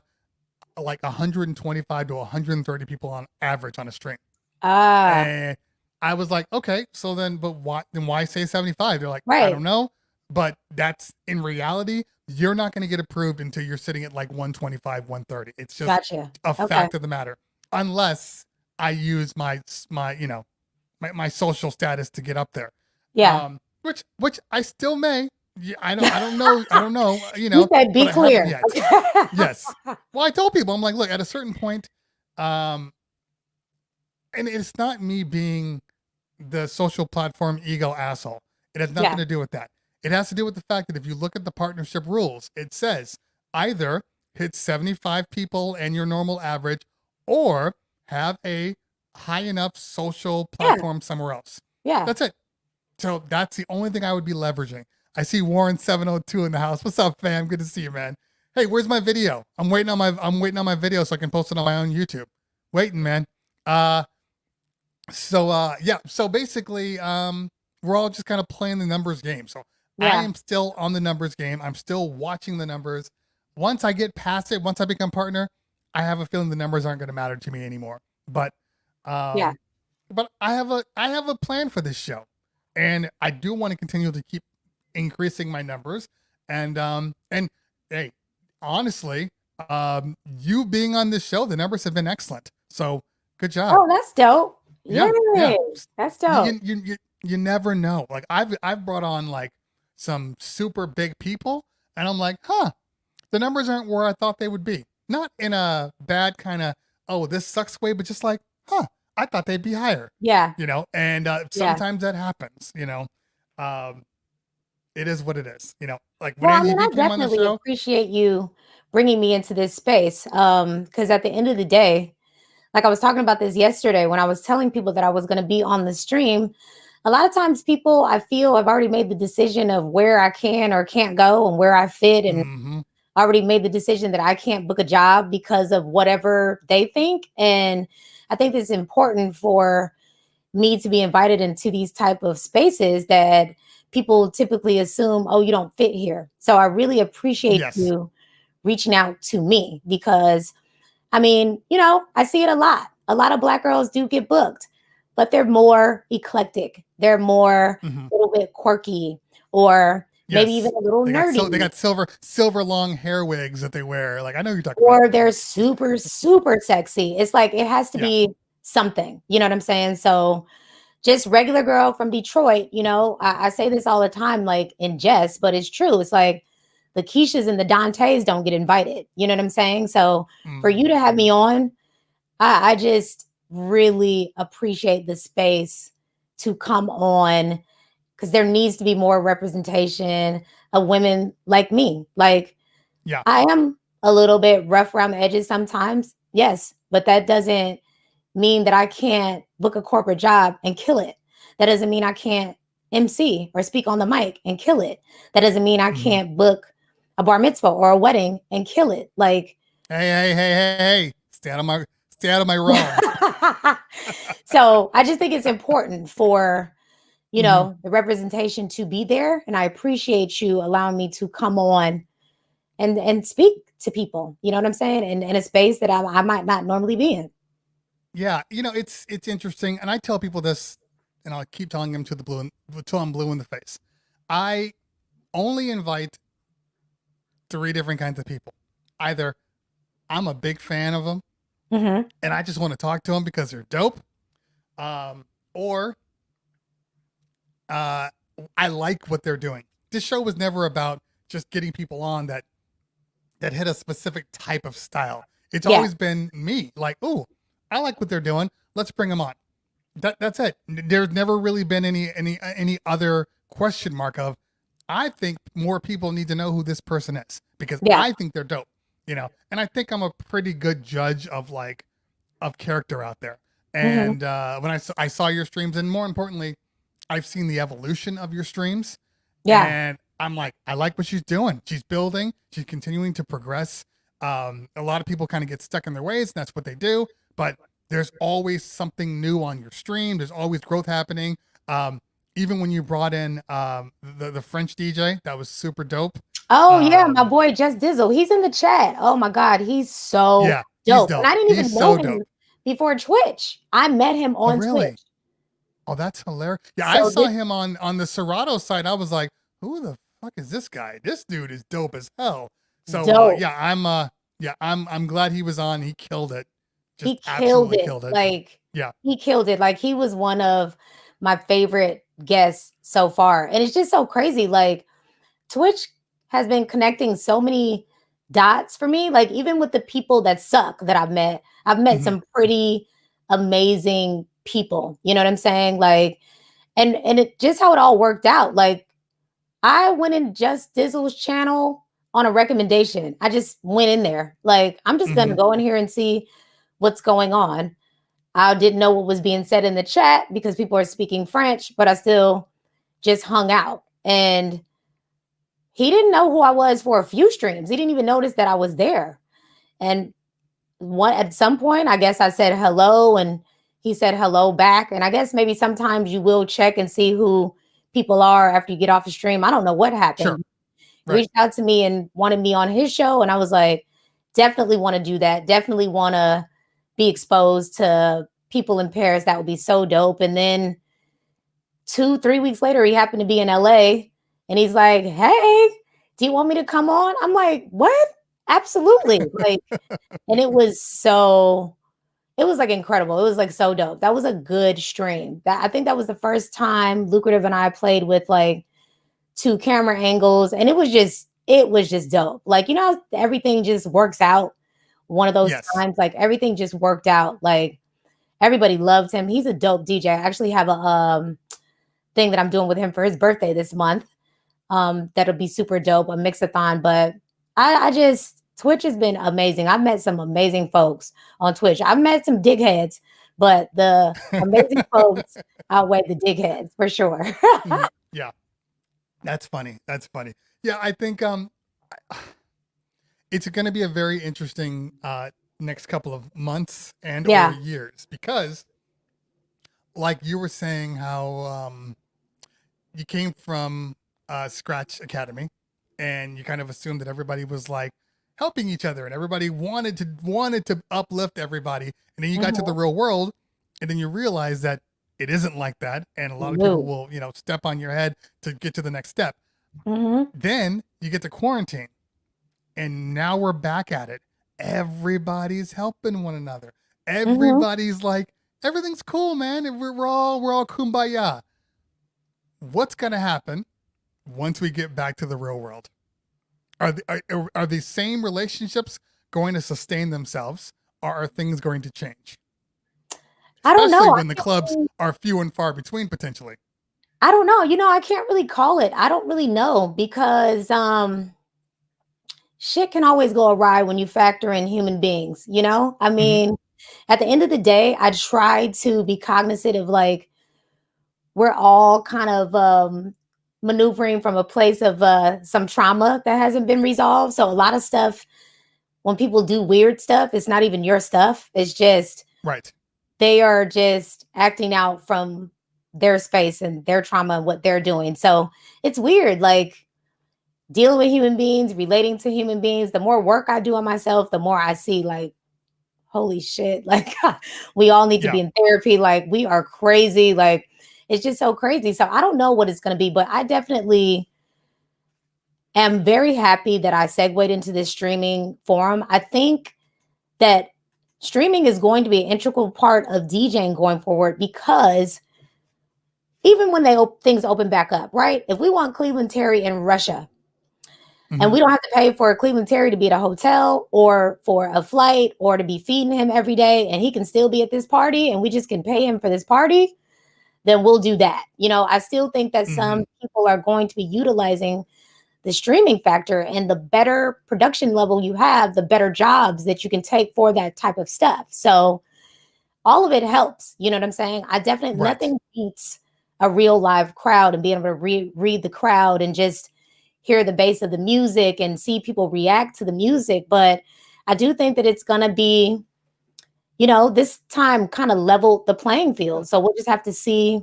like 125 to 130 people on average on a stream. And I was like, okay, so then, but why say 75? They're like, I Right. don't know. But that's in reality, you're not going to get approved until you're sitting at like 125, 130. It's just Gotcha. a Okay. fact of the matter. Unless I use my social status to get up there. Yeah. Which I still may. Yeah, I don't know, You said be but I haven't clear. yet. Yes. Well, I told people, I'm like, look, at a certain point, and it's not me being the social platform ego asshole. It has nothing Yeah. to do with that. It has to do with the fact that if you look at the partnership rules, it says either hit 75 people and your normal average, or have a high enough social Yeah. platform somewhere else. Yeah. That's it. So that's the only thing I would be leveraging. I see Warren 702 in the house. What's up, fam? Good to see you, man. Hey, where's my video? I'm waiting on my video so I can post it on my own YouTube. Waiting, man. So basically, we're all just kind of playing the numbers game. So I am still on the numbers game. I'm still watching the numbers. Once I get past it, once I become partner, I have a feeling the numbers aren't going to matter to me anymore. But but I have a plan for this show, and I do want to continue to keep increasing my numbers. And hey, honestly, you being on this show, the numbers have been excellent. So good job. Oh, that's dope. Yeah, That's dope. You never know. Like I've brought on like some super big people, and I'm like, the numbers aren't where I thought they would be. Not in a bad kind of, oh, this sucks way, but just like, I thought they'd be higher. Yeah. And sometimes that happens, it is what it is, like when Well, I mean, I NDV came on the definitely show. appreciate you bringing me into this space. Because at the end of the day, like I was talking about this yesterday when I was telling people that I was going to be on the stream. A lot of times people, I feel, have already made the decision of where I can or can't go and where I fit, and already made the decision that I can't book a job because of whatever they think. And I think it's important for me to be invited into these type of spaces that people typically assume, oh, you don't fit here. So I really appreciate you reaching out to me, because I mean, I see it a lot. A lot of Black girls do get booked, but they're more eclectic. They're more a little bit quirky, or maybe even a little nerdy. They got silver long hair wigs that they wear. Like, I know you're talking about. Or they're super, super sexy. It's like, it has to be something, you know what I'm saying? So just regular girl from Detroit, I say this all the time, like in jest, but it's true. It's like the Keishas and the Dantes don't get invited. You know what I'm saying? So for you to have me on, I just really appreciate the space to come on, because there needs to be more representation of women like me. Like, I am a little bit rough around the edges sometimes. Yes, but that doesn't mean that I can't book a corporate job and kill it. That doesn't mean I can't MC or speak on the mic and kill it. That doesn't mean I can't book a bar mitzvah or a wedding and kill it. Like, hey, stay out of my realm. So I just think it's important for, the representation to be there. And I appreciate you allowing me to come on and speak to people, you know what I'm saying? And in a space that I might not normally be in. Yeah. It's interesting. And I tell people this, and I'll keep telling them till I'm blue in the face. I only invite 3 different kinds of people. Either I'm a big fan of them, and I just want to talk to them because they're dope. Or I like what they're doing. This show was never about just getting people on that hit a specific type of style. It's always been me. Like, oh, I like what they're doing. Let's bring them on. That's it. There's never really been any other question mark of, I think more people need to know who this person is. because Yeah. I think they're dope, and I think I'm a pretty good judge of character out there. And when I saw your streams, and more importantly, I've seen the evolution of your streams, Yeah. and I'm like, I like what she's doing. She's building, she's continuing to progress. A lot of people kind of get stuck in their ways, and that's what they do. But there's always something new on your stream. There's always growth happening. Even when you brought in the French DJ, that was super dope. Oh yeah, my boy Just Dizzle. He's in the chat. Oh my God, he's so dope. And I didn't even know him before Twitch. I met him on Twitch. Oh, that's hilarious. Yeah, so I saw him on the Serato site. I was like, who the fuck is this guy? This dude is dope as hell. So yeah, I'm glad he was on. He killed it. He killed it. Like, yeah, he killed it. Like, he was one of my favorite guests so far. And it's just so crazy. Like, Twitch has been connecting so many dots for me. Like, even with the people that suck that I've met some pretty amazing people. You know what I'm saying? Like, and it just how it all worked out. Like, I went in Just Dizzle's channel on a recommendation. I just went in there. Like, I'm just going to go in here and see what's going on. I didn't know what was being said in the chat because people are speaking French, but I still just hung out. And he didn't know who I was for a few streams. He didn't even notice that I was there. And at some point, I guess I said hello and he said hello back. And I guess maybe sometimes you will check and see who people are after you get off the stream. I don't know what happened. Sure. Right. Reached out to me and wanted me on his show. And I was like, definitely want to do that. Definitely want to be exposed to people in Paris. That would be so dope. And then 2-3 weeks later, he happened to be in LA and he's like, hey, do you want me to come on? I'm like, what? Absolutely. Like, and it was like incredible. It was like so dope. That was a good stream. I think that was the first time Lucrative and I played with like 2 camera angles. And it was just dope. Like, everything just works out. One of those times, like everything just worked out. Like, everybody loved him. He's a dope DJ. I actually have a thing that I'm doing with him for his birthday this month. That'll be super dope, a mixathon. But Twitch has been amazing. I've met some amazing folks on Twitch. I've met some digheads, but the amazing folks outweigh the digheads for sure. Yeah. That's funny. Yeah, I think it's going to be a very interesting next couple of months and or years, because like you were saying how you came from Scratch Academy and you kind of assumed that everybody was like helping each other and everybody wanted to uplift everybody, and then you got to the real world and then you realize that it isn't like that, and a lot of people will step on your head to get to the next step. Then you get to quarantine and now we're back at it. Everybody's helping one another. Everybody's like, everything's cool, man. We're all kumbaya. What's gonna happen once we get back to the real world? Are the same relationships going to sustain themselves, or are things going to change? I don't know. Especially when the clubs are few and far between potentially. I don't know. I can't really call it. I don't really know, because shit can always go awry when you factor in human beings, I mean, at the end of the day, I try to be cognizant of like, we're all kind of maneuvering from a place of some trauma that hasn't been resolved. So a lot of stuff, when people do weird stuff, it's not even your stuff. It's just, they are just acting out from their space and their trauma and what they're doing. So it's weird, like dealing with human beings, relating to human beings. The more work I do on myself, the more I see like, holy shit, like we all need to be in therapy. Like, we are crazy. Like, it's just so crazy. So I don't know what it's going to be, but I definitely am very happy that I segued into this streaming forum. I think that streaming is going to be an integral part of DJing going forward, because even when things open back up, right? If we want Cleveland Terry in Russia, and we don't have to pay for Cleveland Terry to be at a hotel or for a flight or to be feeding him every day, and he can still be at this party and we just can pay him for this party, then we'll do that. I still think that some people are going to be utilizing the streaming factor, and the better production level you have, the better jobs that you can take for that type of stuff. So all of it helps. You know what I'm saying? I definitely, Right. nothing beats a real live crowd and being able to read the crowd and just hear the bass of the music and see people react to the music. But I do think that it's going to be, this time kind of leveled the playing field. So we'll just have to see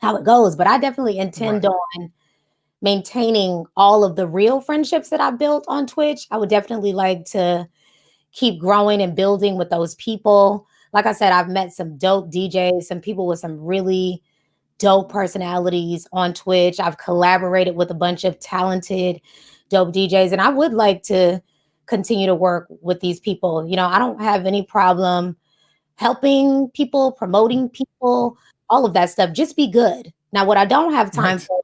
how it goes. But I definitely intend Right. on maintaining all of the real friendships that I built on Twitch. I would definitely like to keep growing and building with those people. Like I said, I've met some dope DJs, some people with some really dope personalities on Twitch. I've collaborated with a bunch of talented, dope DJs, and I would like to continue to work with these people. I don't have any problem helping people, promoting people, all of that stuff. Just be good. Now, what I don't have time Right. for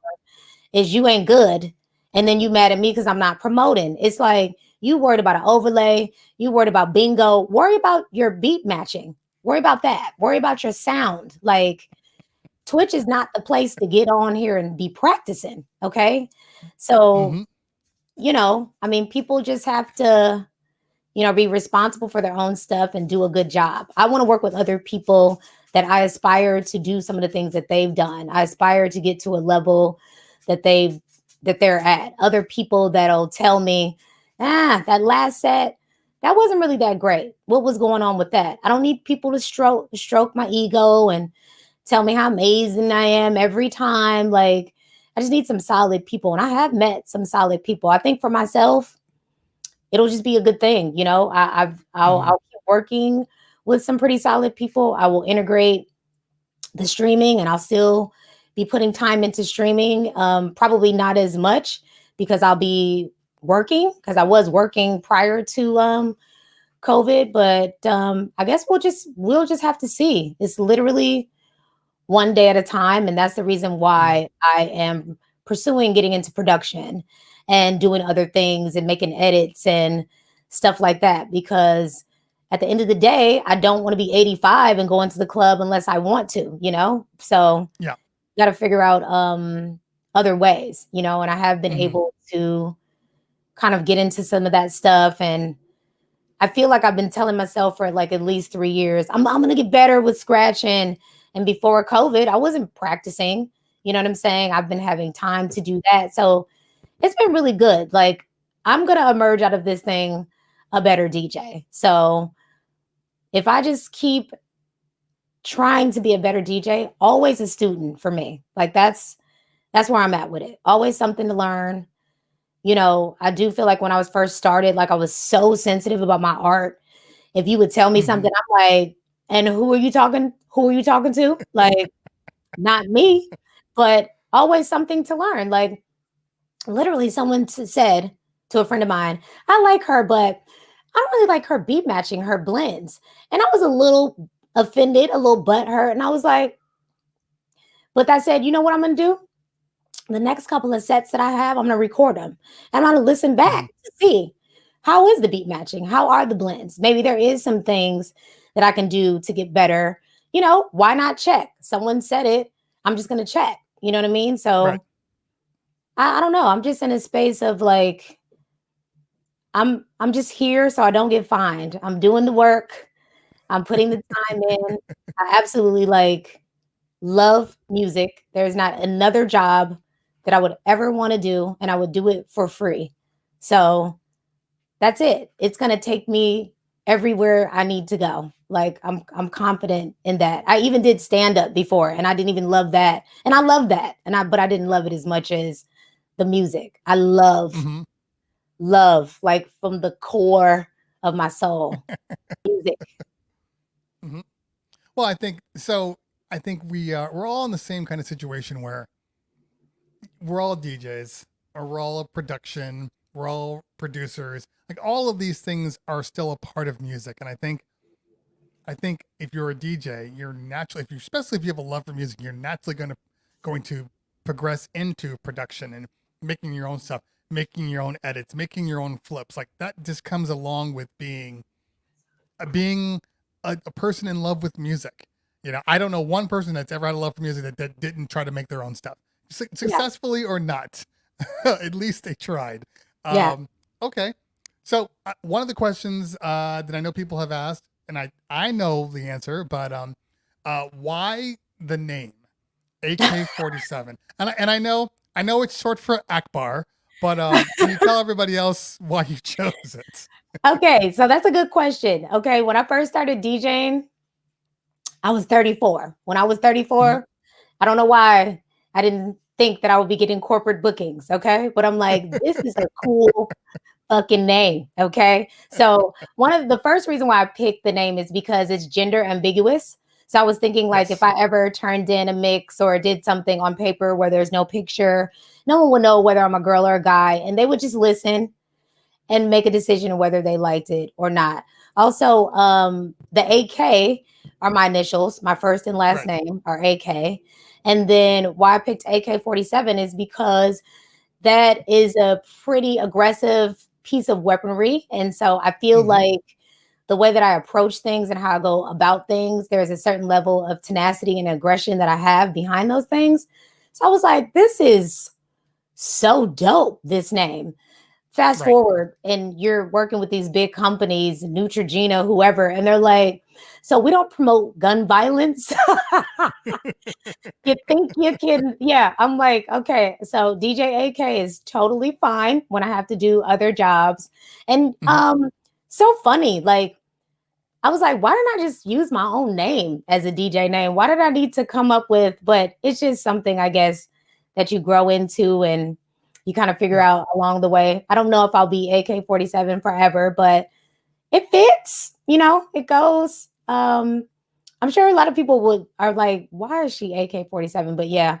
is you ain't good. And then you mad at me because I'm not promoting. It's like you worried about an overlay, you worried about bingo, worry about your beat matching. Worry about that. Worry about your sound. Like Twitch is not the place to get on here and be practicing. Okay. So, Mm-hmm. people just have to, be responsible for their own stuff and do a good job. I want to work with other people that I aspire to do some of the things that they've done. I aspire to get to a level that they're at. Other people that'll tell me, that last set, that wasn't really that great. What was going on with that? I don't need people to stroke my ego and tell me how amazing I am every time. Like, I just need some solid people. And I have met some solid people. I think for myself, it'll just be a good thing. Mm-hmm. I'll keep working with some pretty solid people. I will integrate the streaming and I'll still be putting time into streaming. Probably not as much because I'll be working because I was working prior to COVID, but I guess we'll just have to see. It's literally one day at a time. And that's the reason Mm-hmm. why I am pursuing getting into production and doing other things and making edits and stuff like that. Because at the end of the day, I don't want to be 85 and go into the club unless I want to. So Yeah. got to figure out other ways, and I have been Mm-hmm. able to kind of get into some of that stuff. And I feel like I've been telling myself for like at least 3 years, I'm gonna get better with scratching. And before COVID, I wasn't practicing. You know what I'm saying? I've been having time to do that. So it's been really good. Like I'm gonna emerge out of this thing a better DJ. So if I just keep trying to be a better DJ, always a student for me. Like that's where I'm at with it. Always something to learn. I do feel like when I was first started, like I was so sensitive about my art. If you would tell me Mm-hmm. something, I'm like, and who are you talking? Who are you talking to? Like, not me, but always something to learn. Like, literally, someone said to a friend of mine, I like her, but I don't really like her beat matching her blends. And I was a little offended, a little butthurt. And I was like, but that said, you know what I'm going to do? The next couple of sets that I have, I'm going to record them. And I'm going to listen Mm-hmm. back to see how is the beat matching? How are the blends? Maybe there is some things that I can do to get better. Why not check? Someone said it. I'm just going to check. You know what I mean? Right. So I don't know. I'm just in a space of like, I'm just here so I don't get fined. I'm doing the work. I'm putting the time in. I absolutely love music. There's not another job that I would ever want to do, and I would do it for free. So that's it. It's gonna take me everywhere I need to go. Like I'm confident in that. I even did stand up before, and I didn't even love that, and I love that, but I didn't love it as much as the music. I Mm-hmm. love like from the core of my soul, music. Mm-hmm. Well, I think so. I think we're all in the same kind of situation where we're all DJs, or we're all a production, we're all producers. Like all of these things are still a part of music, and I think if you're a DJ, you're naturally, especially if you have a love for music, you're naturally going to progress into production and making your own stuff, making your own edits, making your own flips. Like that just comes along with being a person in love with music. I don't know one person that's ever had a love for music that didn't try to make their own stuff, Yeah. successfully or not. At least they tried. Yeah. Okay. So one of the questions that I know people have asked, and I know the answer, but why the name AK47? And I know it's short for Akbar, but can you tell everybody else why you chose it? Okay, so that's a good question. Okay, when I first started DJing, I was 34. When I was Mhm. 34, I don't know why I didn't think that I would be getting corporate bookings. Okay, but I'm like, this is a cool fucking name. Okay. So one of the first reason why I picked the name is because it's gender ambiguous. So I was thinking like if Yes. I ever turned in a mix or did something on paper where there's no picture, no one would know whether I'm a girl or a guy, and they would just listen and make a decision of whether they liked it or not. Also, the AK are my initials, my first and last Right. name are AK. And then why I picked AK-47 is because that is a pretty aggressive piece of weaponry. And so I feel Hmm. like the way that I approach things and how I go about things, there's a certain level of tenacity and aggression that I have behind those things. So I was like, this is so dope, this name. Fast Right. forward, and you're working with these big companies, Neutrogena, whoever, and they're like, so we don't promote gun violence. You think you can? Yeah, I'm like, okay. So DJ AK is totally fine when I have to do other jobs. And Hmm. so funny. Like, I was like, why didn't I just use my own name as a DJ name? Why did I need to come up with? But it's just something I guess that you grow into and you kind of figure Yeah. out along the way. I don't know if I'll be AK-47 forever, but it fits, it goes. I'm sure a lot of people are like, why is she AK-47? But yeah,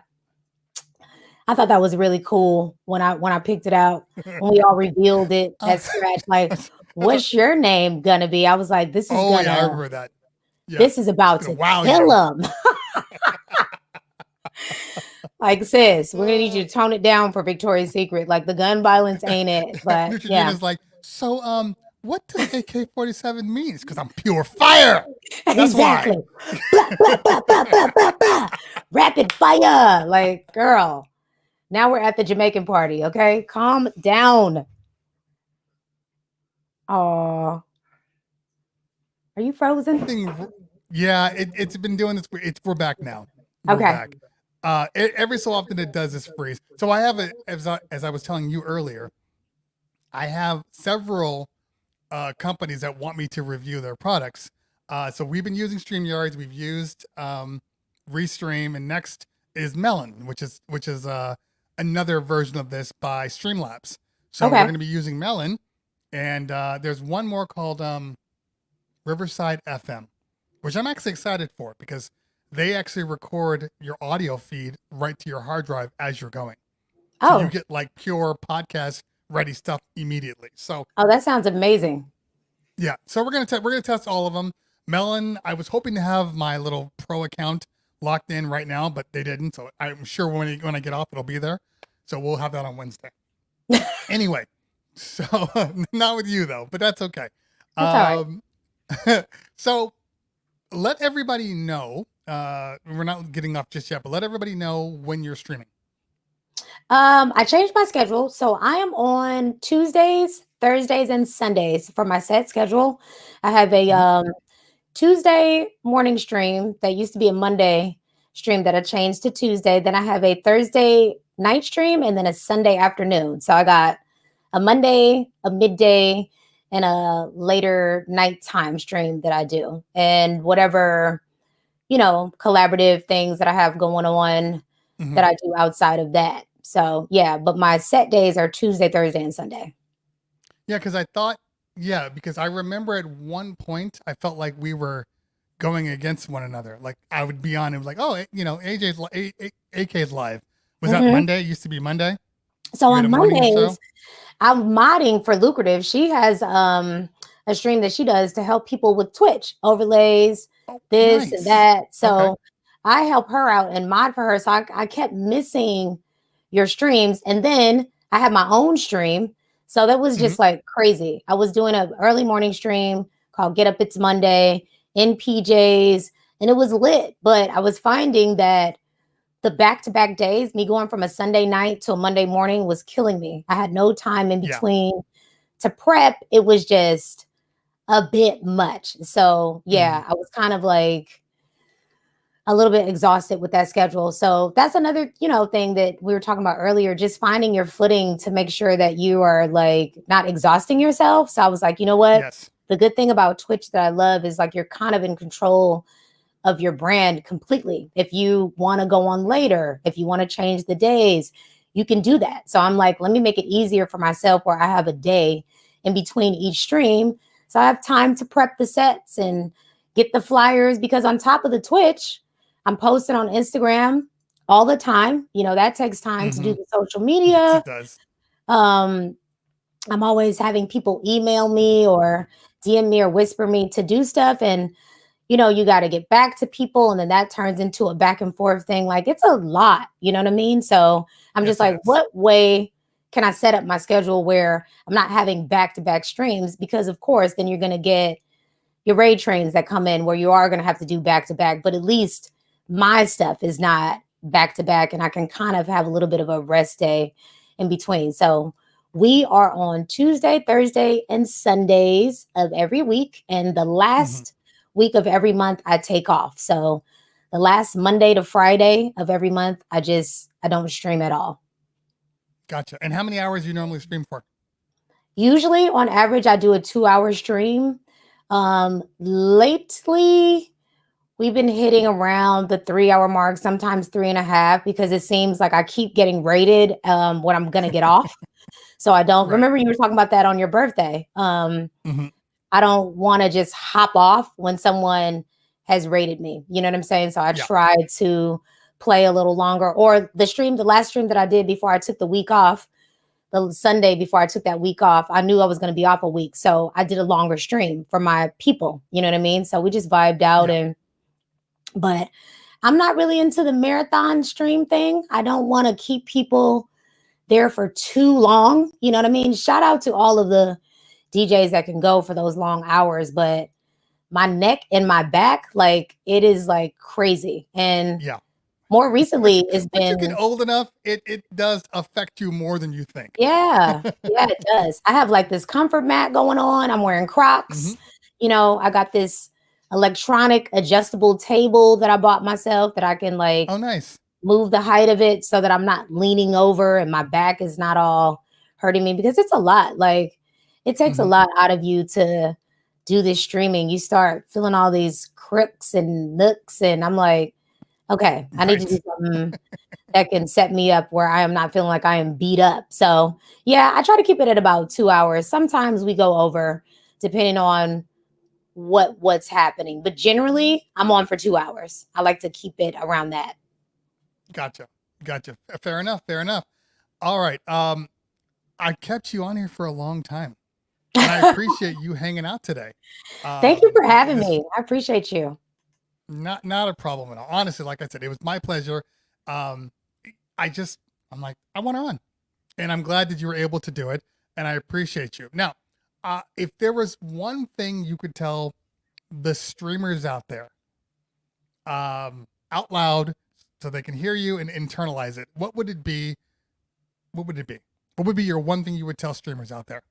I thought that was really cool when I picked it out, when we all revealed it Uh, at scratch. Like, that's a, what's your name gonna be? I was like, oh yeah, I remember that. Yeah. this is It's about gonna to wow kill you. him. Like, sis, we're gonna need you to tone it down for Victoria's Secret. Like, the gun violence ain't it, but yeah. Neutrogena's like, so what does AK-47 mean? Because I'm pure fire. That's why. Exactly. Blah, blah, blah, blah, blah, blah, blah. Rapid fire. Like, girl, now we're at the Jamaican party, okay? Calm down. Oh, are you frozen? Yeah, it's been doing this. We're back now. We're Okay. back. Every so often it does this freeze. So I have it as I was telling you earlier. I have several companies that want me to review their products. So we've been using StreamYards. We've used Restream, and next is Melon, which is another version of this by Streamlabs. So we're Okay. going to be using Melon, and there's one more called Riverside FM, which I'm actually excited for because they actually record your audio feed right to your hard drive as you're going. So you Oh, get like pure podcast ready stuff immediately. So oh, that sounds amazing. yeah, so we're gonna test all of them. Melon, I was hoping to have my little pro account locked in right now, but they didn't. So I'm sure when I get off, it'll be there. So we'll have that on Wednesday. Anyway, so not with you though, but that's okay. That's all right. Um, so let everybody know. We're not getting off just yet, but let everybody know when you're streaming. I changed my schedule. So I am on Tuesdays, Thursdays, and Sundays for my set schedule. I have a Mhm. Tuesday morning stream that used to be a Monday stream that I changed to Tuesday. Then I have a Thursday night stream and then a Sunday afternoon. So I got a Monday, a midday, and a later nighttime stream that I do. And whatever, collaborative things that I have going on that Mhm. I do outside of that. So yeah, but my set days are Tuesday, Thursday, and Sunday. Yeah, because I thought, yeah, because I remember at one point I felt like we were going against one another. Like I would be on, it was like, oh, AK's live. Was that Mhm. Monday? It used to be Monday. So You had a on morning show. Mondays, I'm modding for Lucrative. She has a stream that she does to help people with Twitch overlays, Oh, this and nice. that. Okay. So I help her out and mod for her. So I kept missing your streams. And then I had my own stream. So that was Hmm. just like crazy. I was doing an early morning stream called Get Up It's Monday in PJs, and it was lit. But I was finding that the back-to-back days, me going from a Sunday night to a Monday morning was killing me. I had no time in Yeah. between to prep. It was just a bit much. So yeah, I was kind of like a little bit exhausted with that schedule. So that's another, thing that we were talking about earlier, just finding your footing to make sure that you are like not exhausting yourself. So I was like, you know what? Yes. The good thing about Twitch that I love is like you're kind of in control of your brand completely. If you want to go on later, if you want to change the days, you can do that. So I'm like, let me make it easier for myself where I have a day in between each stream. So I have time to prep the sets and get the flyers, because on top of the Twitch, I'm posting on Instagram all the time. That takes time to do the social Yes, media. it does. Um, I'm always having people email me or DM me or whisper me to do stuff. And, you got to get back to people. And then that turns into a back and forth thing. Like, it's a lot, you know what I mean? So I'm just Yes, it like, is. what way can I set up my schedule where I'm not having back-to-back streams? Because of course, then you're going to get your raid trains that come in where you are going to have to do back-to-back, but at least my stuff is not back-to-back and I can kind of have a little bit of a rest day in between. So we are on Tuesday, Thursday, and Sundays of every week. And the last week of every month I take off. So the last Monday to Friday of every month, I don't stream at all. Gotcha. And how many hours do you normally stream for? Usually on average, I do a 2-hour stream. Lately, we've been hitting around the 3-hour mark, sometimes 3.5, because it seems like I keep getting rated when I'm gonna get off. So I don't remember you were talking about that on your birthday. I don't want to just hop off when someone has rated me. You know what I'm saying? So I try to play a little longer. Or the last stream that I did before I took the week off, the Sunday before I took that week off, I knew I was going to be off a week. So I did a longer stream for my people. You know what I mean? So we just vibed out. But I'm not really into the marathon stream thing. I don't want to keep people there for too long. You know what I mean? Shout out to all of the DJs that can go for those long hours, but my neck and my back, like, it is like crazy. And more recently it's Once you been get old enough, it does affect you more than you think. yeah, it does. I have like this comfort mat going on. I'm wearing Crocs. I got this electronic adjustable table that I bought myself that I can like nice. Move the height of it so that I'm not leaning over and my back is not all hurting me, because it's a lot. Like, it takes a lot out of you to do this streaming. You start feeling all these crooks and nooks, and I'm like, okay, I need to do something that can set me up where I am not feeling like I am beat up. So yeah, I try to keep it at about 2 hours. Sometimes we go over depending on what's happening, but generally I'm on for 2 hours. I like to keep it around that. Gotcha. Fair enough. All right. I kept you on here for a long time, and I appreciate you hanging out today. Thank you for having me. I appreciate you. Not a problem at all. Honestly, like I said, it was my pleasure. I'm like, I want her on, and I'm glad that you were able to do it, and I appreciate you. Now, if there was one thing you could tell the streamers out there, out loud, so they can hear you and internalize it, what would it be? What would be your one thing you would tell streamers out there?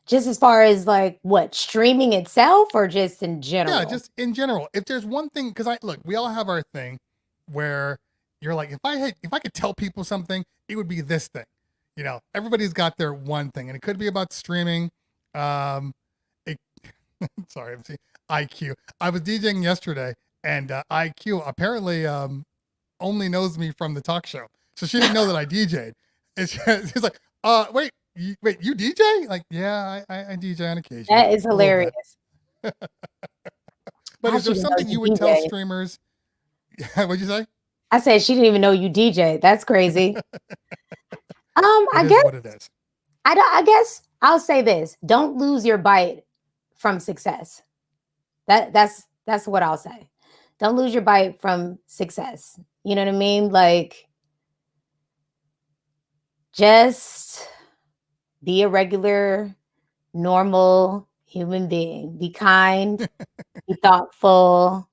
Just as far as like what, streaming itself, or just in general? Yeah, just in general. If there's one thing, because we all have our thing where you're like, if I could tell people something, it would be this thing. Everybody's got their one thing, and it could be about streaming. Sorry, I'm seeing IQ. I was DJing yesterday, and IQ apparently only knows me from the talk show, so she didn't know that I DJ'd. And she's like, wait, you DJ? Like, yeah, I DJ on occasion. That is hilarious. But is there something you would tell streamers? What'd you say? I said she didn't even know you DJ. That's crazy. I guess what it is. I guess I'll say this: don't lose your bite from success. That's what I'll say. Don't lose your bite from success. You know what I mean? Like, just be a regular, normal human being. Be kind, be thoughtful,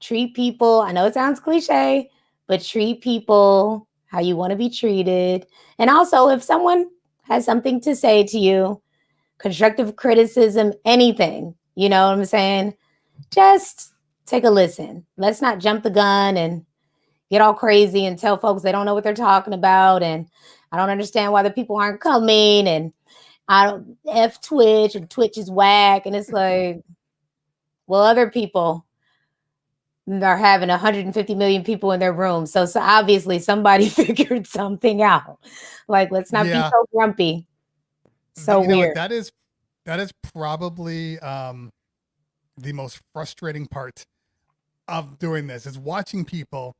treat people. I know it sounds cliche, but treat people how you want to be treated. And also, if someone has something to say to you, constructive criticism, anything, you know what I'm saying? Just take a listen. Let's not jump the gun and get all crazy and tell folks they don't know what they're talking about. And I don't understand why the people aren't coming. And I don't F Twitch and Twitch is whack. And it's like, well, other people are having 150 million people in their room. So obviously somebody figured something out. Like, let's not be Yeah. so grumpy. So You know what? weird. That is probably the most frustrating part of doing this is watching people.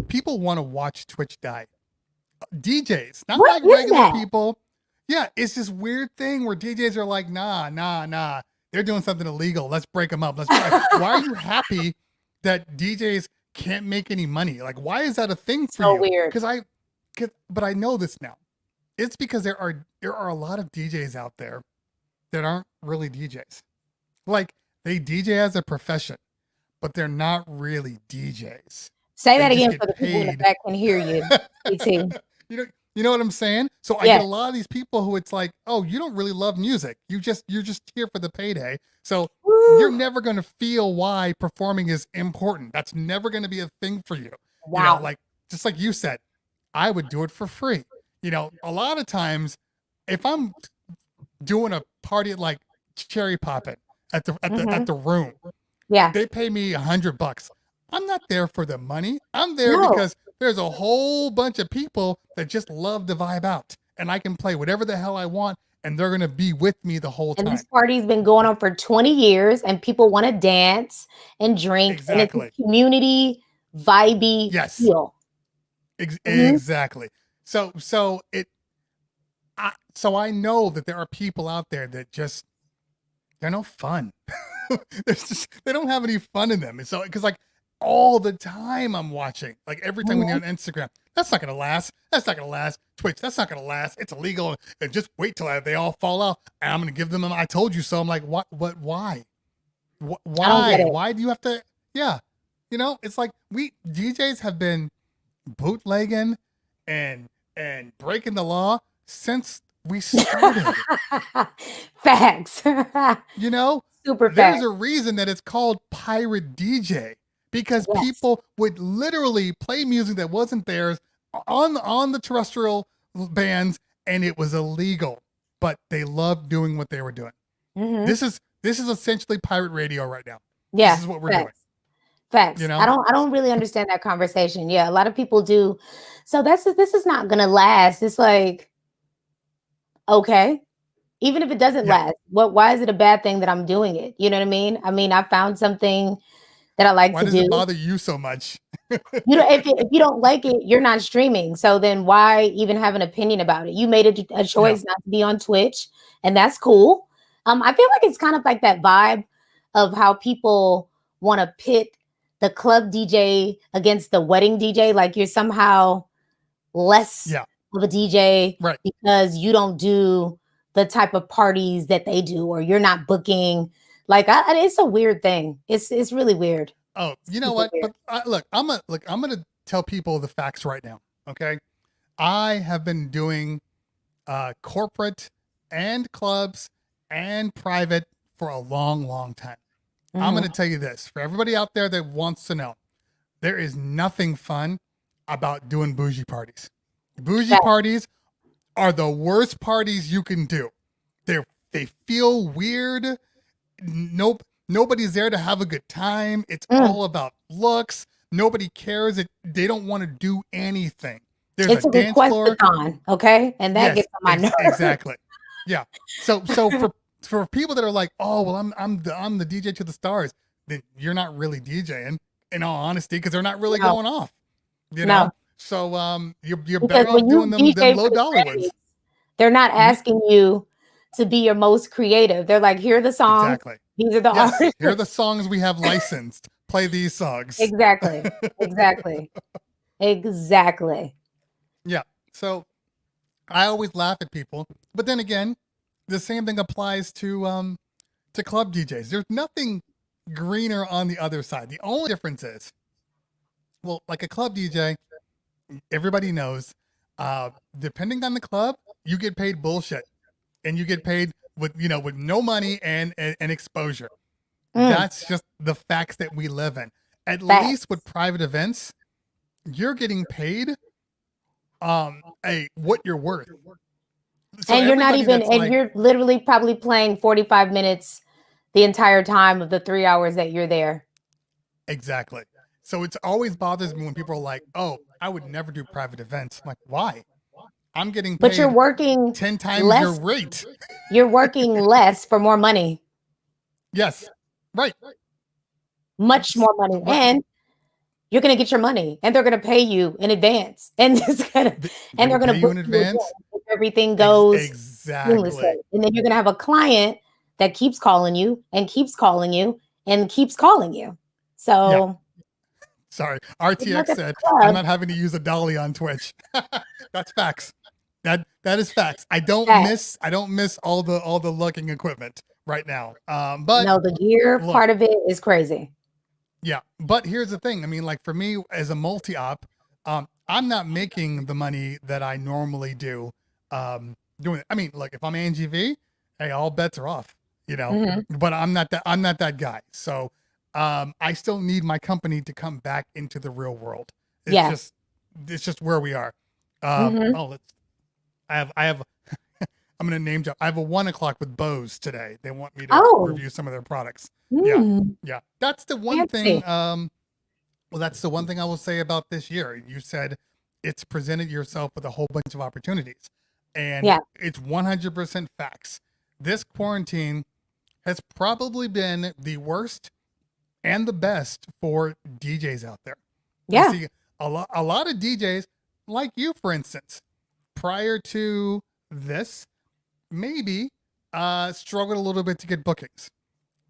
People want to watch Twitch die. DJs, not What like is regular that? people. Yeah, it's this weird thing where DJs are like, nah. They're doing something illegal. Let's break them up. Why are you happy that DJs can't make any money? Like, why is that a thing for So you? weird. But I know this now. It's because there are a lot of DJs out there that aren't really DJs. Like, they DJ as a profession, but they're not really DJs. Say They that just again get for the people in the paid. back can hear you. CT. You know what I'm saying? So I Yeah. get a lot of these people who it's like, oh, you don't really love music. You're just here for the payday. So you're Woo. never going to feel why performing is important. That's never going to be a thing for you. You know, Wow. like, just like you said, I would do it for free. You know, a lot of times if I'm doing a party like Cherry Poppin' at the room, Yeah. they pay me $100. I'm not there for the money. I'm there No. because there's a whole bunch of people that just love to vibe out, and I can play whatever the hell I want, and they're gonna be with me the whole And time. this party's been going on for 20 years, and people want to dance and drink, and it's a Exactly. community vibey Yes. feel. Exactly. So I know that there are people out there that just they're no fun. They don't have any fun in them. And so because like all the time I'm watching, like every time when you're on Instagram, that's not gonna last. That's not gonna last. Twitch, that's not gonna last. It's illegal. And just wait till they all fall out. And I'm gonna give them I told you so. I'm like, what? Why? I don't get Why? it. Why do you have to? Yeah, you know, it's like we DJs have been bootlegging and breaking the law since we started. Facts. You know, Super there's facts. a reason that it's called pirate DJ because Yes. people would literally play music that wasn't theirs on the terrestrial bands, and it was illegal, but they loved doing what they were doing. Mhm. This is essentially pirate radio right now. Yeah. This is what we're doing. Facts. You know? I don't really understand that conversation. Yeah, a lot of people do. So this is not gonna last. It's like, okay. Even if it doesn't Yeah. last, why is it a bad thing that I'm doing it? You know what I mean? I mean, I found something that I like Why to does do. it bother you so much? You know, if you don't like it, you're not streaming. So then why even have an opinion about it? You made a choice not to be on Twitch, and that's cool. I feel like it's kind of like that vibe of how people want to pit the club DJ against the wedding DJ. Like you're somehow less Yeah. of a DJ Right. because you don't do the type of parties that they do, or you're not booking. Like it's a weird thing. It's really weird. Oh, you know Super what? weird. But I'm gonna tell people the facts right now. Okay, I have been doing corporate and clubs and private for a long time. I'm gonna tell you this for everybody out there that wants to know: there is nothing fun about doing bougie parties. Bougie parties are the worst parties you can do. They feel weird. Nope. Nobody's there to have a good time. It's all about looks. Nobody cares. They don't want to do anything. There's It's a dance floor. request-a-thon, okay? And that Yes, gets on my nerves. exactly. Yeah. So for people that are like, oh well, I'm the DJ to the stars, then you're not really DJing, in all honesty, because they're not really No. going off. You No. know. So you're Because better off when you doing them DJ low for the dollar Grammys, ones. they're not asking you to be your most creative. They're like, here are the songs. Exactly. These are the Yes. artists. Here are the songs we have licensed. Play these songs. Exactly. Exactly. Yeah. So I always laugh at people, but then again, the same thing applies to club DJs. There's nothing greener on the other side. The only difference is, well, like a club DJ, everybody knows, depending on the club, you get paid bullshit, and you get paid with, with no money and exposure. Mm, That's just the facts that we live in. At least with facts. private events, you're getting paid what you're worth. So And you're not everybody even, that's and like, you're literally probably playing 45 minutes the entire time of the 3 hours that you're there. exactly. So it's always bothers me when people are like, "Oh, I would never do private events." I'm like, why? I'm getting But you're paid working 10 times your less, rate. you're working less for more money, Yes. Right. much more money. But And you're going to get your money and they're going to pay you in advance. And they're and going they're to going pay to you book in you advance. again if everything goes seamlessly. Exactly. And then you're going to have a client that keeps calling you and keeps calling you and keeps calling you. Yeah. So Sorry. you work RTX at the said, I'm club. not having to use a dolly on Twitch. That's facts. That is facts. I don't That miss all the looking equipment right now. But no, the gear look, part of it is crazy. yeah. But here's the thing. I mean, like for me as a multi-op, I'm not making the money that I normally do. Doing it. I mean, look, if I'm Angie V, hey, all bets are off. Mhm. But I'm not that guy. So I still need my company to come back into the real world. It's Yeah. just it's just where we are. Mhm. Oh, I have I'm gonna name drop. I have a 1 o'clock with Bose today. They want me to Oh, review some of their products. Yeah, mm, yeah. That's the one thing. fancy. Well, that's the one thing I will say about this year. You said it's presented yourself with a whole bunch of opportunities, and Yeah. it's 100% facts. This quarantine has probably been the worst and the best for DJs out there. You Yeah. see, a lot of DJs like you, for instance, prior to this, maybe struggled a little bit to get bookings,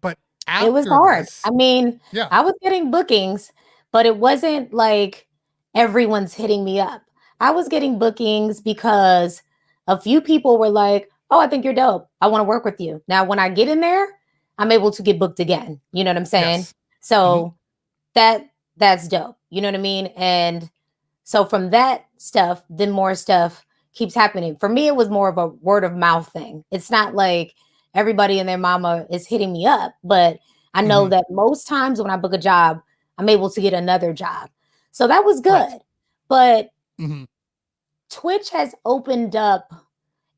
but It was after hard. this, I mean, yeah, I was getting bookings, but it wasn't like everyone's hitting me up. I was getting bookings because a few people were like, "Oh, I think you're dope. I want to work with you." Now, when I get in there, I'm able to get booked again. You know what I'm saying? yes, hmm So that's dope. You know what I mean? And so from that stuff, then more stuff keeps happening. For me, it was more of a word of mouth thing. It's not like everybody and their mama is hitting me up, but I know hmm that most times when I book a job, I'm able to get another job. So that was right, good. But hmm Twitch has opened up,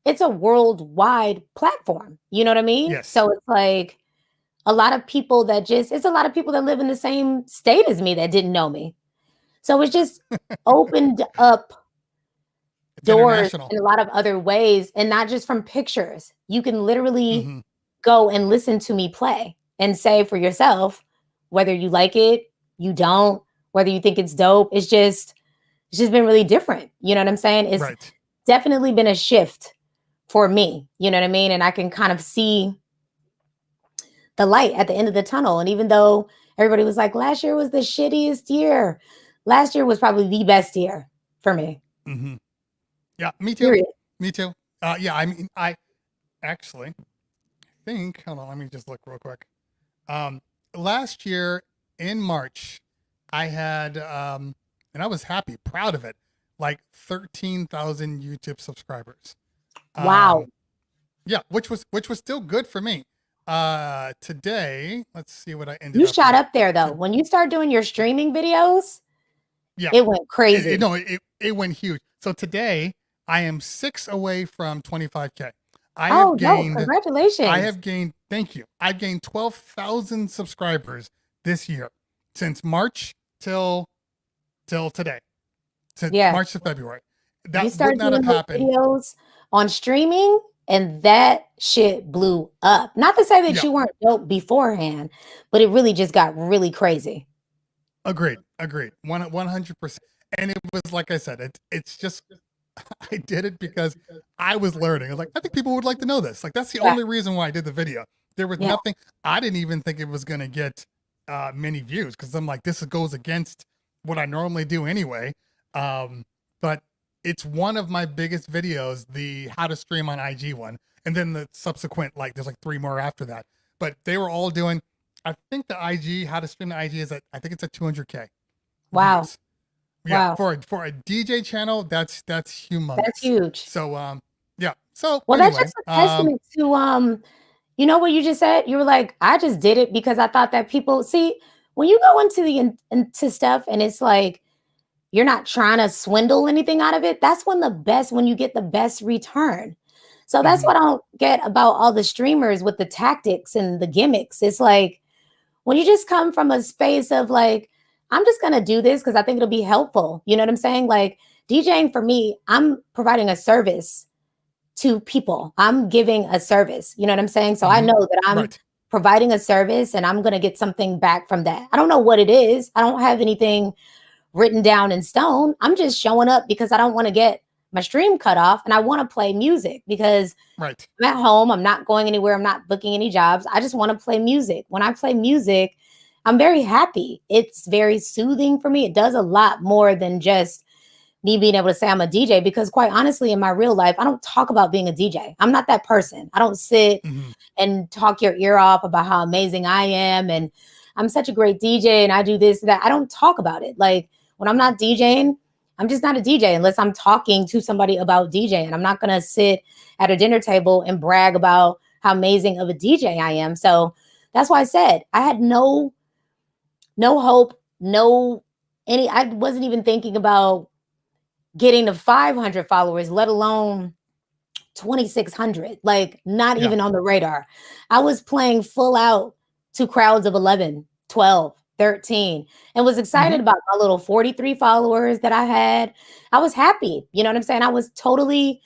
it's a worldwide platform. You know what I mean? yes, So it's like a lot of people that just, it's a lot of people that live in the same state as me that didn't know me. So it's just opened up it's doors international. in a lot of other ways and not just from pictures. You can literally hmm go and listen to me play and say for yourself whether you like it, you don't, whether you think it's dope. It's just been really different. You know what I'm saying? It's Right, definitely been a shift for me. You know what I mean? And I can kind of see the light at the end of the tunnel. And even though everybody was like, last year was the shittiest year, last year was probably the best year for me. hmm yeah, me too, Period. me too. Yeah, I mean, I actually think. Hold on, let me just look real quick. Um, Last year in March, I had, and I was happy, proud of it, like 13,000 YouTube subscribers. Wow. Um, yeah, which was still good for me. Today, let's see what I ended You up shot with. up there though. To, When you start doing your streaming videos, yeah, it went crazy. no, it went huge. So today, I am 6 away from 25K. I have Oh, no, gained I congratulations. have gained, thank you. I've gained 12,000 subscribers this year since March till today, since Yeah. March to February. You That would start not have doing those happened. videos on streaming and that shit blew up. Not to say that Yeah, you weren't dope beforehand, but it really just got really crazy. agreed. 100%. And it was like I said, it's just I did it because I was learning. I was like, I think people would like to know this. Like that's the Yeah. only reason why I did the video. There was Yeah. nothing. I didn't even think it was gonna get many views because I'm like, this goes against what I normally do anyway. But it's one of my biggest videos, the how to stream on IG one, and then the subsequent, like there's like 3 more after that. But they were all doing I think the IG, how to stream the IG is at, I think it's at 200K Wow. views. Yeah, Wow. for a DJ channel, that's humongous. That's huge. So yeah. So Well, that's anyway, just a testament to you know what you just said? You were like, I just did it because I thought that people see when you go into into stuff and it's like you're not trying to swindle anything out of it. That's when you get the best return. So that's mhm, what I don't get about all the streamers with the tactics and the gimmicks. It's like when you just come from a space of like, I'm just gonna do this because I think it'll be helpful. You know what I'm saying? Like DJing for me, I'm providing a service to people. I'm giving a service. You know what I'm saying? So I mhm, know that I'm right, providing a service and I'm going to get something back from that. I don't know what it is. I don't have anything written down in stone. I'm just showing up because I don't want to get my stream cut off and I want to play music because right. I'm at home. I'm not going anywhere. I'm not booking any jobs. I just want to play music. When I play music, I'm very happy. It's very soothing for me. It does a lot more than just me being able to say I'm a DJ because quite honestly, in my real life, I don't talk about being a DJ. I'm not that person. I don't sit Mhm, and talk your ear off about how amazing I am and I'm such a great DJ and I do this, that. I don't talk about it. Like when I'm not DJing, I'm just not a DJ unless I'm talking to somebody about DJing. I'm not going to sit at a dinner table and brag about how amazing of a DJ I am. So that's why I said I had no hope, I wasn't even thinking about getting to 500 followers, let alone 2,600, like not yeah. even on the radar. I was playing full out to crowds of 11, 12, 13, and was Mhm, excited about my little 43 followers that I had. I was happy. You know what I'm saying? I was totally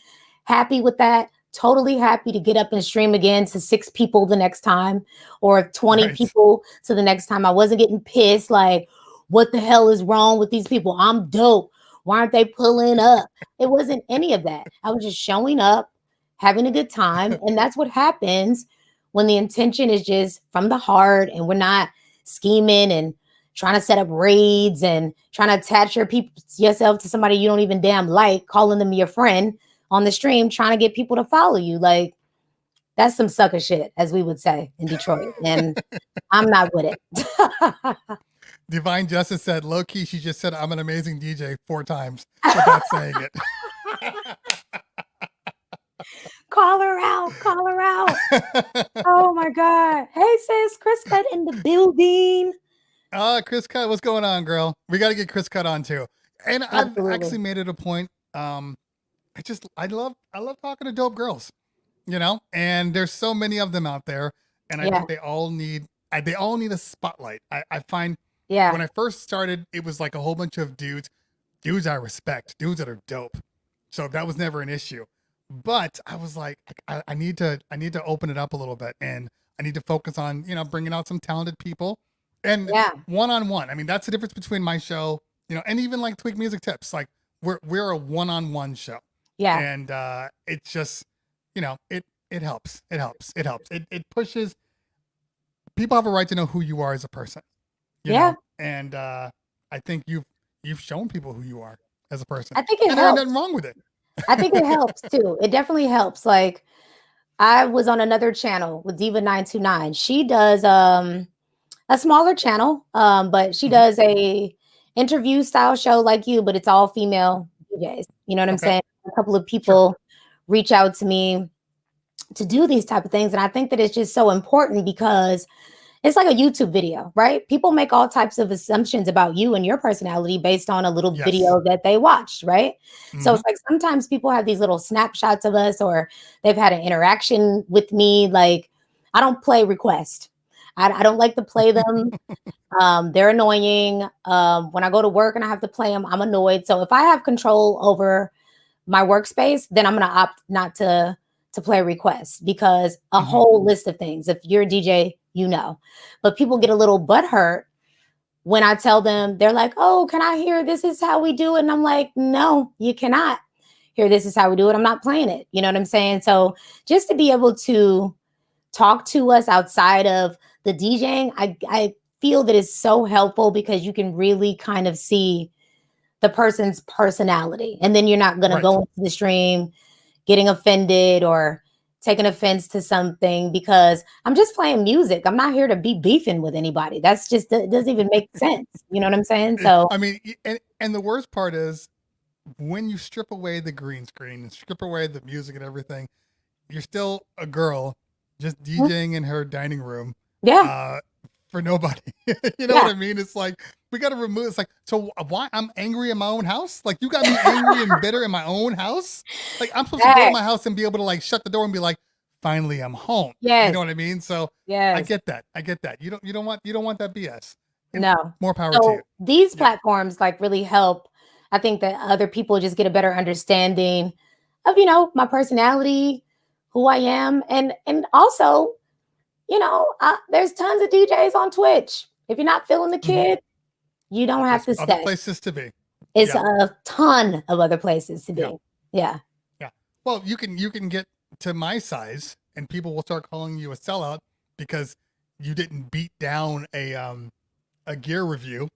happy with that. Totally happy to get up and stream again to 6 people the next time or 20 right. people to the next time. I wasn't getting pissed like, what the hell is wrong with these people? I'm dope. Why aren't they pulling up? It wasn't any of that. I was just showing up, having a good time. And that's what happens when the intention is just from the heart and we're not scheming and trying to set up raids and trying to attach yourself to somebody you don't even damn like, calling them your friend on the stream, trying to get people to follow you. Like that's some sucker shit, as we would say in Detroit. And I'm not with it. Divine Justice said, low key, she just said, I'm an amazing DJ 4 times without saying Call her out. Call her out. it. Oh my God. Hey, sis, Chris Cut in the building. Chris Cut, what's going on, girl? We got to get Chris Cut on too. And I've Absolutely. actually made it a point. I love talking to dope girls, and there's so many of them out there. And I Yeah. think they all need a spotlight. I find Yeah. when I first started, it was like a whole bunch of dudes I respect, dudes that are dope. So that was never an issue. But I was like, I need to open it up a little bit, and I need to focus on bringing out some talented people, and Yeah. one on one. I mean, that's the difference between my show, and even like Tweak Music Tips. Like we're a one on one show, Yeah. and it's just it helps. It helps. It helps. It pushes. People have a right to know who you are as a person, Yeah. and I think you've shown people who you are as a person, I think it and there ain't helps. nothing wrong with it. I think it helps too. It definitely helps. Like I was on another channel with Diva 929. She does a smaller channel, but she Mhm. does a interview style show like you, but it's all female DJs. You know what I'm Okay, saying? A couple of sure. people reach out to me to do these type of things. And I think that it's just so important because it's like a YouTube video, right? People make all types of assumptions about you and your personality based on a little Yes. video that they watched, right? So Hmm. it's like sometimes people have these little snapshots of us or they've had an interaction with me. Like I don't play request. I don't like to play them. They're annoying. When I go to work and I have to play them, I'm annoyed. So if I have control over my workspace, then I'm going to opt not to play requests because a Hmm. whole list of things. If you're a DJ, but people get a little butthurt when I tell them. They're like, "Oh, can I hear this is how we do it?" And I'm like, "No, you cannot hear this is how we do it. I'm not playing it." You know what I'm saying? So just to be able to talk to us outside of the DJing, I feel that it's so helpful because you can really kind of see the person's personality. And then you're not going to Right. go into the stream getting offended or taking offense to something because I'm just playing music. I'm not here to be beefing with anybody. That's just, it doesn't even make sense. You know what I'm saying? So, I mean, and the worst part is when you strip away the green screen and strip away the music and everything, you're still a girl just DJing in her dining room. yeah. For nobody. You know Yeah. what I mean? It's like, we got to remove, it's like, so why I'm angry in my own house? Like, you got me angry and bitter in my own house? Like, I'm supposed to go to my house and be able to like shut the door and be like, finally I'm home. Yes. You know what I mean? So yes. I get that. You don't want that BS. And no. more power to you. These platforms like really help. I think that other people just get a better understanding of, you know, my personality, who I am, and also, you know, there's tons of DJs on Twitch. If you're not feeling the kid, you don't have to stay. Other places to be. It's a ton of other places to be. Yeah. Well, you can get to my size, and people will start calling you a sellout because you didn't beat down a gear review.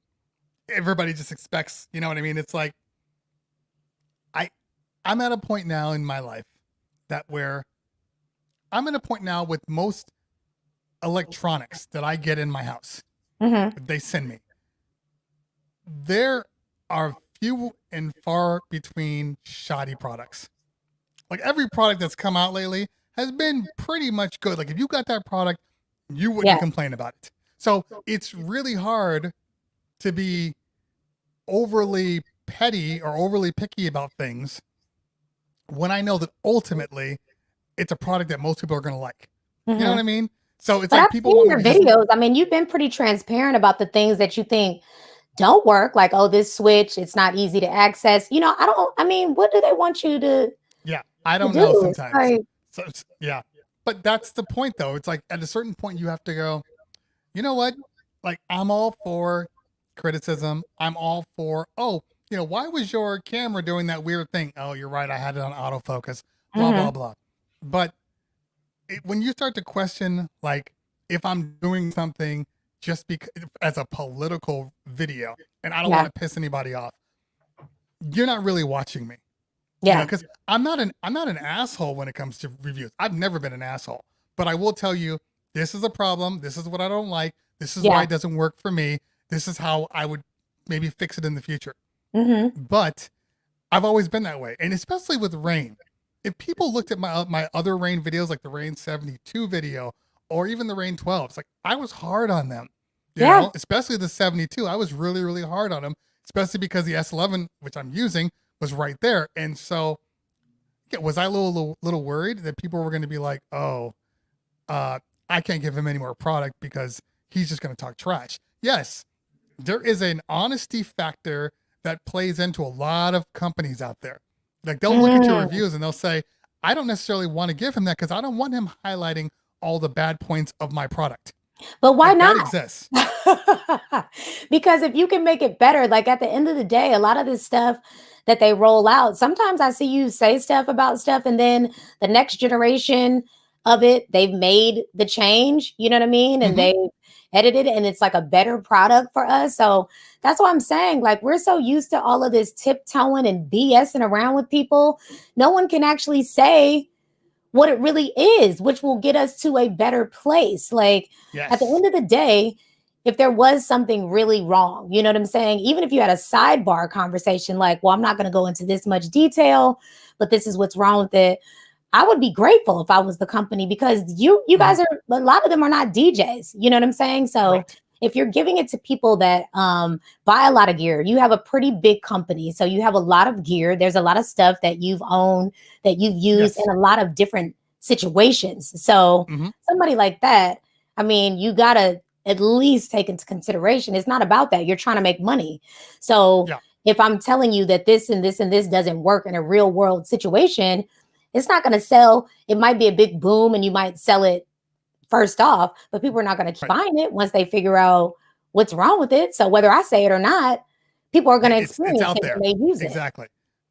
Everybody just expects, you know what I mean? It's like, I'm at a point now in my life where I'm at a point now with most electronics that I get in my house, they send me. There are few and far between shoddy products. Like, every product that's come out lately has been pretty much good. Like, if you got that product, you wouldn't complain about it. So it's really hard to be overly petty or overly picky about things when I know that ultimately it's a product that most people are going to like. You know what I mean? So it's like, people want your videos. I mean, you've been pretty transparent about the things that you think don't work. Like, oh, this switch, it's not easy to access. You know, I mean, what do they want you to? Yeah, I don't know sometimes. So yeah, but that's the point though. It's like, at a certain point you have to go, you know what? Like, I'm all for criticism. I'm all for, oh, you know, why was your camera doing that weird thing? Oh, you're right. I had it on autofocus, blah, blah, blah. But when you start to question, like, if I'm doing something just because as a political video and I don't want to piss anybody off, you're not really watching me. Yeah. Because I'm not an asshole when it comes to reviews. I've never been an asshole, but I will tell you, this is a problem. This is what I don't like. This is why it doesn't work for me. This is how I would maybe fix it in the future. But I've always been that way. And especially with Rain. If people looked at my other Rain videos, like the Rain 72 video, or even the Rain 12, it's like, I was hard on them. You know, especially the 72. I was really, really hard on them, especially because the S11, which I'm using, was right there. And so, was I a little worried that people were going to be like, oh, I can't give him any more product because he's just going to talk trash. Yes, there is an honesty factor that plays into a lot of companies out there. Like, they'll look at your reviews and they'll say, I don't necessarily want to give him that because I don't want him highlighting all the bad points of my product. But why not? That exists. Because if you can make it better, like, at the end of the day, a lot of this stuff that they roll out, sometimes I see you say stuff about stuff and then the next generation of it, they've made the change, you know what I mean? And they edited it and it's like a better product for us. So that's what I'm saying. Like, we're so used to all of this tiptoeing and BSing around with people. No one can actually say what it really is, which will get us to a better place. Like, at the end of the day, if there was something really wrong, you know what I'm saying? Even if you had a sidebar conversation, like, well, I'm not going to go into this much detail, but this is what's wrong with it. I would be grateful if I was the company, because you guys are, a lot of them are not DJs. You know what I'm saying? So if you're giving it to people that buy a lot of gear, you have a pretty big company. So you have a lot of gear. There's a lot of stuff that you've owned, that you've used in a lot of different situations. So somebody like that, I mean, you got to at least take into consideration. It's not about that. You're trying to make money. So if I'm telling you that this and this and this doesn't work in a real world situation, it's not going to sell. It might be a big boom and you might sell it first off, but people are not going to find it once they figure out what's wrong with it. So whether I say it or not, people are going to experience it's out it there. when they use it. Exactly.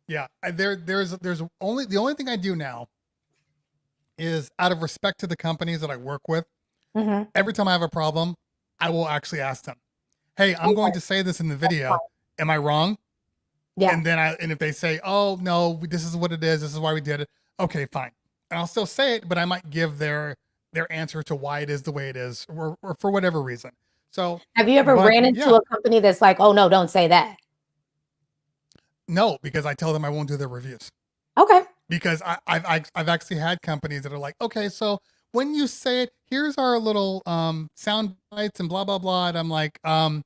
Yeah. There's only, the only thing I do now is, out of respect to the companies that I work with, every time I have a problem, I will actually ask them, hey, I'm going to say this in the video. Am I wrong? Yeah. And then and if they say, oh no, this is what it is, this is why we did it. Okay, fine. and I'll still say it, but I might give their answer to why it is the way it is, or for whatever reason. So have you ever ran into a company that's like, oh no, don't say that? No, because I tell them I won't do their reviews. Okay. Because I've actually had companies that are like, okay, so when you say it, here's our little sound bites and blah blah blah. And I'm like, I'm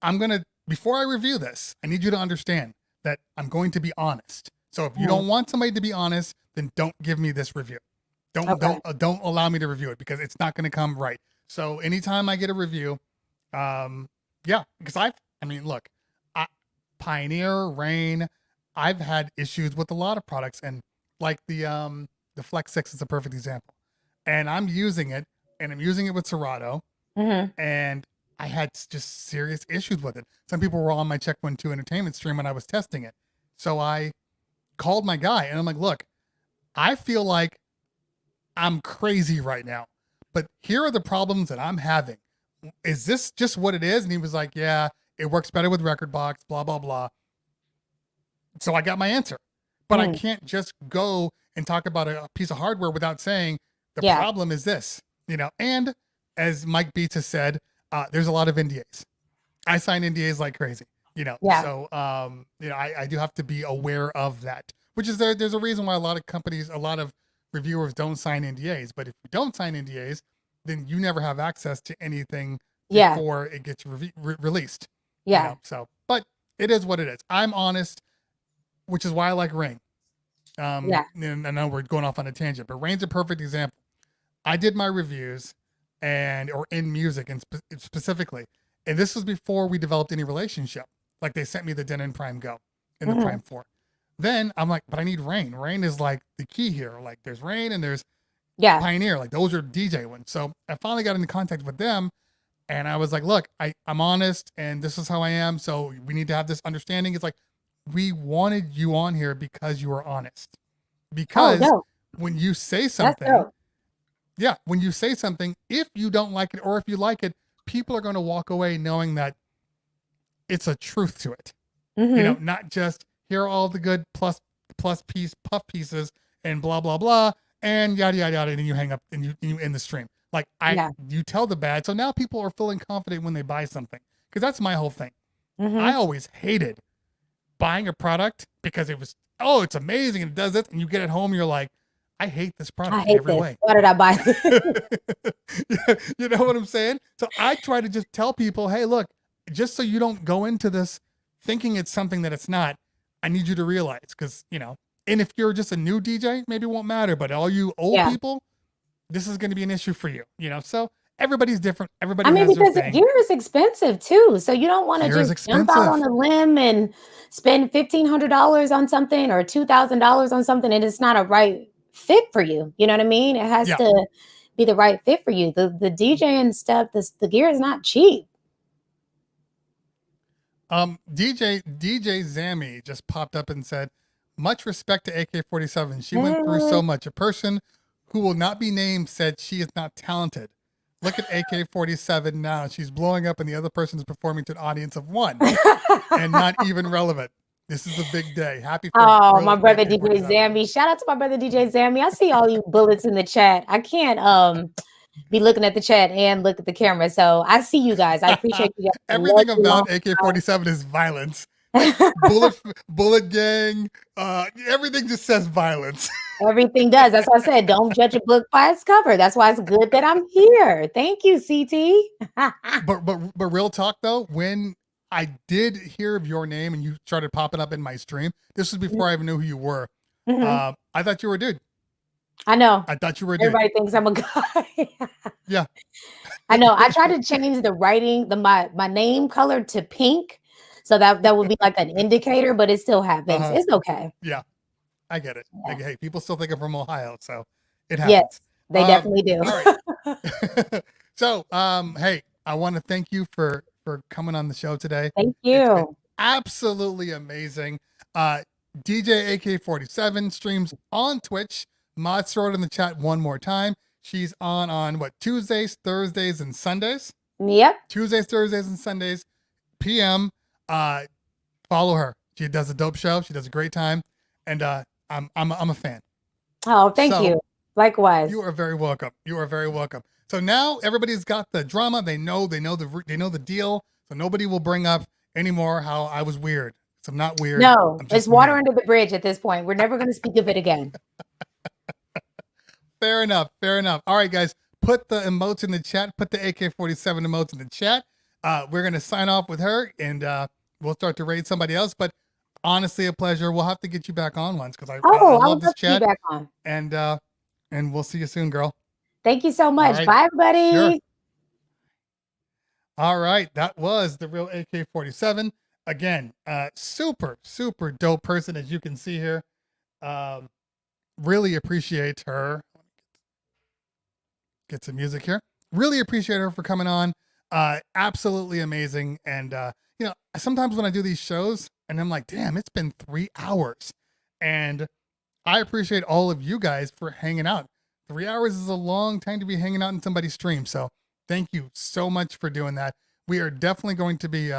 gonna, before I review this, I need you to understand that I'm going to be honest. So if you don't want somebody to be honest, then don't give me this review. Don't allow me to review it, because it's not going to come right. So anytime I get a review, yeah, because I mean, look, Pioneer, Rain, I've had issues with a lot of products, and like the Flex 6 is a perfect example. And I'm using it, and I'm using it with Serato, and I had just serious issues with it. Some people were on my Check 1-2 entertainment stream when I was testing it. So I called my guy, and I'm like, look, I feel like I'm crazy right now, but here are the problems that I'm having. Is this just what it is? And he was like, yeah, it works better with Rekordbox, blah, blah, blah. So I got my answer, but I can't just go and talk about a piece of hardware without saying the problem is this, you know. And as Mike Beats has said, there's a lot of NDAs. I sign NDAs like crazy, you know. So, you know, I do have to be aware of that, which is there's a reason why a lot of companies, a lot of reviewers don't sign NDAs. But if you don't sign NDAs, then you never have access to anything before it gets released. You know? So, but it is what it is. I'm honest, which is why I like Rain. And I know we're going off on a tangent, but Rain's a perfect example. I did my reviews or in music and specifically, and this was before we developed any relationship. Like, they sent me the Denon Prime Go and the Prime 4. Then I'm like, but I need Rain. Rain is like the key here. Like, there's Rain and there's Pioneer. Like, those are DJ ones. So I finally got into contact with them, and I was like, look, I'm honest, and this is how I am. So we need to have this understanding. It's like, we wanted you on here because you were honest. Because when you say something, when you say something, if you don't like it or if you like it, people are going to walk away knowing that it's a truth to it. You know, not just here are all the good puff pieces and blah blah blah and yada yada yada, and then you hang up and you end the stream. Like, you tell the bad, so now people are feeling confident when they buy something. Because that's my whole thing. I always hated buying a product because it was, oh, it's amazing and it does this, and you get it home, you're like, I hate this product in every way. Why did I buy this? You know what I'm saying? So I try to just tell people, hey, look, just so you don't go into this thinking it's something that it's not, I need you to realize, because, you know, and if you're just a new DJ, maybe it won't matter, but all you old people, this is going to be an issue for you, you know? So everybody's different. Everybody has because their thing. gear is expensive too. So you don't want to just jump out on a limb and spend $1,500 on something or $2,000 on something and it's not a right fit for you. You know what I mean? It has to be the right fit for you. The DJ and stuff, the gear is not cheap. DJ Zammy just popped up and said, much respect to AK47. She went through so much. A person who will not be named said she is not talented. Look at AK47 now. She's blowing up and the other person is performing to an audience of one and not even relevant. This is a big day. Happy for my brother DJ Zammy. Shout out to my brother DJ Zammy. I see all you bullets in the chat. I can't be looking at the chat and look at the camera. So I see you guys. I appreciate you guys. Everything about AK47 is violence. Bullet gang, everything just says violence. Everything does. That's why I said don't judge a book by its cover. That's why it's good that I'm here. Thank you, CT. but real talk though, when I did hear of your name and you started popping up in my stream, this was before I even knew who you were. I thought you were a dude. I know. I thought you were a dude. Everybody thinks I'm a guy. Yeah. I know. I tried to change the writing, my name color to pink. So that would be like an indicator, but it still happens. It's okay. Yeah, I get it. Yeah. Like, hey, people still think I'm from Ohio, so it happens. Yes, they definitely do. All right. So, hey, I want to thank you for coming on the show today. Thank you. Absolutely amazing. DJ AK47 streams on Twitch. Mods, throw it in the chat one more time. She's on what, Tuesdays, Thursdays, and Sundays? Yep. Tuesdays, Thursdays, and Sundays, PM. Follow her. She does a dope show. She does a great time, and I'm a fan. Oh, thank you. Likewise. You are very welcome. You are very welcome. So now everybody's got the drama. They know the deal. So nobody will bring up anymore how I was weird. So I'm not weird. No, I'm it's just water me. under the bridge at this point. We're never going to speak of it again. Fair enough. Fair enough. All right, guys, put the emotes in the chat. Put the AK47 emotes in the chat. We're gonna sign off with her, and we'll start to raid somebody else. But honestly, a pleasure. We'll have to get you back on once because I Oh, I love would this love to be chat, back on. and we'll see you soon, girl. Thank you so much. right. Bye, everybody. Sure. All right, that was the real AK47. Again, super, super dope person, as you can see here. Really appreciate her. Get some music here. Really appreciate her for coming on. Absolutely amazing. And, you know, sometimes when I do these shows and I'm like, damn, it's been 3 hours. And I appreciate all of you guys for hanging out. 3 hours is a long time to be hanging out in somebody's stream. So thank you so much for doing that. We are definitely going to be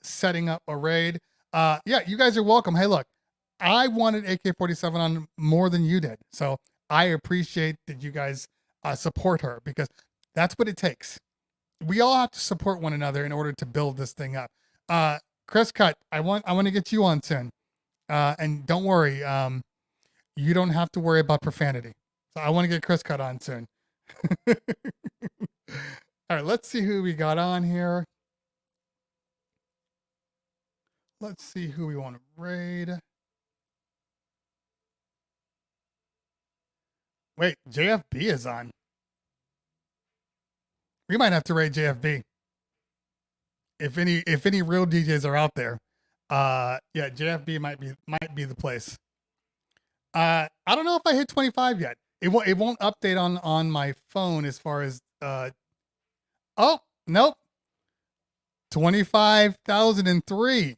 setting up a raid. Yeah, you guys are welcome. Hey, look, I wanted AK47 on more than you did. So I appreciate that you guys support her because that's what it takes. We all have to support one another in order to build this thing up. Chris Cut, I want to get you on soon. And don't worry, you don't have to worry about profanity. So I want to get Chris Cut on soon. All right, let's see who we got on here. Let's see who we want to raid. Wait, JFB is on. We might have to raid JFB. If any real DJs are out there. Yeah, JFB might be the place. I don't know if I hit 25 yet. It won't update on my phone as far as oh, nope. 25,003.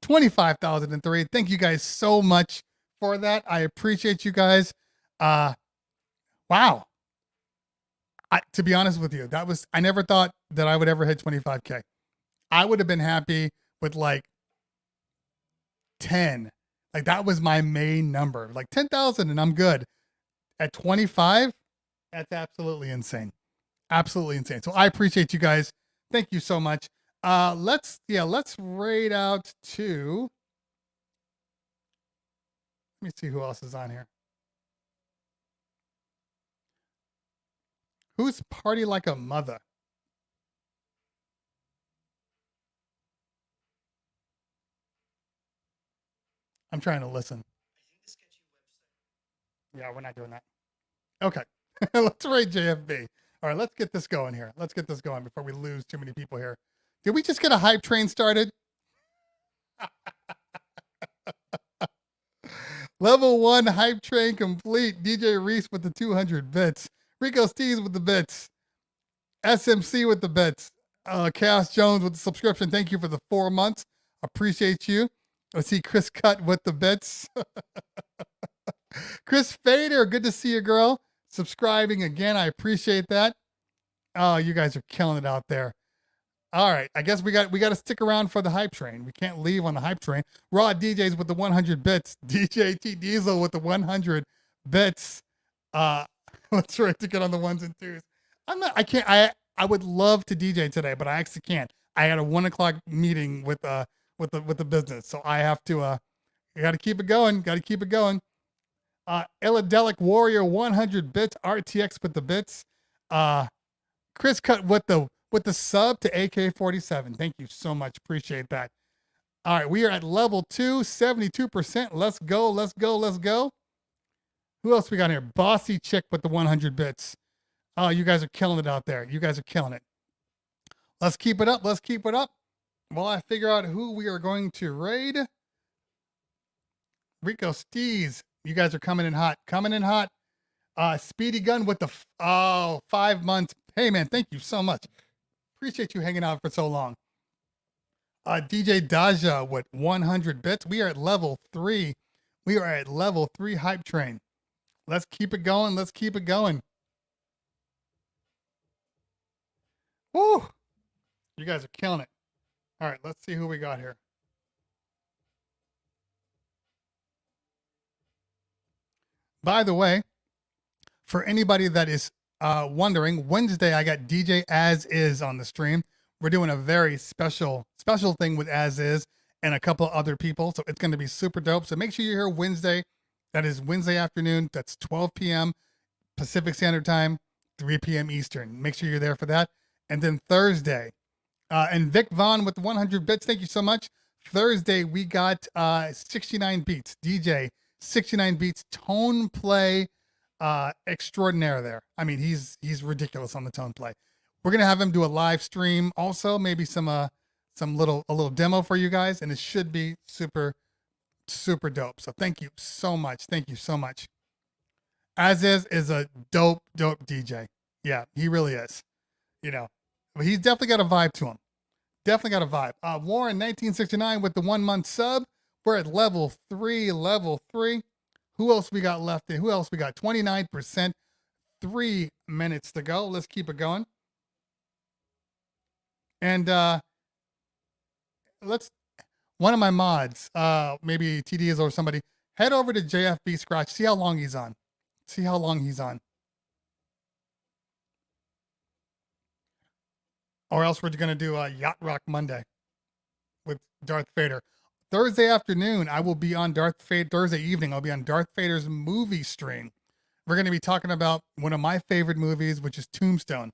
25,003. Thank you guys so much for that. I appreciate you guys. Wow. To be honest with you, I never thought that I would ever hit 25K. I would have been happy with like 10. Like that was my main number. Like 10,000 and I'm good. At 25, that's absolutely insane. Absolutely insane. So I appreciate you guys. Thank you so much. Let's raid out to, let me see who else is on here. Who's Party Like a Mother? I'm trying to listen. Yeah, we're not doing that. Okay. Let's raid JFB. All right, let's get this going here. Let's get this going before we lose too many people here. Did we just get a hype train started? Level 1 hype train complete. DJ Reese with the 200 bits. Rico Steves with the bits. SMC with the bits. Chaos Jones with the subscription. Thank you for the 4 months. Appreciate you. Let's see Chris Cut with the bits. Chris Fader, good to see you, girl. Subscribing again. I appreciate that. Oh, you guys are killing it out there. All right, I guess we got to stick around for the hype train. We can't leave on the hype train. Raw DJs with the 100 bits. DJ T Diesel with the 100 bits. Let's try to get on the ones and twos. I would love to DJ today, but I actually can't. I had a 1 o'clock meeting with the business, so I have to. I got to keep it going. Got to keep it going. Illadelic Warrior 100 bits. RTX with the bits. Chris Cut with the sub to AK47. Thank you so much. Appreciate that. All right, we are at level 2, 72%. Let's go, let's go, let's go. Who else we got here? Bossy Chick with the 100 bits. Oh, you guys are killing it out there. You guys are killing it. Let's keep it up. Let's keep it up. While I figure out who we are going to raid. Rico Steez. You guys are coming in hot. Coming in hot. Speedy Gun with the 5 months. Hey, man, thank you so much. Appreciate you hanging out for so long. DJ Daja with 100 bits. We are at level 3. We are at level 3 hype train. Let's keep it going. Let's keep it going. Woo! You guys are killing it. All right, let's see who we got here. By the way, for anybody that is wondering, Wednesday I got DJ As Is on the stream. We're doing a very special thing with As Is and a couple other people, so it's going to be super dope. So make sure you're here Wednesday. That is Wednesday afternoon. That's 12 p.m. Pacific Standard Time, 3 p.m. Eastern. Make sure you're there for that. And then Thursday, and Vic Vaughn with the 100 bits. Thank you so much. Thursday we got 69 Beats DJ 69 Beats tone play extraordinaire there. I mean, he's ridiculous on the tone play. We're gonna have him do a live stream also, maybe a little demo for you guys, and it should be super dope. So thank you so much. As is a dope DJ. Yeah, he really is. You know, but he's definitely got a vibe to him. Warren 1969 with the 1 month sub. We're at level 3. Who else we got left in? 29%. 3 minutes to go. Let's keep it going. And one of my mods, maybe TDs or somebody, head over to JFB Scratch. See how long he's on. Or else we're going to do a Yacht Rock Monday with Darth Vader. Thursday afternoon, I will be on Thursday evening, I'll be on Darth Vader's movie stream. We're going to be talking about one of my favorite movies, which is Tombstone.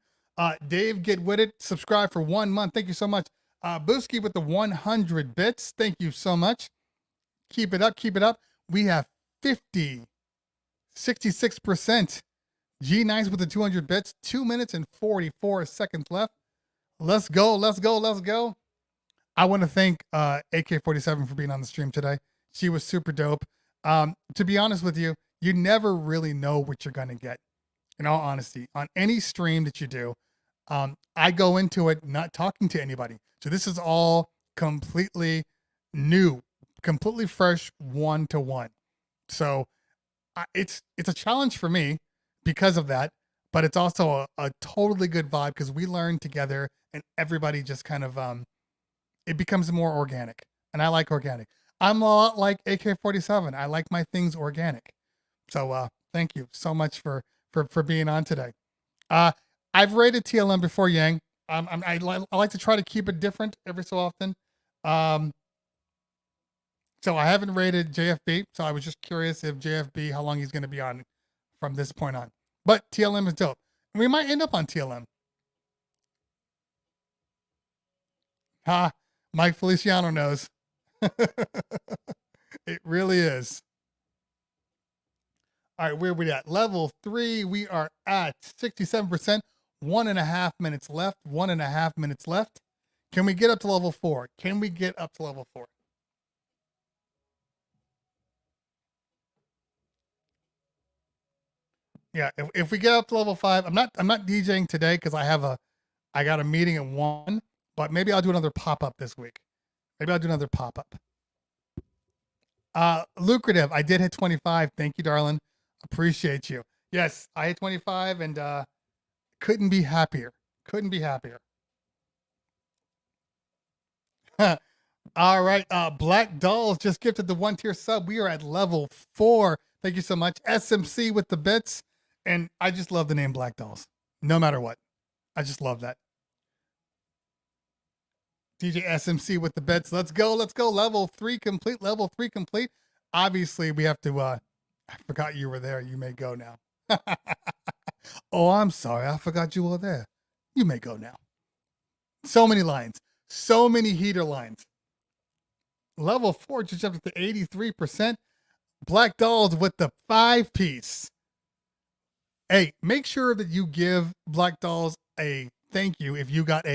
Dave, get with it. Subscribe for 1 month. Thank you so much. Booski with the 100 bits. Thank you so much. Keep it up. We have 66%. G Nice with the 200 bits. 2 minutes and 44 seconds left. Let's go. I want to thank AK47 for being on the stream today. She was super dope. To be honest with you, you never really know what you're going to get. In all honesty, on any stream that you do, I go into it not talking to anybody. So this is all completely new, completely fresh, 1-to-1. So it's a challenge for me because of that, but it's also a totally good vibe because we learn together and everybody just kind of, it becomes more organic, and I like organic. I'm a lot like AK47. I like my things organic. So thank you so much for being on today. I've rated TLM before, Yang. I like to try to keep it different every so often. So I haven't rated JFB, so I was just curious if JFB, how long he's going to be on from this point on. But TLM is dope. And we might end up on TLM. Mike Feliciano knows. It really is. All right, where are we at? Level 3, we are at 67%. 1.5 minutes left. 1.5 minutes left. Can we get up to level 4? Yeah, if we get up to level 5, I'm not DJing today because I got a meeting at 1, but maybe I'll do another pop-up this week. Lucrative, I did hit 25. Thank you, darling. Appreciate you. Yes, I hit 25 and couldn't be happier. All right, Black Dolls just gifted the 1-tier sub. We are at level 4. Thank you so much. SMC with the bits. And I just love the name Black Dolls, no matter what. I just love that. DJ SMC with the bets. Let's go. Level 3 complete. Obviously, we have to, I forgot you were there. You may go now. Oh, I'm sorry. I forgot you were there. You may go now. So many lines. So many heater lines. Level 4 just jumped to 83%. Black Dolls with the 5-piece. Hey, make sure that you give Black Dolls a thank you if you got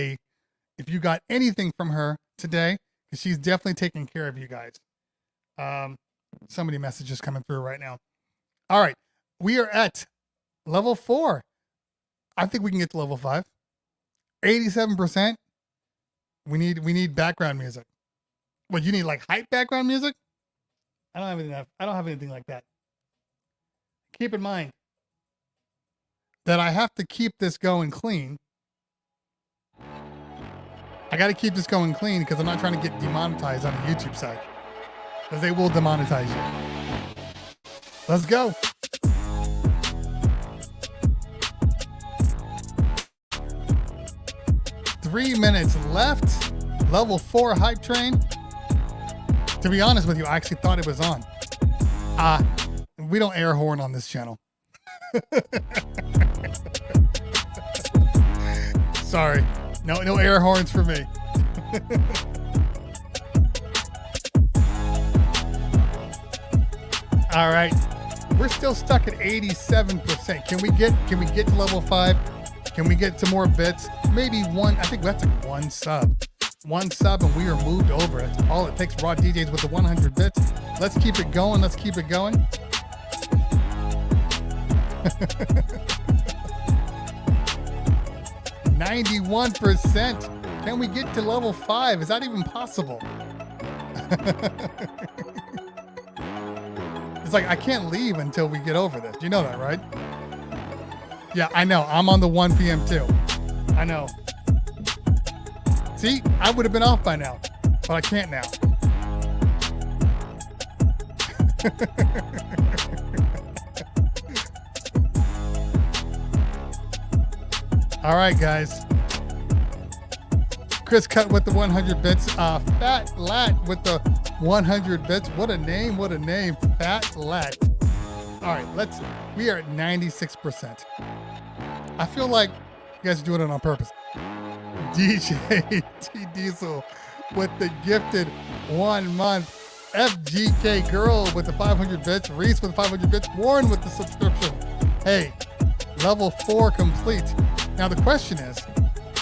anything from her today, because she's definitely taking care of you guys. So many messages coming through right now. All right, we are at level 4. I think we can get to level 5. 87%. We need background music. What, you need like hype background music? I don't have anything like that. Keep in mind that I have to keep this going clean. I got to keep this going clean because I'm not trying to get demonetized on the YouTube side, because they will demonetize you. Let's go. 3 minutes left. Level 4 hype train. To be honest with you, I actually thought it was on. We don't air horn on this channel. Sorry. No air horns for me. All right. We're still stuck at 87%. Can we get to level 5? Can we get some more bits? Maybe one. I think that's like one sub. One sub and we are moved over. That's all it takes. Raw DJs with the 100 bits. Let's keep it going. Let's keep it going. %. Can we get to level 5? Is that even possible? It's like I can't leave until we get over this. You know that, right? Yeah, I know. I'm on the 1 p.m. too. I know. See, I would have been off by now, but I can't now. All right, guys. Chris Cut with the 100 bits. Fat Lat with the 100 bits. What a name, what a name. Fat Lat. All right, we are at 96%. I feel like you guys are doing it on purpose. DJ T Diesel with the gifted 1 month. FGK Girl with the 500 bits. Reese with the 500 bits. Warren with the subscription. Hey, level 4 complete. Now the question is,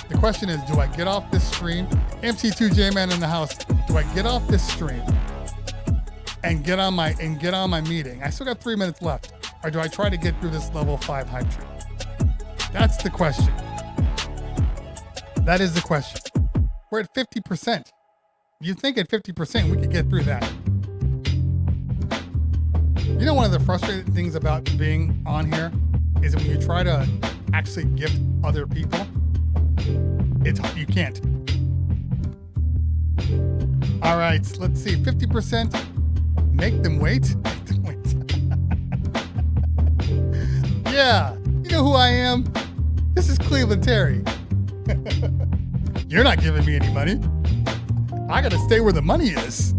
do I get off this stream? MC2J Man in the house. Do I get off this stream and get on my meeting? I still got 3 minutes left. Or do I try to get through this level 5 hype train? That's the question. That is the question. We're at 50%. You think at 50% we could get through that? You know, one of the frustrating things about being on here is that when you try to actually gift other people, you can't. All right, let's see. 50%. Make them wait. Make them wait. Yeah, you know who I am. This is Cleveland Terry. You're not giving me any money. I gotta stay where the money is.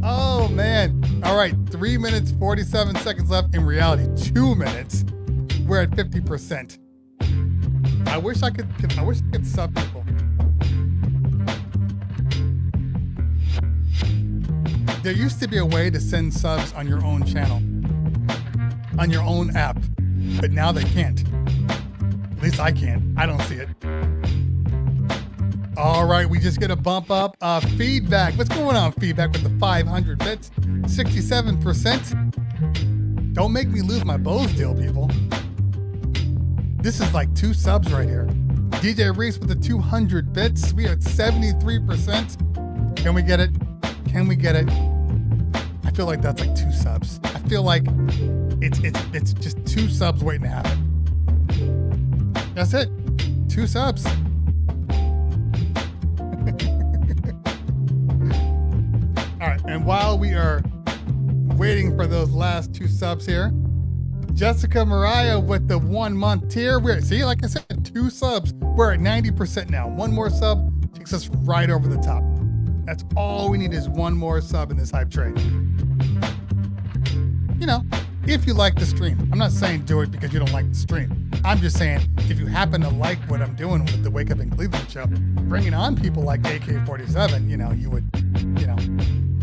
Oh man. All right, 3 minutes, 47 seconds left. In reality, 2 minutes. We're at 50%. I wish I could sub people. There used to be a way to send subs on your own channel, on your own app, but now they can't. At least I can't. I don't see it. All right, we just get a bump up. Feedback. What's going on, Feedback, with the 500 bits? 67%. Don't make me lose my Bose deal, people. This is like 2 subs right here. DJ Reese with the 200 bits. We are at 73%. Can we get it? Can we get it? I feel like that's like 2 subs. I feel like it's just 2 subs waiting to happen. That's it. 2 subs. All right, and while we are waiting for those last 2 subs here, Jessica Mariah with the 1 month tier. See, like I said, 2 subs. We're at 90% now. 1 more sub takes us right over the top. That's all we need is 1 more sub in this hype train. You know, if you like the stream. I'm not saying do it because you don't like the stream. I'm just saying if you happen to like what I'm doing with the Wake Up in Cleveland show, bringing on people like AK47, you know, you would, you know,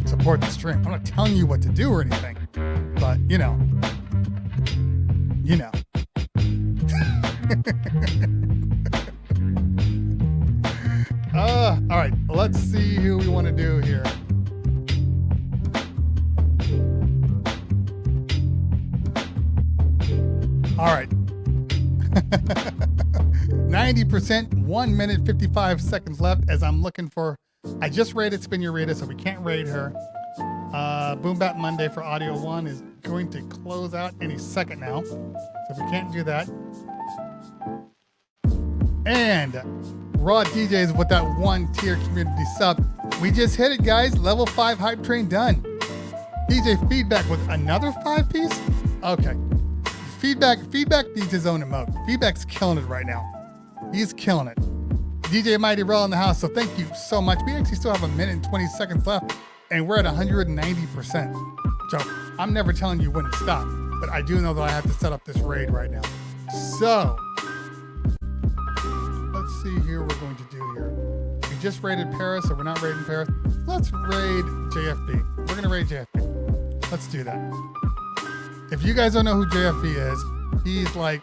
support the stream. I'm not telling you what to do or anything, but you know. All right, let's see who we want to do here. All right. 90%, 1 minute, 55 seconds left as I'm looking for, I just rated Spin Your Rita, so we can't raid her. Boom Bat Monday for Audio 1 is going to close out any second now, so we can't do that. And Raw DJs with that 1 tier community sub. We just hit it, guys. Level 5 hype train done. DJ Feedback with another 5 piece? Okay. Feedback needs his own emote. Feedback's killing it right now. He's killing it. DJ Mighty Rel in the house, so thank you so much. We actually still have 1 minute and 20 seconds left, and we're at 190%. So I'm never telling you when to stop, but I do know that I have to set up this raid right now. So let's see here what we're going to do here. We just raided Paris, so we're not raiding Paris. Let's raid JFB. We're going to raid JFB. Let's do that. If you guys don't know who JFB is, he's like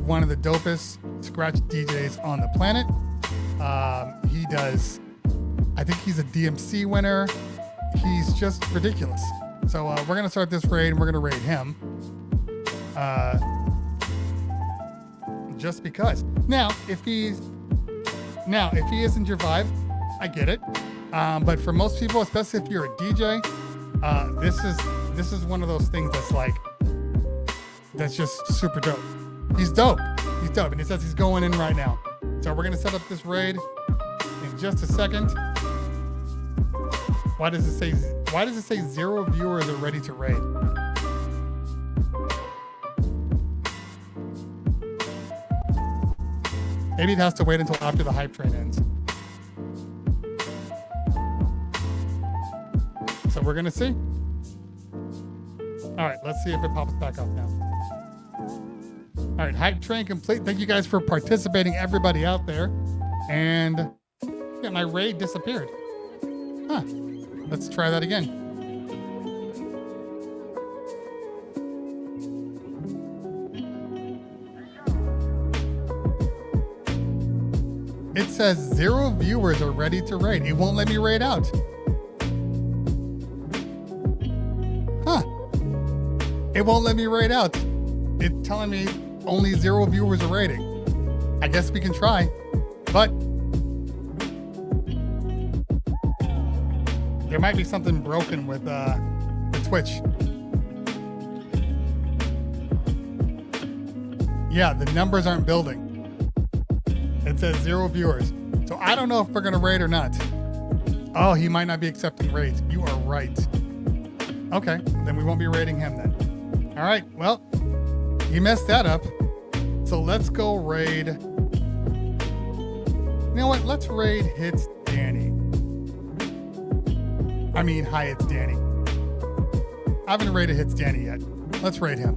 one of the dopest scratch DJs on the planet. He does, I think he's a DMC winner. He's just ridiculous. So we're going to start this raid and we're going to raid him. Just because. Now, if he isn't your vibe, I get it. But for most people, especially if you're a DJ, this is one of those things that's just super dope. He's dope. He's dope. And he says he's going in right now. So we're going to set up this raid in just a second. Why does it say 0 viewers are ready to raid? Maybe it has to wait until after the hype train ends. So we're going to see. All right, let's see if it pops back up now. All right, hype train complete. Thank you guys for participating, everybody out there. And yeah, my raid disappeared. Huh. Let's try that again. It says 0 viewers are ready to raid. It won't let me raid out. Huh. It won't let me raid out. It's telling me only 0 viewers are raiding. I guess we can try, but there might be something broken with Twitch. Yeah, the numbers aren't building. It says 0 viewers. So I don't know if we're going to raid or not. Oh, he might not be accepting raids. You are right. Okay, then we won't be raiding him then. All right, well, he messed that up. So let's go raid. You know what? Let's raid Hits Danny. I mean, hi, it's Danny. I haven't raided Hits Danny yet. Let's raid him.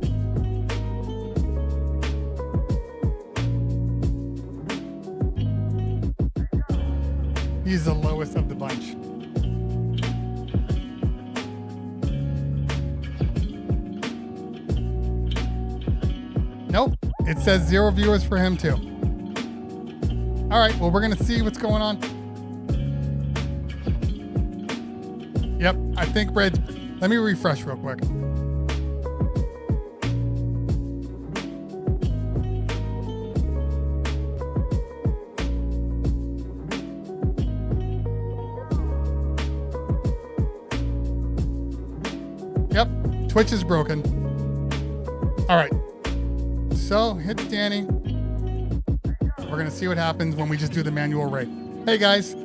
He's the lowest of the bunch. Nope. It says 0 viewers for him too. All right, well, we're going to see what's going on. Yep, I think Red. Let me refresh real quick. Yep, Twitch is broken. All right. So, hit Danny. We're going to see what happens when we just do the manual raid. Hey, guys,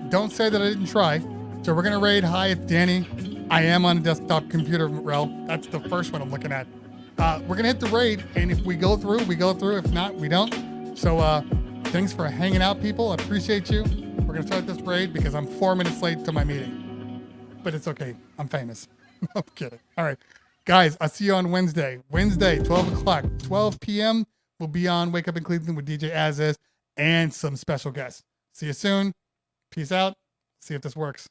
don't say that I didn't try. So, we're going to raid. Hi, it's Danny. I am on a desktop computer, Rel. That's the first one I'm looking at. We're going to hit the raid, and if we go through, we go through. If not, we don't. So, thanks for hanging out, people. I appreciate you. We're going to start this raid because I'm 4 minutes late to my meeting. But it's okay. I'm famous. I'm kidding. All right. Guys, I'll see you on Wednesday. Wednesday, 12 o'clock. 12 p.m. We'll be on Wake Up in Cleveland with DJ As Is and some special guests. See you soon. Peace out. See if this works.